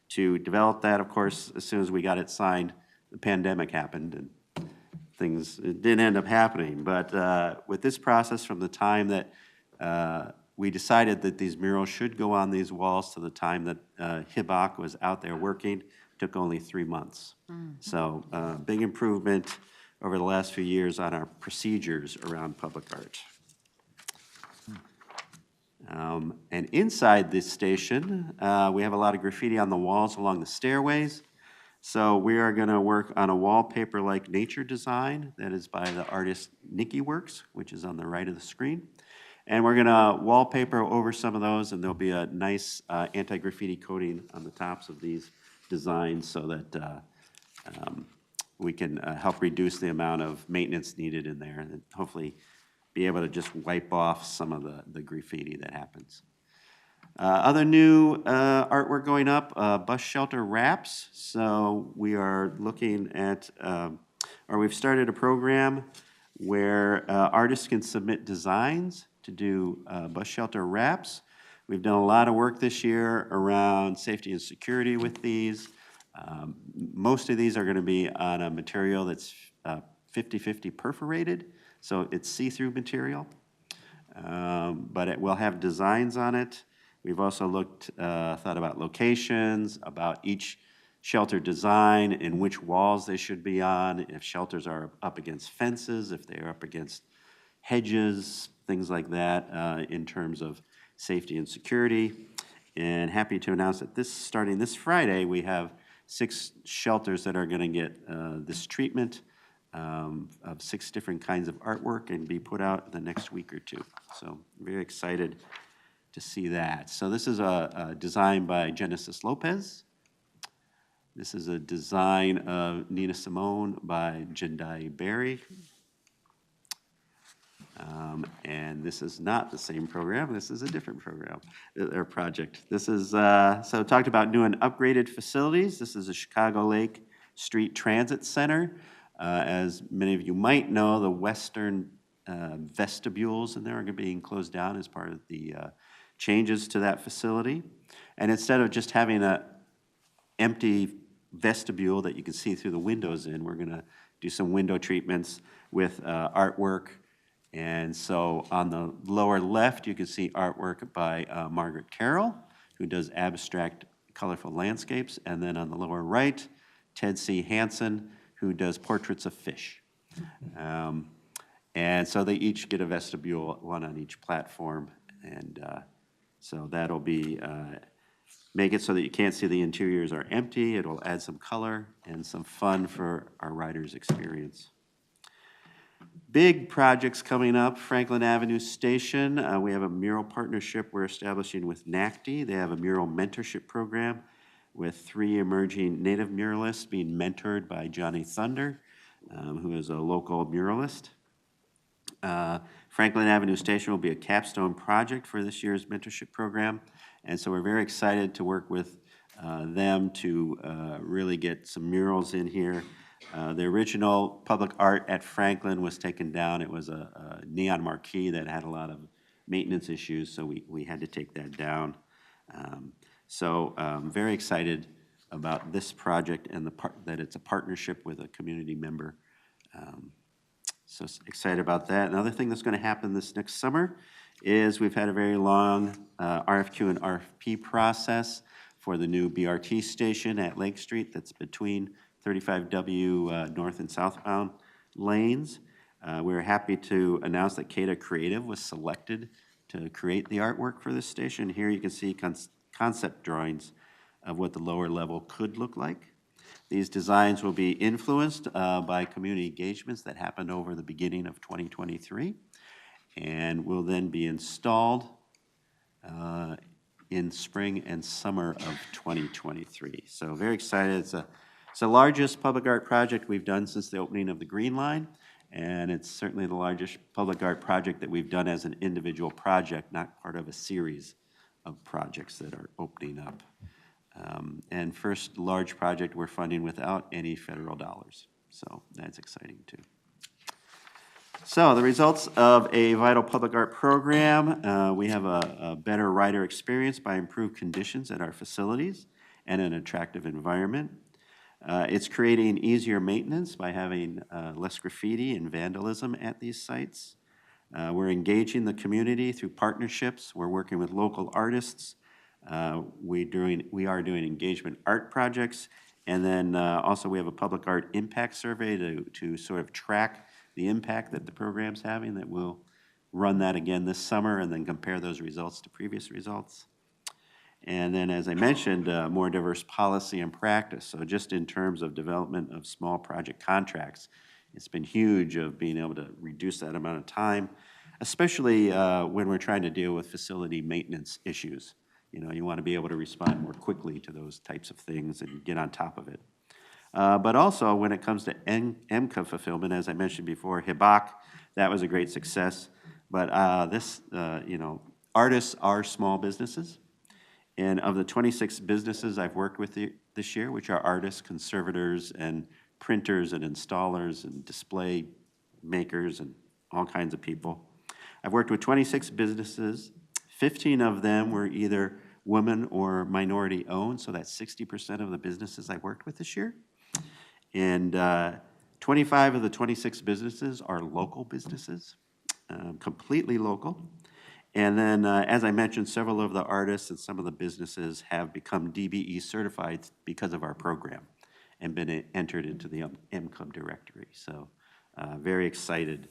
to develop that. Of course, as soon as we got it signed, the pandemic happened and it didn't end up happening. But with this process, from the time that we decided that these murals should go on these walls to the time that Hibak was out there working, took only 3 months. So big improvement over the last few years on our procedures around public art. And inside this station, we have a lot of graffiti on the walls along the stairways. So we are going to work on a wallpaper-like nature design that is by the artist Nikki Works, which is on the right of the screen. And we're going to wallpaper over some of those, and there'll be a nice anti-graffiti coating on the tops of these designs so that we can help reduce the amount of maintenance needed in there and hopefully be able to just wipe off some of the graffiti that happens. Other new artwork going up, bus shelter wraps. So we are looking at, or we've started a program where artists can submit designs to do bus shelter wraps. We've done a lot of work this year around safety and security with these. Most of these are going to be on a material that's 50-50 perforated, so it's see-through material. But it will have designs on it. We've also thought about locations, about each shelter design and which walls they should be on, if shelters are up against fences, if they're up against hedges, things like that in terms of safety and security. And happy to announce that starting this Friday, we have 6 shelters that are going to get this treatment of 6 different kinds of artwork and be put out the next week or 2. So very excited to see that. So this is a design by Genesis Lopez. This is a design of Nina Simone by Jendai Berry. And this is not the same program. This is a different program or project. This is, so talked about new and upgraded facilities. This is a Chicago Lake Street Transit Center. As many of you might know, the western vestibules in there are being closed down as part of the changes to that facility. And instead of just having an empty vestibule that you can see through the windows in, we're going to do some window treatments with artwork. And so on the lower left, you can see artwork by Margaret Carroll, who does abstract, colorful landscapes. And then on the lower right, Ted C. Hansen, who does portraits of fish. And so they each get a vestibule, one on each platform. And so that'll be, make it so that you can't see the interiors are empty. It'll add some color and some fun for our riders' experience. Big projects coming up, Franklin Avenue Station. We have a mural partnership we're establishing with NACD. They have a mural mentorship program with 3 emerging native muralists being mentored by Johnny Thunder, who is a local muralist. Franklin Avenue Station will be a capstone project for this year's mentorship program, and so we're very excited to work with them to really get some murals in here. The original public art at Franklin was taken down. It was a neon marquee that had a lot of maintenance issues, so we had to take that down. Very excited about this project and that it's a partnership with a community member. So excited about that. Another thing that's going to happen this next summer is we've had a very long RFQ and RFP process for the new BRT station at Lake Street that's between 35W north and southbound lanes. We're happy to announce that Cada Creative was selected to create the artwork for this station. Here you can see concept drawings of what the lower level could look like. These designs will be influenced by community engagements that happened over the beginning of 2023 and will then be installed in spring and summer of 2023. So very excited. It's the largest public art project we've done since the opening of the Green Line, and it's certainly the largest public art project that we've done as an individual project, not part of a series of projects that are opening up. And first large project we're funding without any federal dollars. So that's exciting too. So the results of a vital public art program, we have a better rider experience by improved conditions at our facilities and an attractive environment. It's creating easier maintenance by having less graffiti and vandalism at these sites. We're engaging the community through partnerships. We're working with local artists. We are doing engagement art projects, and then also we have a public art impact survey to sort of track the impact that the program's having. That we'll run that again this summer and then compare those results to previous results. And then, as I mentioned, more diverse policy and practice. So just in terms of development of small project contracts, it's been huge of being able to reduce that amount of time, especially when we're trying to deal with facility maintenance issues. You know, you want to be able to respond more quickly to those types of things and get on top of it. But also, when it comes to MCA fulfillment, as I mentioned before, HIBAC, that was a great success. But artists are small businesses. And of the 26 businesses I've worked with this year, which are artists, conservators, and printers, and installers, and display makers, and all kinds of people, I've worked with 26 businesses. 15 of them were either women or minority owned, so that's 60% of the businesses I worked with this year. And 25 of the 26 businesses are local businesses, completely local. And then, as I mentioned, several of the artists and some of the businesses have become DBE certified because of our program and been entered into the MCUM directory. So very excited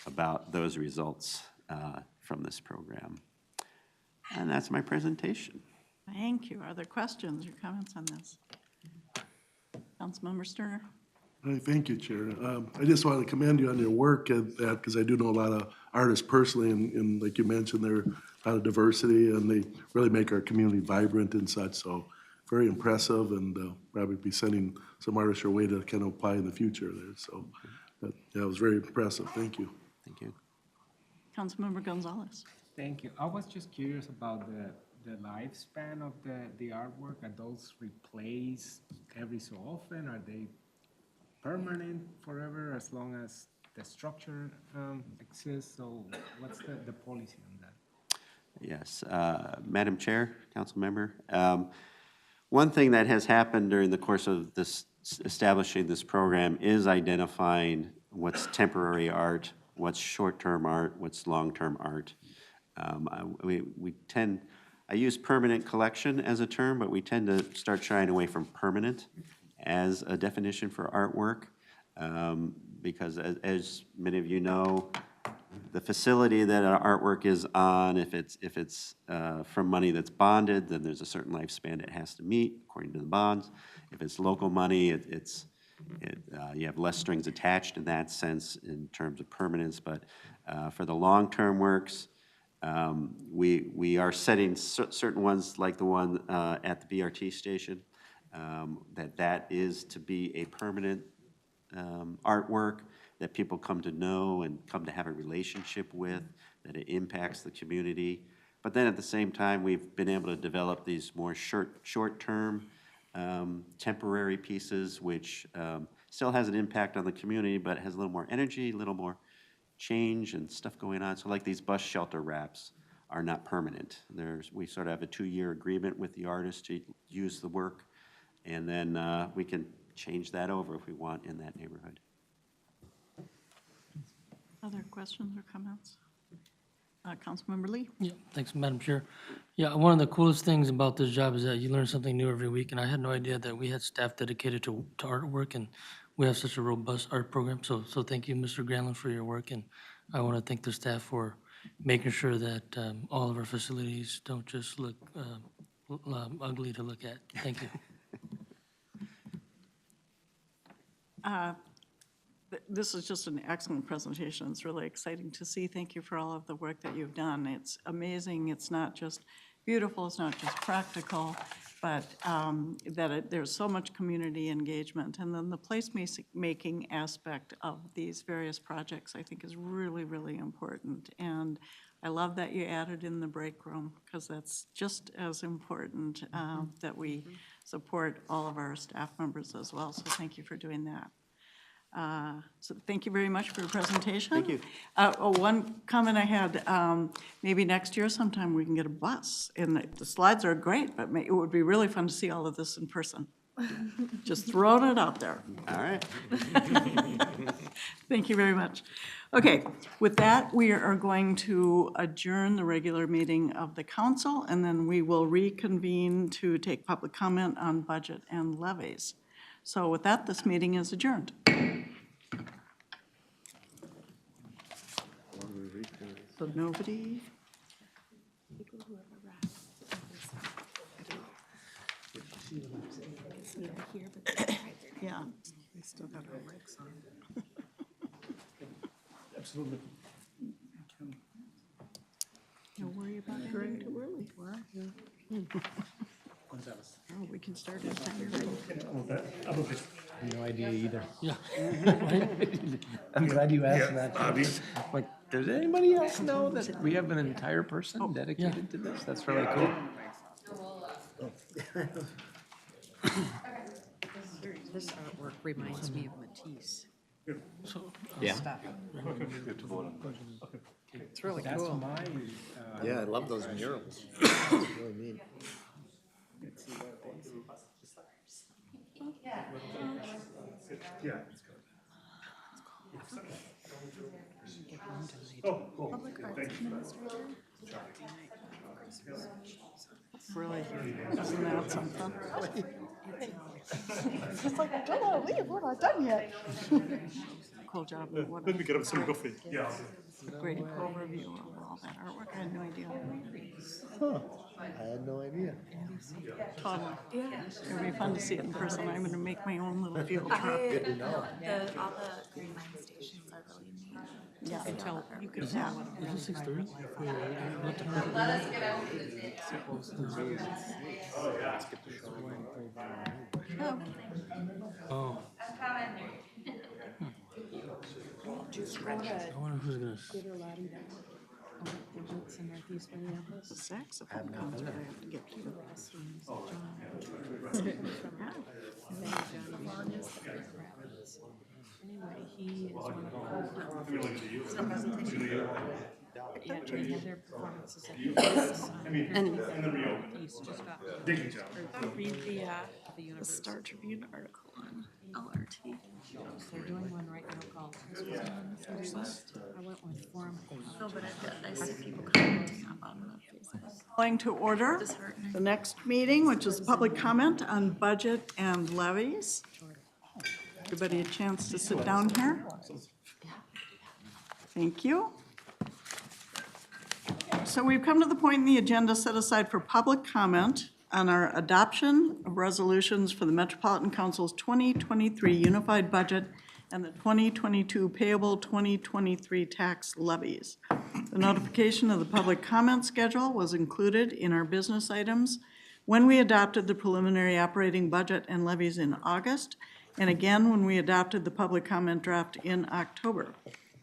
about those results from this program. And that's my presentation. Thank you. Are there questions or comments on this? Councilmember Sterner. Hi, thank you, Chair. I just want to commend you on your work at that, because I do know a lot of artists personally, and like you mentioned, there are a lot of diversity, and they really make our community vibrant and such, so very impressive, and probably be sending some artists your way to kind of apply in the future there, so that was very impressive. Thank you. Thank you. Councilmember Gonzalez. Thank you. I was just curious about the lifespan of the artwork. Are those replaced every so often? Are they permanent forever as long as the structure exists? So what's the policy on that? Yes, Madam Chair, Council Member. One thing that has happened during the course of this establishing this program is identifying what's temporary art, what's short-term art, what's long-term art. I use permanent collection as a term, but we tend to start shying away from permanent as a definition for artwork, because as many of you know, the facility that an artwork is on, if it's from money that's bonded, then there's a certain lifespan it has to meet according to the bonds. If it's local money, you have less strings attached in that sense in terms of permanence. But for the long-term works, we are setting certain ones like the one at the BRT station. that is to be a permanent artwork that people come to know and come to have a relationship with, that it impacts the community. But then at the same time, we've been able to develop these more short-term, temporary pieces, which still has an impact on the community, but has a little more energy, a little more change and stuff going on. So like these bus shelter wraps are not permanent. We sort of have a 2-year agreement with the artist to use the work, and then we can change that over if we want in that neighborhood. Other questions or comments? Councilmember Lee? Yeah, thanks, Madam Chair. Yeah, one of the coolest things about this job is that you learn something new every week, and I had no idea that we had staff dedicated to artwork, and we have such a robust art program. So thank you, Mr. Granlund, for your work, and I want to thank the staff for making sure that all of our facilities don't just look ugly to look at. Thank you. This is just an excellent presentation. It's really exciting to see. Thank you for all of the work that you've done. It's amazing. It's not just beautiful, it's not just practical, but there's so much community engagement. And then the placemaking aspect of these various projects, I think, is really, really important. And I love that you added in the break room, because that's just as important, that we support all of our staff members as well. So thank you for doing that. So thank you very much for your presentation. Thank you. One comment I had, maybe next year sometime we can get a bus. And the slides are great, but it would be really fun to see all of this in person. Just throwing it out there. All right. Thank you very much. Okay, with that, we are going to adjourn the regular meeting of the council, and then we will reconvene to take public comment on budget and levies. So with that, this meeting is adjourned. So nobody? Yeah. They still got their mics on. Absolutely. Don't worry about it too early. Oh, we can start at 10. No idea either. Yeah. I'm glad you asked that. Like, does anybody else know that we have an entire person dedicated to this? That's really cool. This artwork reminds me of Matisse. Yeah. It's really That's cool. my, Yeah, I love those murals. It's really neat. Yeah. Oh, cool. Thank you. Really, isn't that something? It's like, don't want to leave, we're not done yet. Cool job. What Let me get up some coffee. Yeah. a great overview of all that artwork. I had no idea. Huh. I had no idea. Totally. It'll be fun to see it in person. I'm gonna make my own little field trip. Good to know. All the green line stations are really neat. Yeah, until you can Is tell. it 6:30? Oh. I wonder who's gonna. The saxophone comes, but I have to get to it. Anyway, he is one of the yeah, they have their performances at the East just got Read the Star Tribune article on LRT. they're doing one right now called I went with Forum. No, but I see people commenting about it on Facebook. Calling to order the next meeting, which is public comment on budget and levies. Everybody a chance to sit down here? Thank you. So we've come to the point in the agenda set aside for public comment on our adoption of resolutions for the Metropolitan Council's 2023 Unified Budget and the 2022 Payable 2023 Tax Levies. The notification of the public comment schedule was included in our business items when we adopted the preliminary operating budget and levies in August, and again when we adopted the public comment draft in October.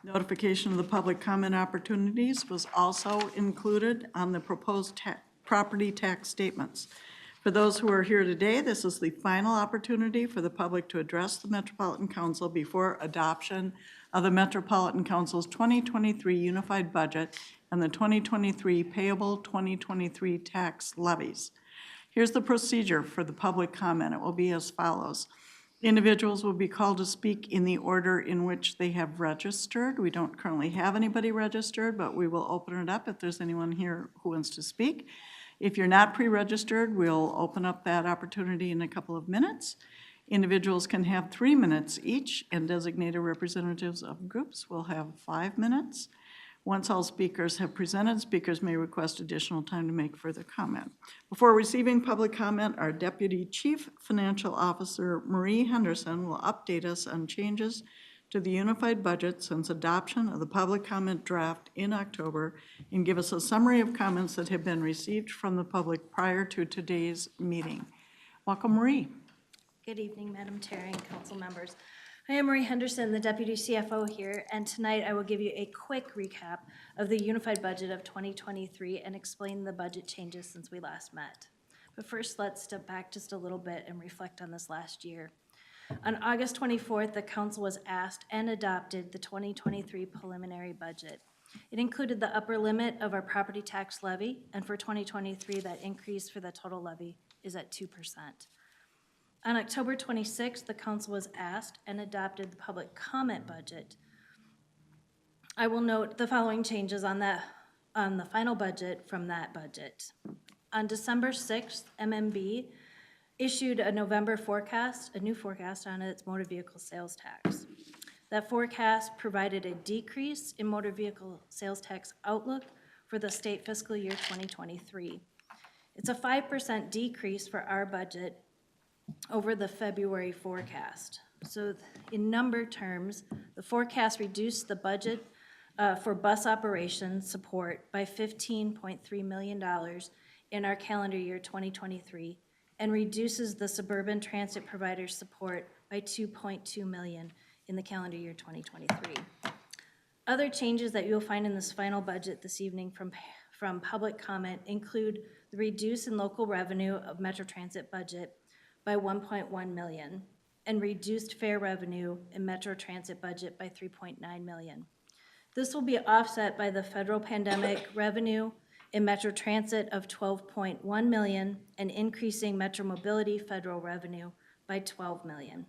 Notification of the public comment opportunities was also included on the proposed property tax statements. For those who are here today, this is the final opportunity for the public to address the Metropolitan Council before adoption of the Metropolitan Council's 2023 unified budget and the 2023 payable 2023 tax levies. Here's the procedure for the public comment. It will be as follows. Individuals will be called to speak in the order in which they have registered. We don't currently have anybody registered, but we will open it up if there's anyone here who wants to speak. If you're not pre-registered, we'll open up that opportunity in a couple of minutes. Individuals can have 3 minutes each, and designated representatives of groups will have 5 minutes. Once all speakers have presented, speakers may request additional time to make further comment. Before receiving public comment, our Deputy Chief Financial Officer, Marie Henderson, will update us on changes to the unified budget since adoption of the public comment draft in October and give us a summary of comments that have been received from the public prior to today's meeting. Welcome, Marie. Good evening, Madam Chair and council members. I am Marie Henderson, the Deputy CFO here, and tonight I will give you a quick recap of the unified budget of 2023 and explain the budget changes since we last met. But first, let's step back just a little bit and reflect on this last year. On August 24th, the council was asked and adopted the 2023 preliminary budget. It included the upper limit of our property tax levy, and for 2023, that increase for the total levy is at 2%. On October 26th, the council was asked and adopted the public comment budget. I will note the following changes on the final budget from that budget. On December 6th, MMB issued a November forecast, a new forecast on its motor vehicle sales tax. That forecast provided a decrease in motor vehicle sales tax outlook for the state fiscal year 2023. It's a 5% decrease for our budget over the February forecast. So in number terms, the forecast reduced the budget for bus operations support by $15.3 million in our calendar year 2023 and reduces the suburban transit provider support by $2.2 million in the calendar year 2023. Other changes that you'll find in this final budget this evening from public comment include the reduce in local revenue of Metro Transit budget by $1.1 million and reduced fare revenue in Metro Transit budget by $3.9 million. This will be offset by the federal pandemic revenue in Metro Transit of $12.1 million and increasing Metro Mobility federal revenue by $12 million.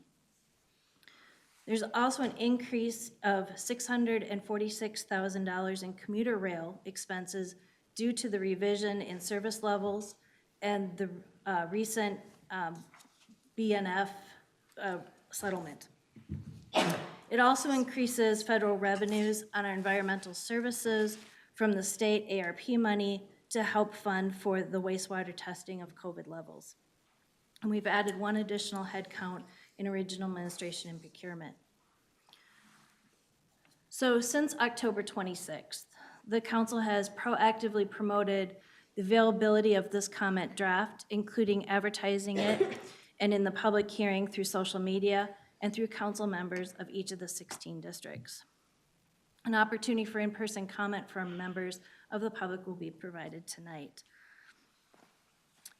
There's also an increase of $646,000 in commuter rail expenses due to the revision in service levels and the recent BNF settlement. It also increases federal revenues on our environmental services from the state ARP money to help fund for the wastewater testing of COVID levels. And we've added one additional headcount in regional administration and procurement. So since October 26th, the council has proactively promoted the availability of this comment draft, including advertising it and in the public hearing through social media and through council members of each of the 16 districts. An opportunity for in-person comment from members of the public will be provided tonight.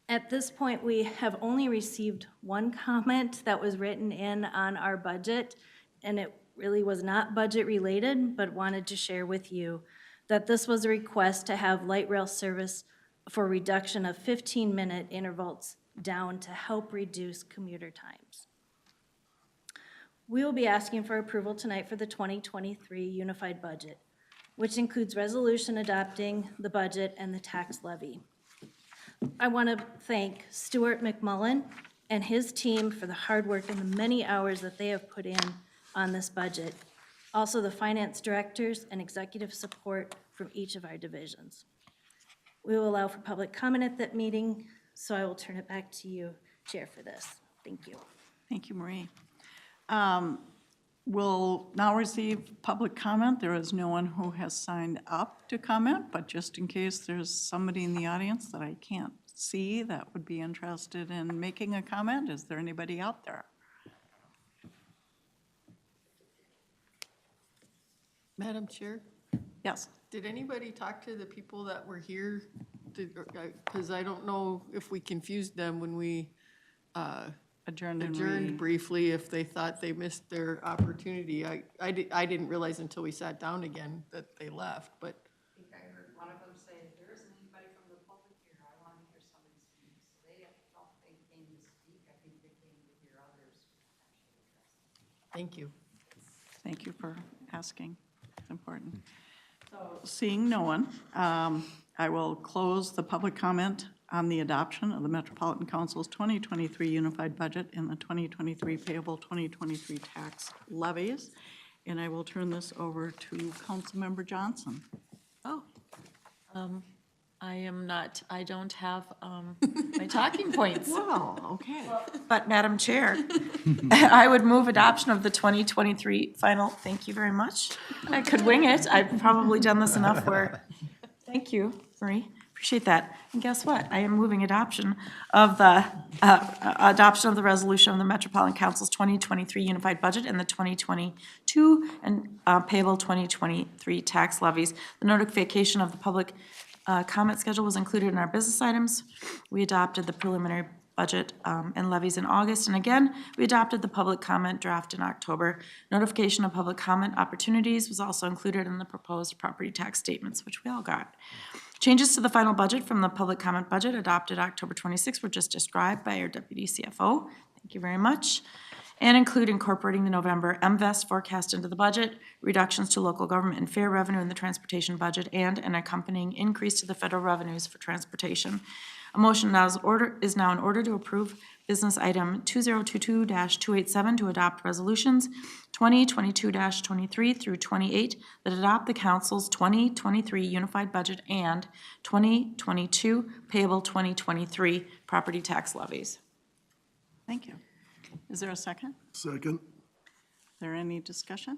At this point, we have only received one comment that was written in on our budget, and it really was not budget related, but wanted to share with you that this was a request to have light rail service for reduction of 15-minute intervals down to help reduce commuter times. We will be asking for approval tonight for the 2023 unified budget, which includes resolution adopting the budget and the tax levy. I want to thank Stuart McMullen and his team for the hard work and the many hours that they have put in on this budget. Also the finance directors and executive support from each of our divisions. We will allow for public comment at that meeting, so I will turn it back to you, Chair, for this. Thank you. Thank you, Marie. We'll now receive public comment. There is no one who has signed up to comment, but just in case there's somebody in the audience that I can't see that would be interested in making a comment? Is there anybody out there? Madam Chair, Yes. did anybody talk to the people that were here? Because I don't know if we confused them when we adjourned briefly, if they thought they missed their opportunity. I didn't realize until we sat down again that they left, but. I think I heard one of them say, if there isn't anybody from the public here, I want to hear somebody speak. So they don't think they came to speak, I think they came to hear others potentially address. Thank you. Thank you for asking. It's important. So, seeing no one, I will close the public comment on the adoption of the Metropolitan Council's 2023 Unified Budget and the 2023 payable 2023 tax levies. And I will turn this over to Councilmember Johnson. Oh, I don't have my talking points. Wow, okay. But Madam Chair, I would move adoption of the 2023 final, thank you very much. I could wing it. I've probably done this enough where, thank you, Marie, appreciate that. And guess what? I am moving adoption of the resolution of the Metropolitan Council's 2023 Unified Budget and the 2022 and payable 2023 tax levies. The notification of the public comment schedule was included in our business items. We adopted the preliminary budget and levies in August, and again, we adopted the public comment draft in October. Notification of public comment opportunities was also included in the proposed property tax statements, which we all got. Changes to the final budget from the public comment budget adopted October 26 were just described by our Deputy CFO. Thank you very much. And include incorporating the November MVEST forecast into the budget, reductions to local government and fare revenue in the transportation budget, and an accompanying increase to the federal revenues for transportation. A motion now is now in order to approve business item 2022-287 to adopt resolutions 2022-23 through 28 that adopt the council's 2023 unified budget and 2022 payable 2023 property tax levies. Thank you. Is there a second? Second. Is there any discussion?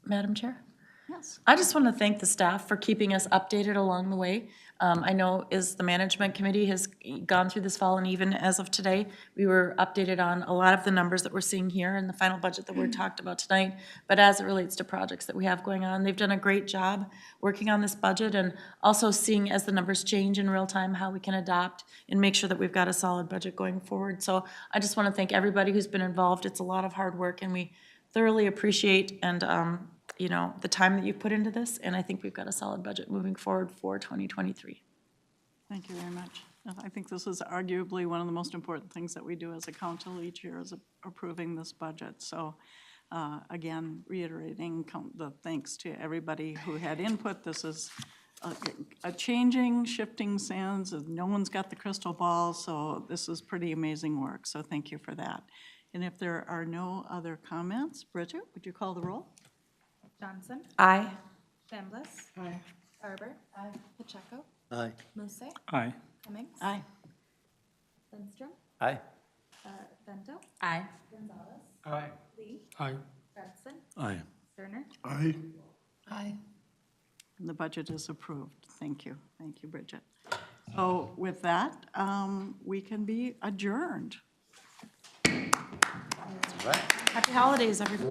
Madam Chair? Yes. I just want to thank the staff for keeping us updated along the way. I know as the management committee has gone through this fall, and even as of today, we were updated on a lot of the numbers that we're seeing here in the final budget that we're talked about tonight. But as it relates to projects that we have going on, they've done a great job working on this budget and also seeing as the numbers change in real time how we can adapt and make sure that we've got a solid budget going forward. So I just want to thank everybody who's been involved. It's a lot of hard work, and we thoroughly appreciate and you know, the time that you've put into this, and I think we've got a solid budget moving forward for 2023. Thank you very much. I think this is arguably one of the most important things that we do as a council each year is approving this budget. So again, reiterating the thanks to everybody who had input. This is a changing, shifting sands. No one's got the crystal ball, so this is pretty amazing work. So thank you for that. And if there are no other comments, Bridget, would you call the roll? Johnson. Aye. Chambliss. Aye. Garber. Aye. Pacheco. Aye. Mose. Aye. Cummings. Aye. Lindstrom. Aye. Bento. Aye. Gonzalez. Aye. Lee. Aye. Fredson. Aye. Sterner. Aye. Aye. And the budget is approved. Thank you. Thank you, Bridget. So with that, we can be adjourned. Happy holidays, everybody.